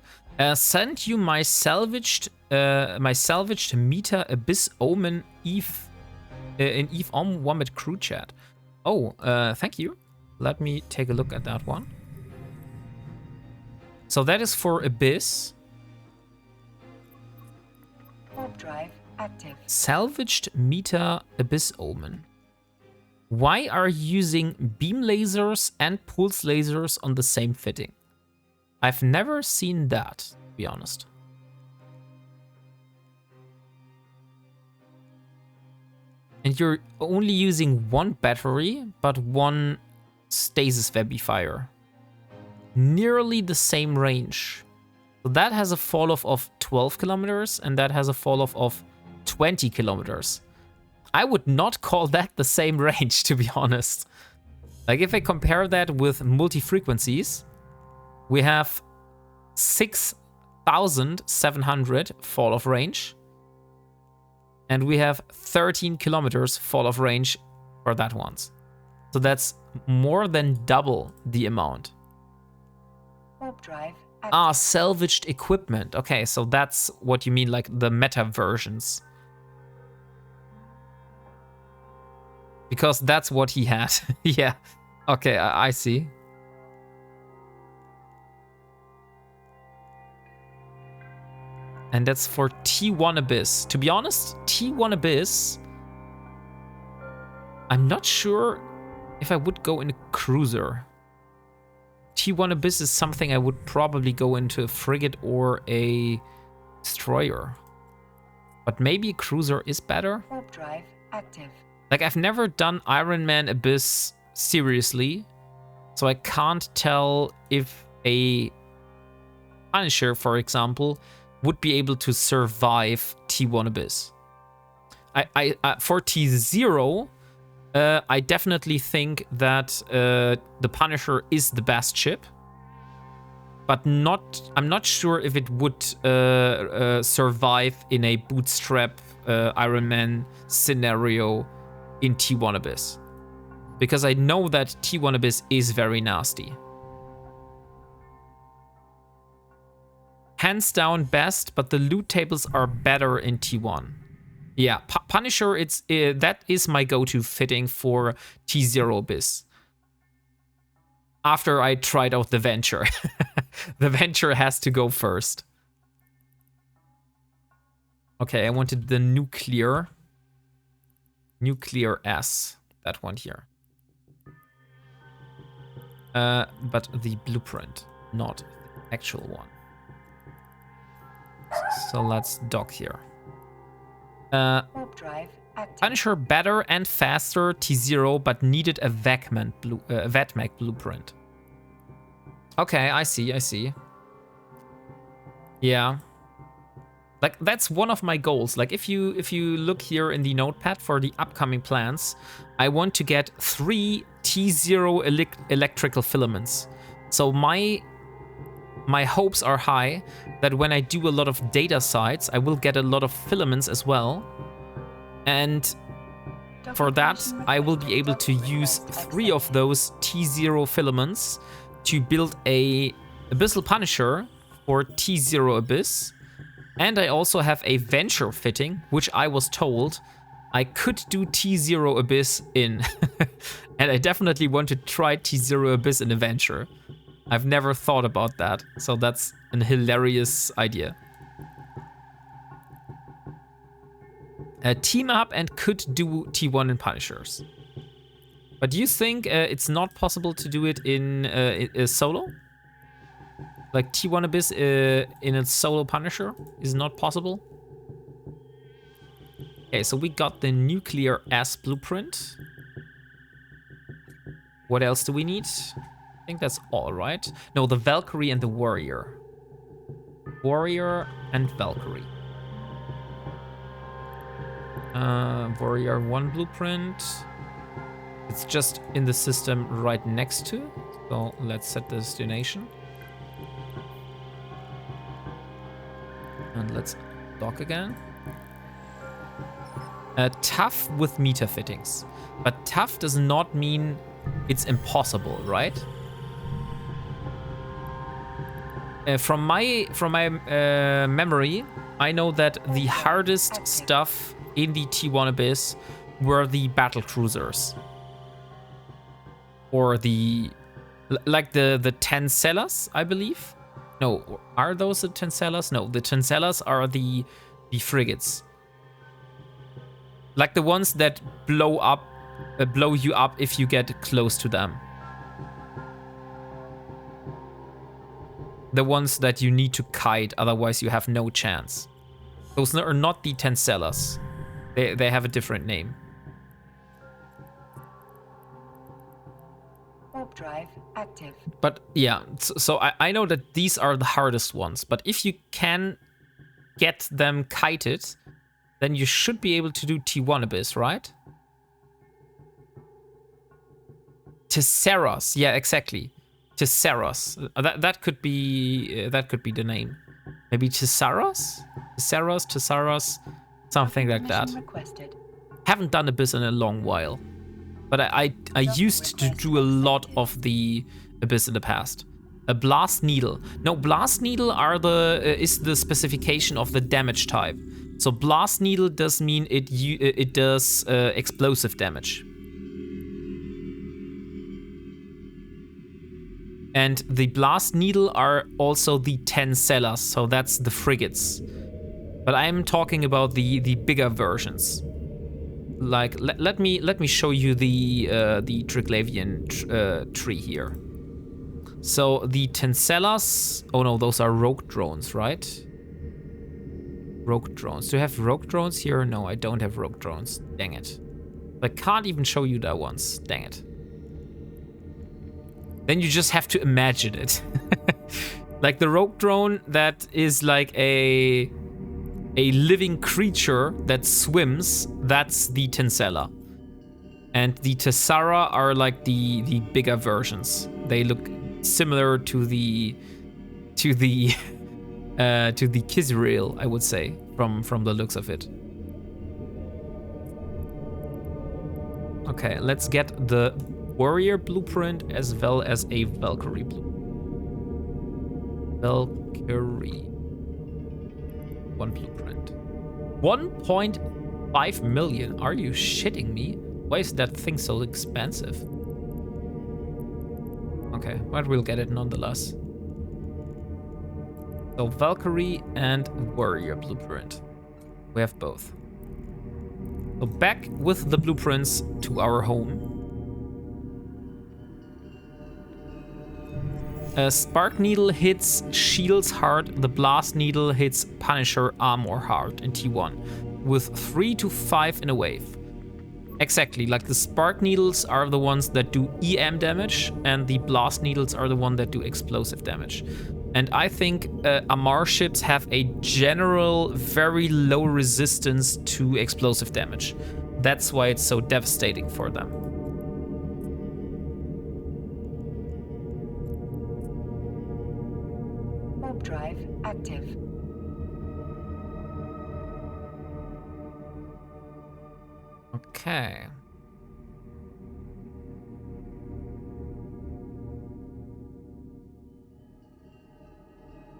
Send you my salvaged Meta Abyss Omen Eve in Eve Wombat crew chat. Oh, thank you. Let me take a look at that one. So that is for Abyss. Warp drive active. Salvaged Meta Abyss Omen. Why are you using beam lasers and pulse lasers on the same fitting? I've never seen that, to be honest. And you're only using 1 battery, but 1 stasis webifier. Nearly the same range. So that has a fall-off of 12 kilometers, and that has a fall-off of 20 kilometers. I would not call that the same range, to be honest. Like, if I compare that with multi-frequencies, we have 6,700 fall-off range. And we have 13 kilometers fall-off range for that ones. So that's more than double the amount. Warp drive active. Ah, salvaged equipment. Okay, so that's what you mean, like the meta versions. Because that's what he had. Yeah. Okay, I see. And that's for T1 Abyss. To be honest, T1 Abyss... I'm not sure if I would go in a cruiser. T1 Abyss is something I would probably go into a frigate or a destroyer. But maybe a cruiser is better? Warp drive active. Like, I've never done Ironman Abyss seriously, so I can't tell if a Punisher, for example, would be able to survive T1 Abyss. For T0, I definitely think that the Punisher is the best ship, but I'm not sure if it would survive in a bootstrap Ironman scenario in T1 Abyss. Because I know that T1 Abyss is very nasty. Hands down best, but the loot tables are better in T1. Yeah, Punisher, that is my go-to fitting for T0 Abyss. After I tried out the Venture. The Venture has to go first. Okay, I wanted the Nuclear S, that one here. But the blueprint, not the actual one. So let's dock here. Warp drive active. Punisher better and faster T0, but needed a VATMAC blueprint. Okay, I see. Yeah. Like, that's one of my goals. Like, if you look here in the notepad for the upcoming plans, I want to get 3 T0 electrical filaments. So my hopes are high that when I do a lot of data sites, I will get a lot of filaments as well. And for that, I will be able to use 3 of those T0 filaments to build a Abyssal Punisher for T0 Abyss. And I also have a Venture fitting, which I was told I could do T0 Abyss in. And I definitely want to try T0 Abyss in a Venture. I've never thought about that, so that's an hilarious idea. Team up and could do T1 in Punishers. But do you think it's not possible to do it in solo? Like T1 Abyss in a solo Punisher is not possible? Okay, so we got the Nuclear S blueprint. What else do we need? I think that's all, right? No, the Valkyrie and the Warrior. Warrior and Valkyrie. Warrior 1 blueprint. It's just in the system right next to. So let's set the destination. And let's dock again. Tough with meter fittings. But tough does not mean it's impossible, right? From my memory, I know that the hardest stuff in the T1 Abyss were the battle cruisers. Or the 10 cellars, I believe. No, are those the 10 cellars? No, the 10 cellars are the frigates. Like the ones that blow you up if you get close to them. The ones that you need to kite, otherwise you have no chance. Those are not the 10 cellars. They have a different name. Warp drive active. But yeah, so I know that these are the hardest ones. But if you can get them kited, then you should be able to do T1 Abyss, right? Tesseros, yeah, exactly. Tesseros. That could be the name. Maybe Tesseros, something like that. Requested. Haven't done Abyss in a long while, but I used to do a lot of the Abyss in the past. A Blast Needle. No, Blast Needle is the specification of the damage type. So Blast Needle does mean it does explosive damage. And the Blast Needle are also the 10 cellars, so that's the frigates. But I'm talking about the bigger versions. Like let me show you the Triglavian tree here. So the 10 cellars. Oh no, those are rogue drones, right? Rogue drones. Do you have rogue drones here? No, I don't have rogue drones. Dang it. I can't even show you that once. Dang it. Then you just have to imagine it. Like the rogue drone that is like a living creature that swims, that's the Tinsella. And the Tessara are like the bigger versions. They look similar to the Kizrael, I would say, from the looks of it. Okay, let's get the Warrior blueprint as well as a Valkyrie blueprint. Valkyrie. One blueprint. 1.5 million. Are you shitting me? Why is that thing so expensive? Okay, but we'll get it nonetheless. So Valkyrie and Warrior blueprint. We have both. So back with the blueprints to our home. Spark Needle hits shields hard, the Blast Needle hits Punisher armor hard in T1, with 3 to 5 in a wave. Exactly, like the Spark Needles are the ones that do EM damage, and the Blast Needles are the ones that do explosive damage. And I think Amar ships have a general very low resistance to explosive damage. That's why it's so devastating for them. Drive active. Okay.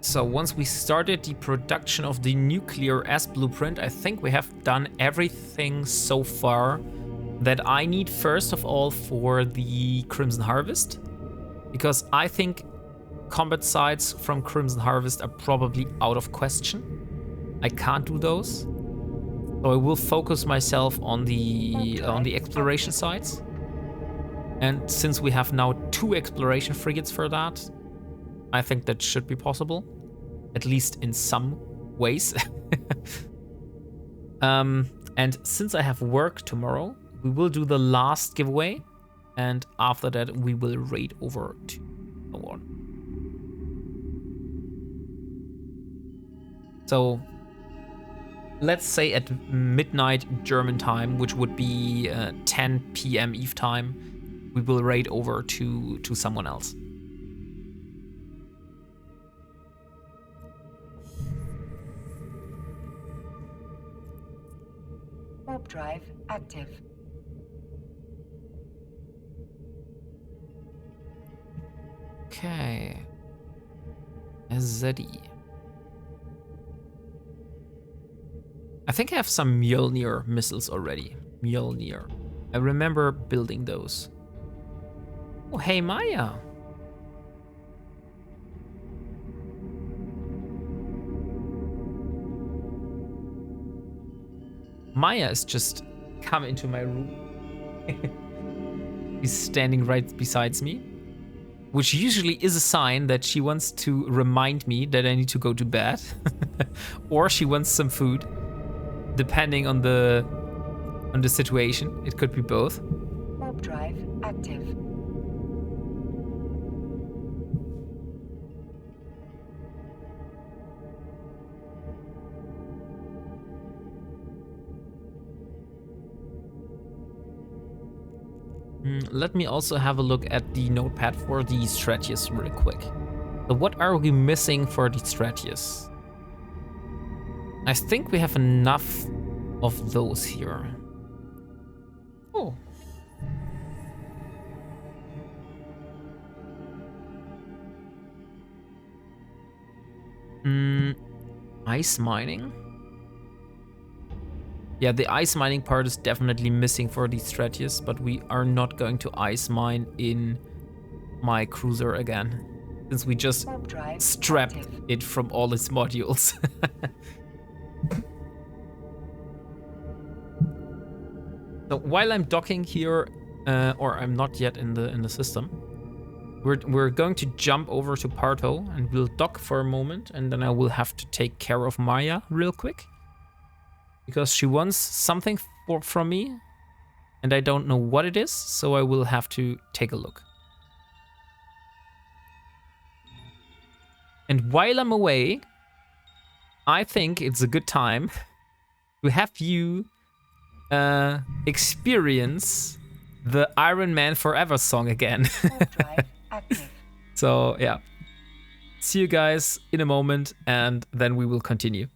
So once we started the production of the Nuclear S blueprint, I think we have done everything so far that I need first of all for the Crimson Harvest, because I think combat sites from Crimson Harvest are probably out of question. I can't do those. So I will focus myself on the exploration sites. And since we have now 2 exploration frigates for that, I think that should be possible, at least in some ways. And since I have work tomorrow, we will do the last giveaway, and after that we will raid over to the one. So let's say at midnight German time, which would be 10 p.m. Eve time, we will raid over to someone else. Warp drive active. Okay. Zeddy. I think I have some Mjolnir missiles already. Mjolnir. I remember building those. Oh, hey, Maya. Maya is just come into my room. He's standing right beside me, which usually is a sign that she wants to remind me that I need to go to bed, or she wants some food, depending on the situation. It could be both. Warp drive active. Let me also have a look at the notepad for the Stratius really quick. So what are we missing for the Stratius? I think we have enough of those here. Oh. Ice mining? Yeah, the ice mining part is definitely missing for the Stratius, but we are not going to ice mine in my cruiser again, since we just strapped it from all its modules. So while I'm docking here, or I'm not yet in the system, we're going to jump over to Parto and we'll dock for a moment, and then I will have to take care of Maya real quick, because she wants something from me, and I don't know what it is, so I will have to take a look. And while I'm away, I think it's a good time to have you experience the Ironman Forever song again. So yeah, see you guys in a moment, and then we will continue.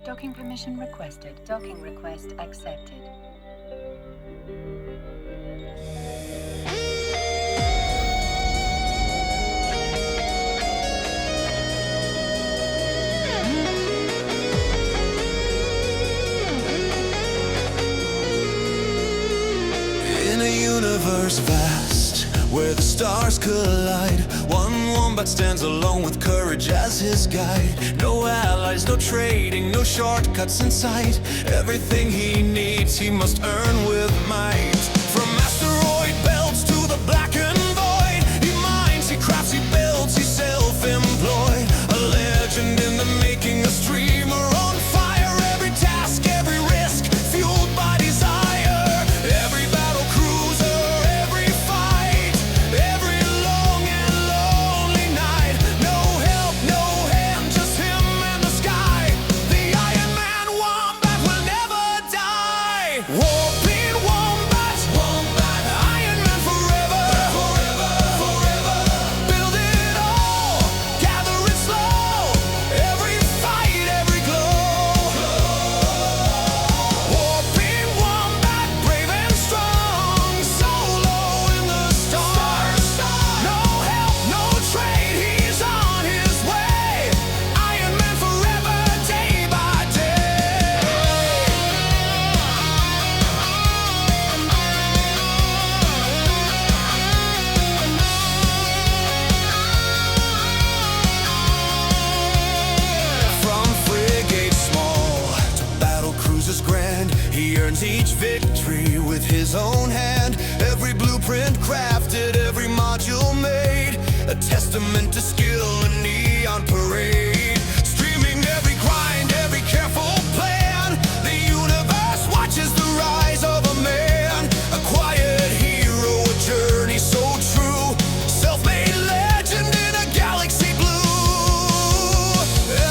Docking permission requested. Docking request accepted. In a universe vast, where the stars collide, one wombat stands alone with courage as his guide. No allies, no trading, no shortcuts in sight. Everything he needs, he must earn with might. From asteroid belts to the blackened void, he mines, he crafts, he builds, he's self-employed. A legend in the making, a streamer on fire. Every task, every risk, fueled by desire. Every battle cruiser, every fight, every long and lonely night. No help, no hand, just him and the sky. The Iron Man Wombat will never die. Warping Wombat, each victory with his own hand. Every blueprint crafted, every module made, a testament to skill and neon parade. Streaming every grind, every careful plan. The universe watches the rise of a man, a quiet hero, a journey so true. Self-made legend in a galaxy blue.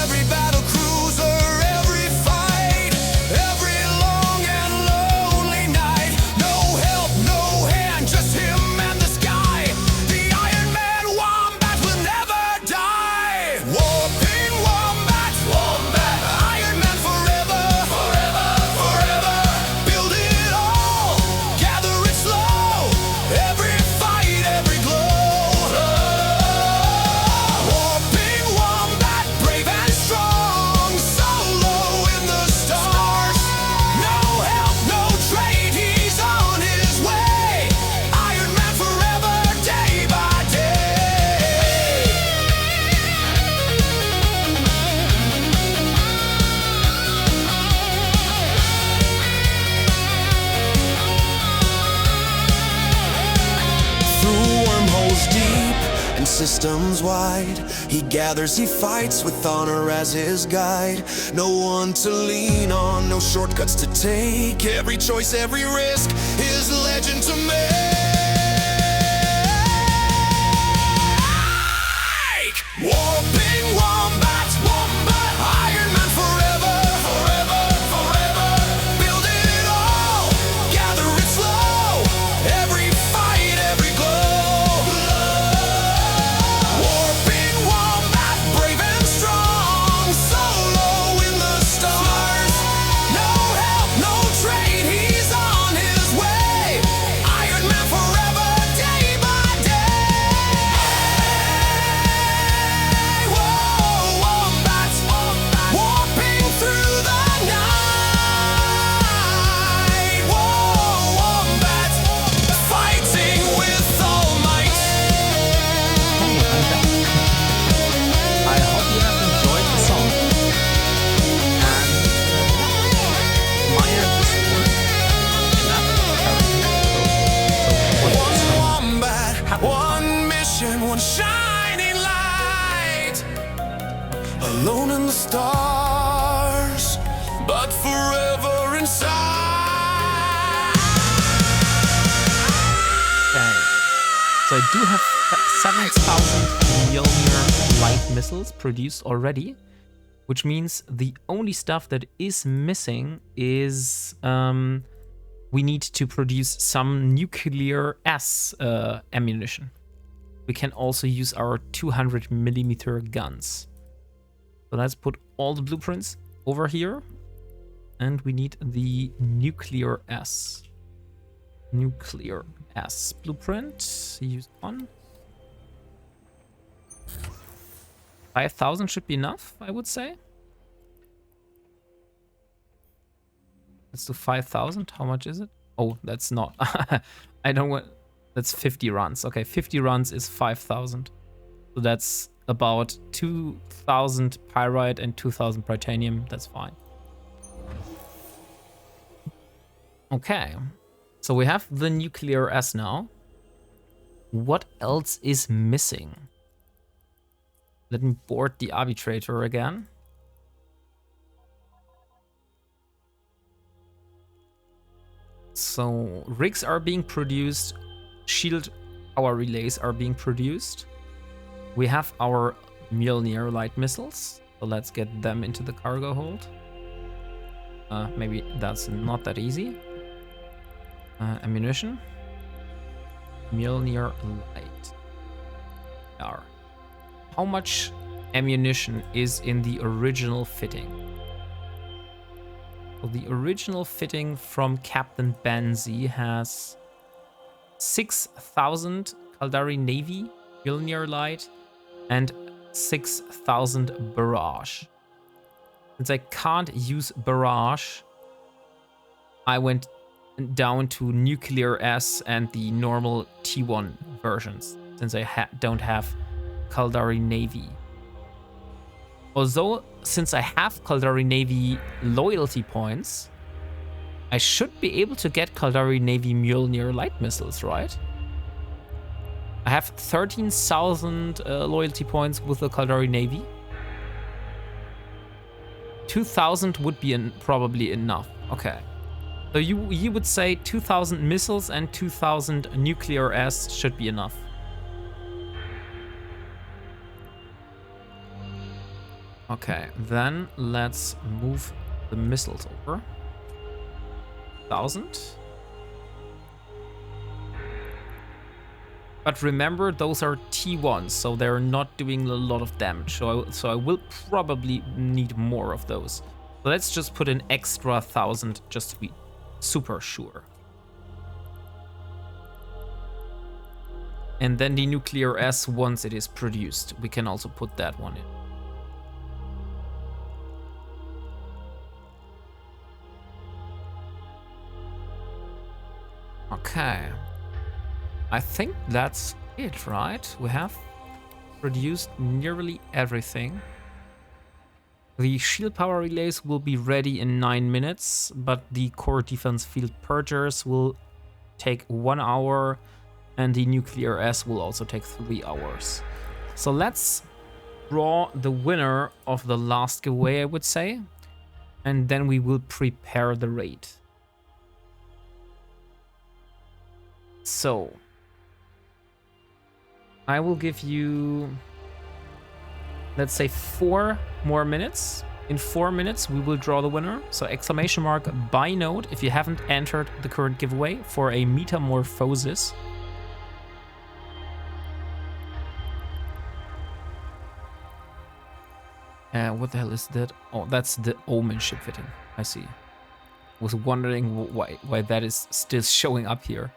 Every battle cruiser, every fight, every long and lonely night. No help, no hand, just him and the sky. The Ironman Wombat will never die. Warping Wombat, Wombat. Ironman forever, forever, forever. Build it all, gather it slow. Every fight, every glow. Warping Wombat, brave and strong. Solo in the stars. No help, no trade, he's on his way. Ironman forever, day by day. Through wormholes deep and systems wide, he gathers, he fights with honor as his guide. No one to lean on, no shortcuts to take. Every choice, every risk, his legend to make. Warping Wombat, Wombat. Ironman forever, forever, forever. Build it all, gather it slow. Every fight, every glow. Warping Wombat, brave and strong. Solo in the stars. No help, no trade, he's on his way. Ironman forever, day by day. Whoa, Wombats, warping through the night. Whoa, Wombats, fighting with all might. I hope you have enjoyed the song. And Maya Discord. One wombat, one mission, one shining light. Alone in the stars, but forever inside. Okay. So I do have 7,000 Mjolnir light missiles produced already, which means the only stuff that is missing is we need to produce some nuclear S ammunition. We can also use our 200mm guns. So let's put all the blueprints over here, and we need the nuclear S. Nuclear S blueprint. Use one. 5,000 should be enough, I would say. Let's do 5,000. How much is it? Oh, that's not. I don't want. That's 50 runs. Okay, 50 runs is 5,000. So that's about 2,000 pyrite and 2,000 titanium. That's fine. Okay. So we have the nuclear S now. What else is missing? Let me board the arbitrator again. So rigs are being produced. Shield power relays are being produced. We have our Mjolnir light missiles. So let's get them into the cargo hold. Maybe that's not that easy. Ammunition. Mjolnir light. R. How much ammunition is in the original fitting? So the original fitting from Captain Benzie has 6,000 Kaldari Navy Mjolnir light and 6,000 barrage. Since I can't use barrage, I went down to nuclear S and the normal T1 versions, since I don't have Kaldari Navy. Although, since I have Kaldari Navy loyalty points, I should be able to get Kaldari Navy Mjolnir light missiles, right? I have 13,000 loyalty points with the Kaldari Navy. 2,000 would be probably enough. Okay. So you would say 2,000 missiles and 2,000 nuclear S should be enough. Okay, then let's move the missiles over. 1,000. But remember, those are T1s, so they're not doing a lot of damage. So I will probably need more of those. So let's just put an extra 1,000 just to be super sure. And then the nuclear S, once it is produced, we can also put that one in. Okay. I think that's it, right? We have produced nearly everything. The shield power relays will be ready in 9 minutes, but the core defense field purgers will take 1 hour, and the nuclear S will also take 3 hours. So let's draw the winner of the last giveaway, I would say, and then we will prepare the raid. So I will give you, let's say, 4 more minutes. In 4 minutes, we will draw the winner. So exclamation mark buy node if you haven't entered the current giveaway for a metamorphosis. What the hell is that? Oh, that's the Omen ship fitting. I see. Was wondering why that is still showing up here.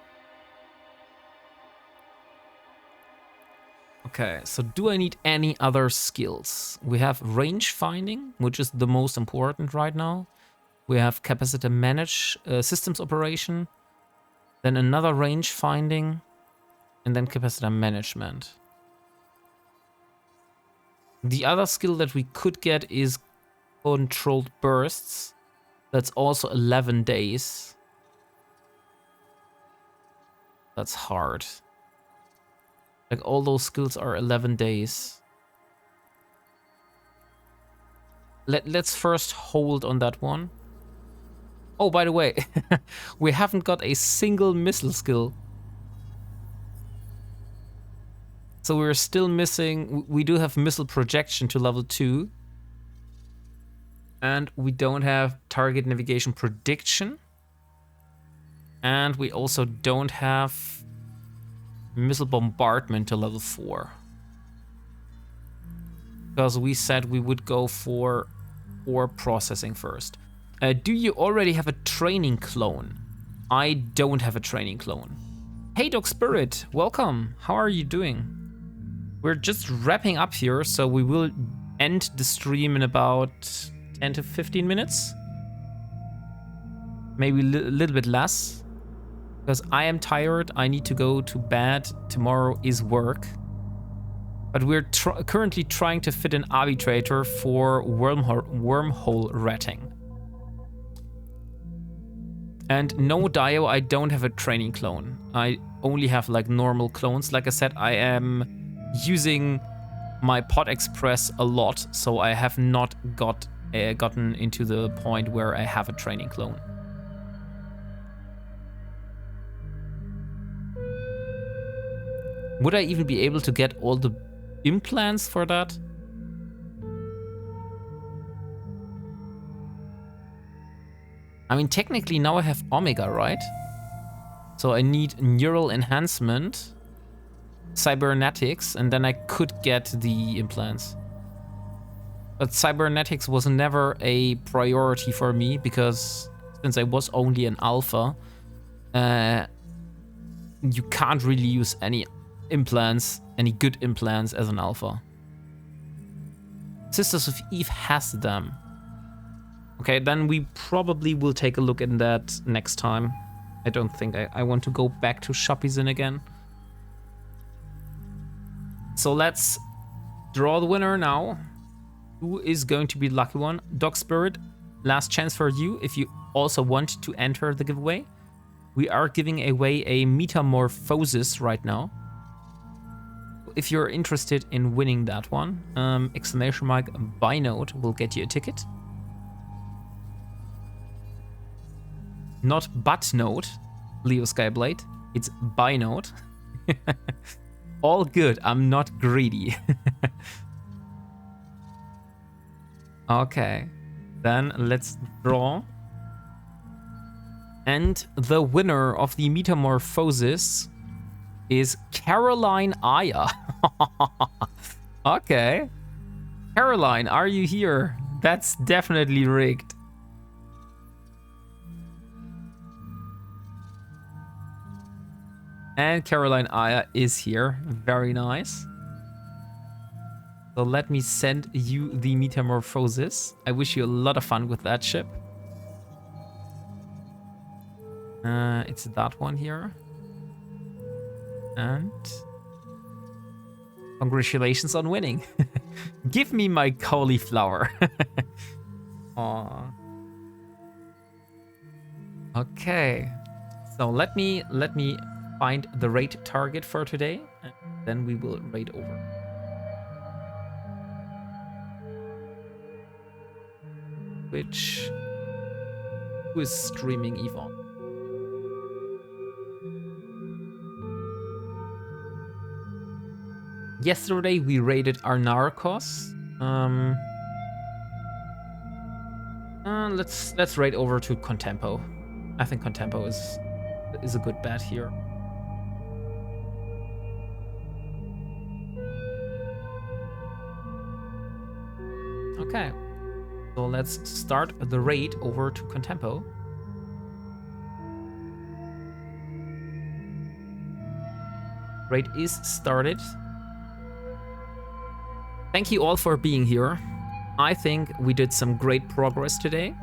Okay, so do I need any other skills? We have range finding, which is the most important right now. We have capacitor manage, systems operation, then another range finding, and then capacitor management. The other skill that we could get is controlled bursts. That's also 11 days. That's hard. Like, all those skills are 11 days. Let's first hold on that one. Oh, by the way, we haven't got a single missile skill. So we're still missing... We do have missile projection to level 2. And we don't have target navigation prediction. And we also don't have missile bombardment to level 4. Because we said we would go for processing first. Do you already have a training clone? I don't have a training clone. Hey Dog Spirit, welcome. How are you doing? We're just wrapping up here, so we will end the stream in about 10 to 15 minutes. Maybe a little bit less. Because I am tired, I need to go to bed. Tomorrow is work. But we're currently trying to fit an arbitrator for wormhole ratting. And no, Dio, I don't have a training clone. I only have like normal clones. Like I said, I am using my Pod Express a lot, so I have not gotten into the point where I have a training clone. Would I even be able to get all the implants for that? I mean, technically now I have Omega, right? So I need neural enhancement, cybernetics, and then I could get the implants. But cybernetics was never a priority for me because since I was only an alpha, you can't really use any implants, any good implants as an alpha. Sisters of Eve has them. Okay, then we probably will take a look at that next time. I don't think I want to go back to Shoppizin again. So let's draw the winner now. Who is going to be the lucky one? Dog Spirit, last chance for you. If you also want to enter the giveaway, we are giving away a Metamorphosis right now. If you're interested in winning that one, exclamation mark buy note will get you a ticket. Not but note, Leo Skyblade. It's buy note. All good. I'm not greedy. Okay. Then let's draw. And the winner of the Metamorphosis is Caroline Aya. Okay. Caroline, are you here? That's definitely rigged. And Caroline Aya is here. Very nice. So let me send you the Metamorphosis. I wish you a lot of fun with that ship. It's that one here. And congratulations on winning. Give me my cauliflower. Aww. Okay. So let me find the raid target for today, and then we will raid over. Which who is streaming Yvonne? Yesterday we raided Arnarkos. Let's raid over to Contempo. I think Contempo is a good bet here. Okay, so let's start the raid over to Contempo. Raid is started. Thank you all for being here. I think we did some great progress today.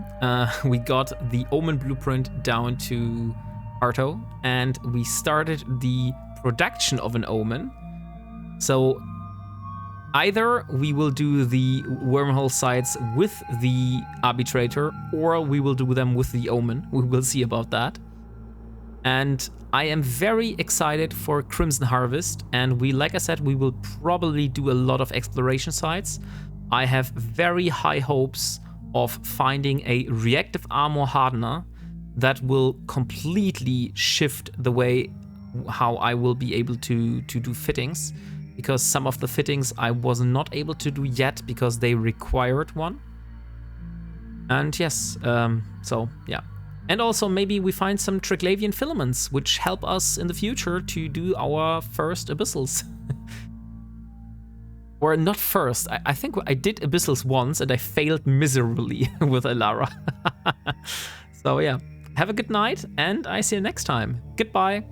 We got the Omen blueprint down to Arto, and we started the production of an Omen. So either we will do the wormhole sites with the arbitrator, or we will do them with the Omen. We will see about that. And I am very excited for Crimson Harvest, and like I said, we will probably do a lot of exploration sites. I have very high hopes of finding a reactive armor hardener that will completely shift the way how I will be able to do fittings, because some of the fittings I was not able to do yet because they required one. And yes, so yeah. And also maybe we find some Triglavian filaments which help us in the future to do our first abyssals. Or not first, I think I did abyssals once and I failed miserably with Elara. So yeah, have a good night and I see you next time. Goodbye.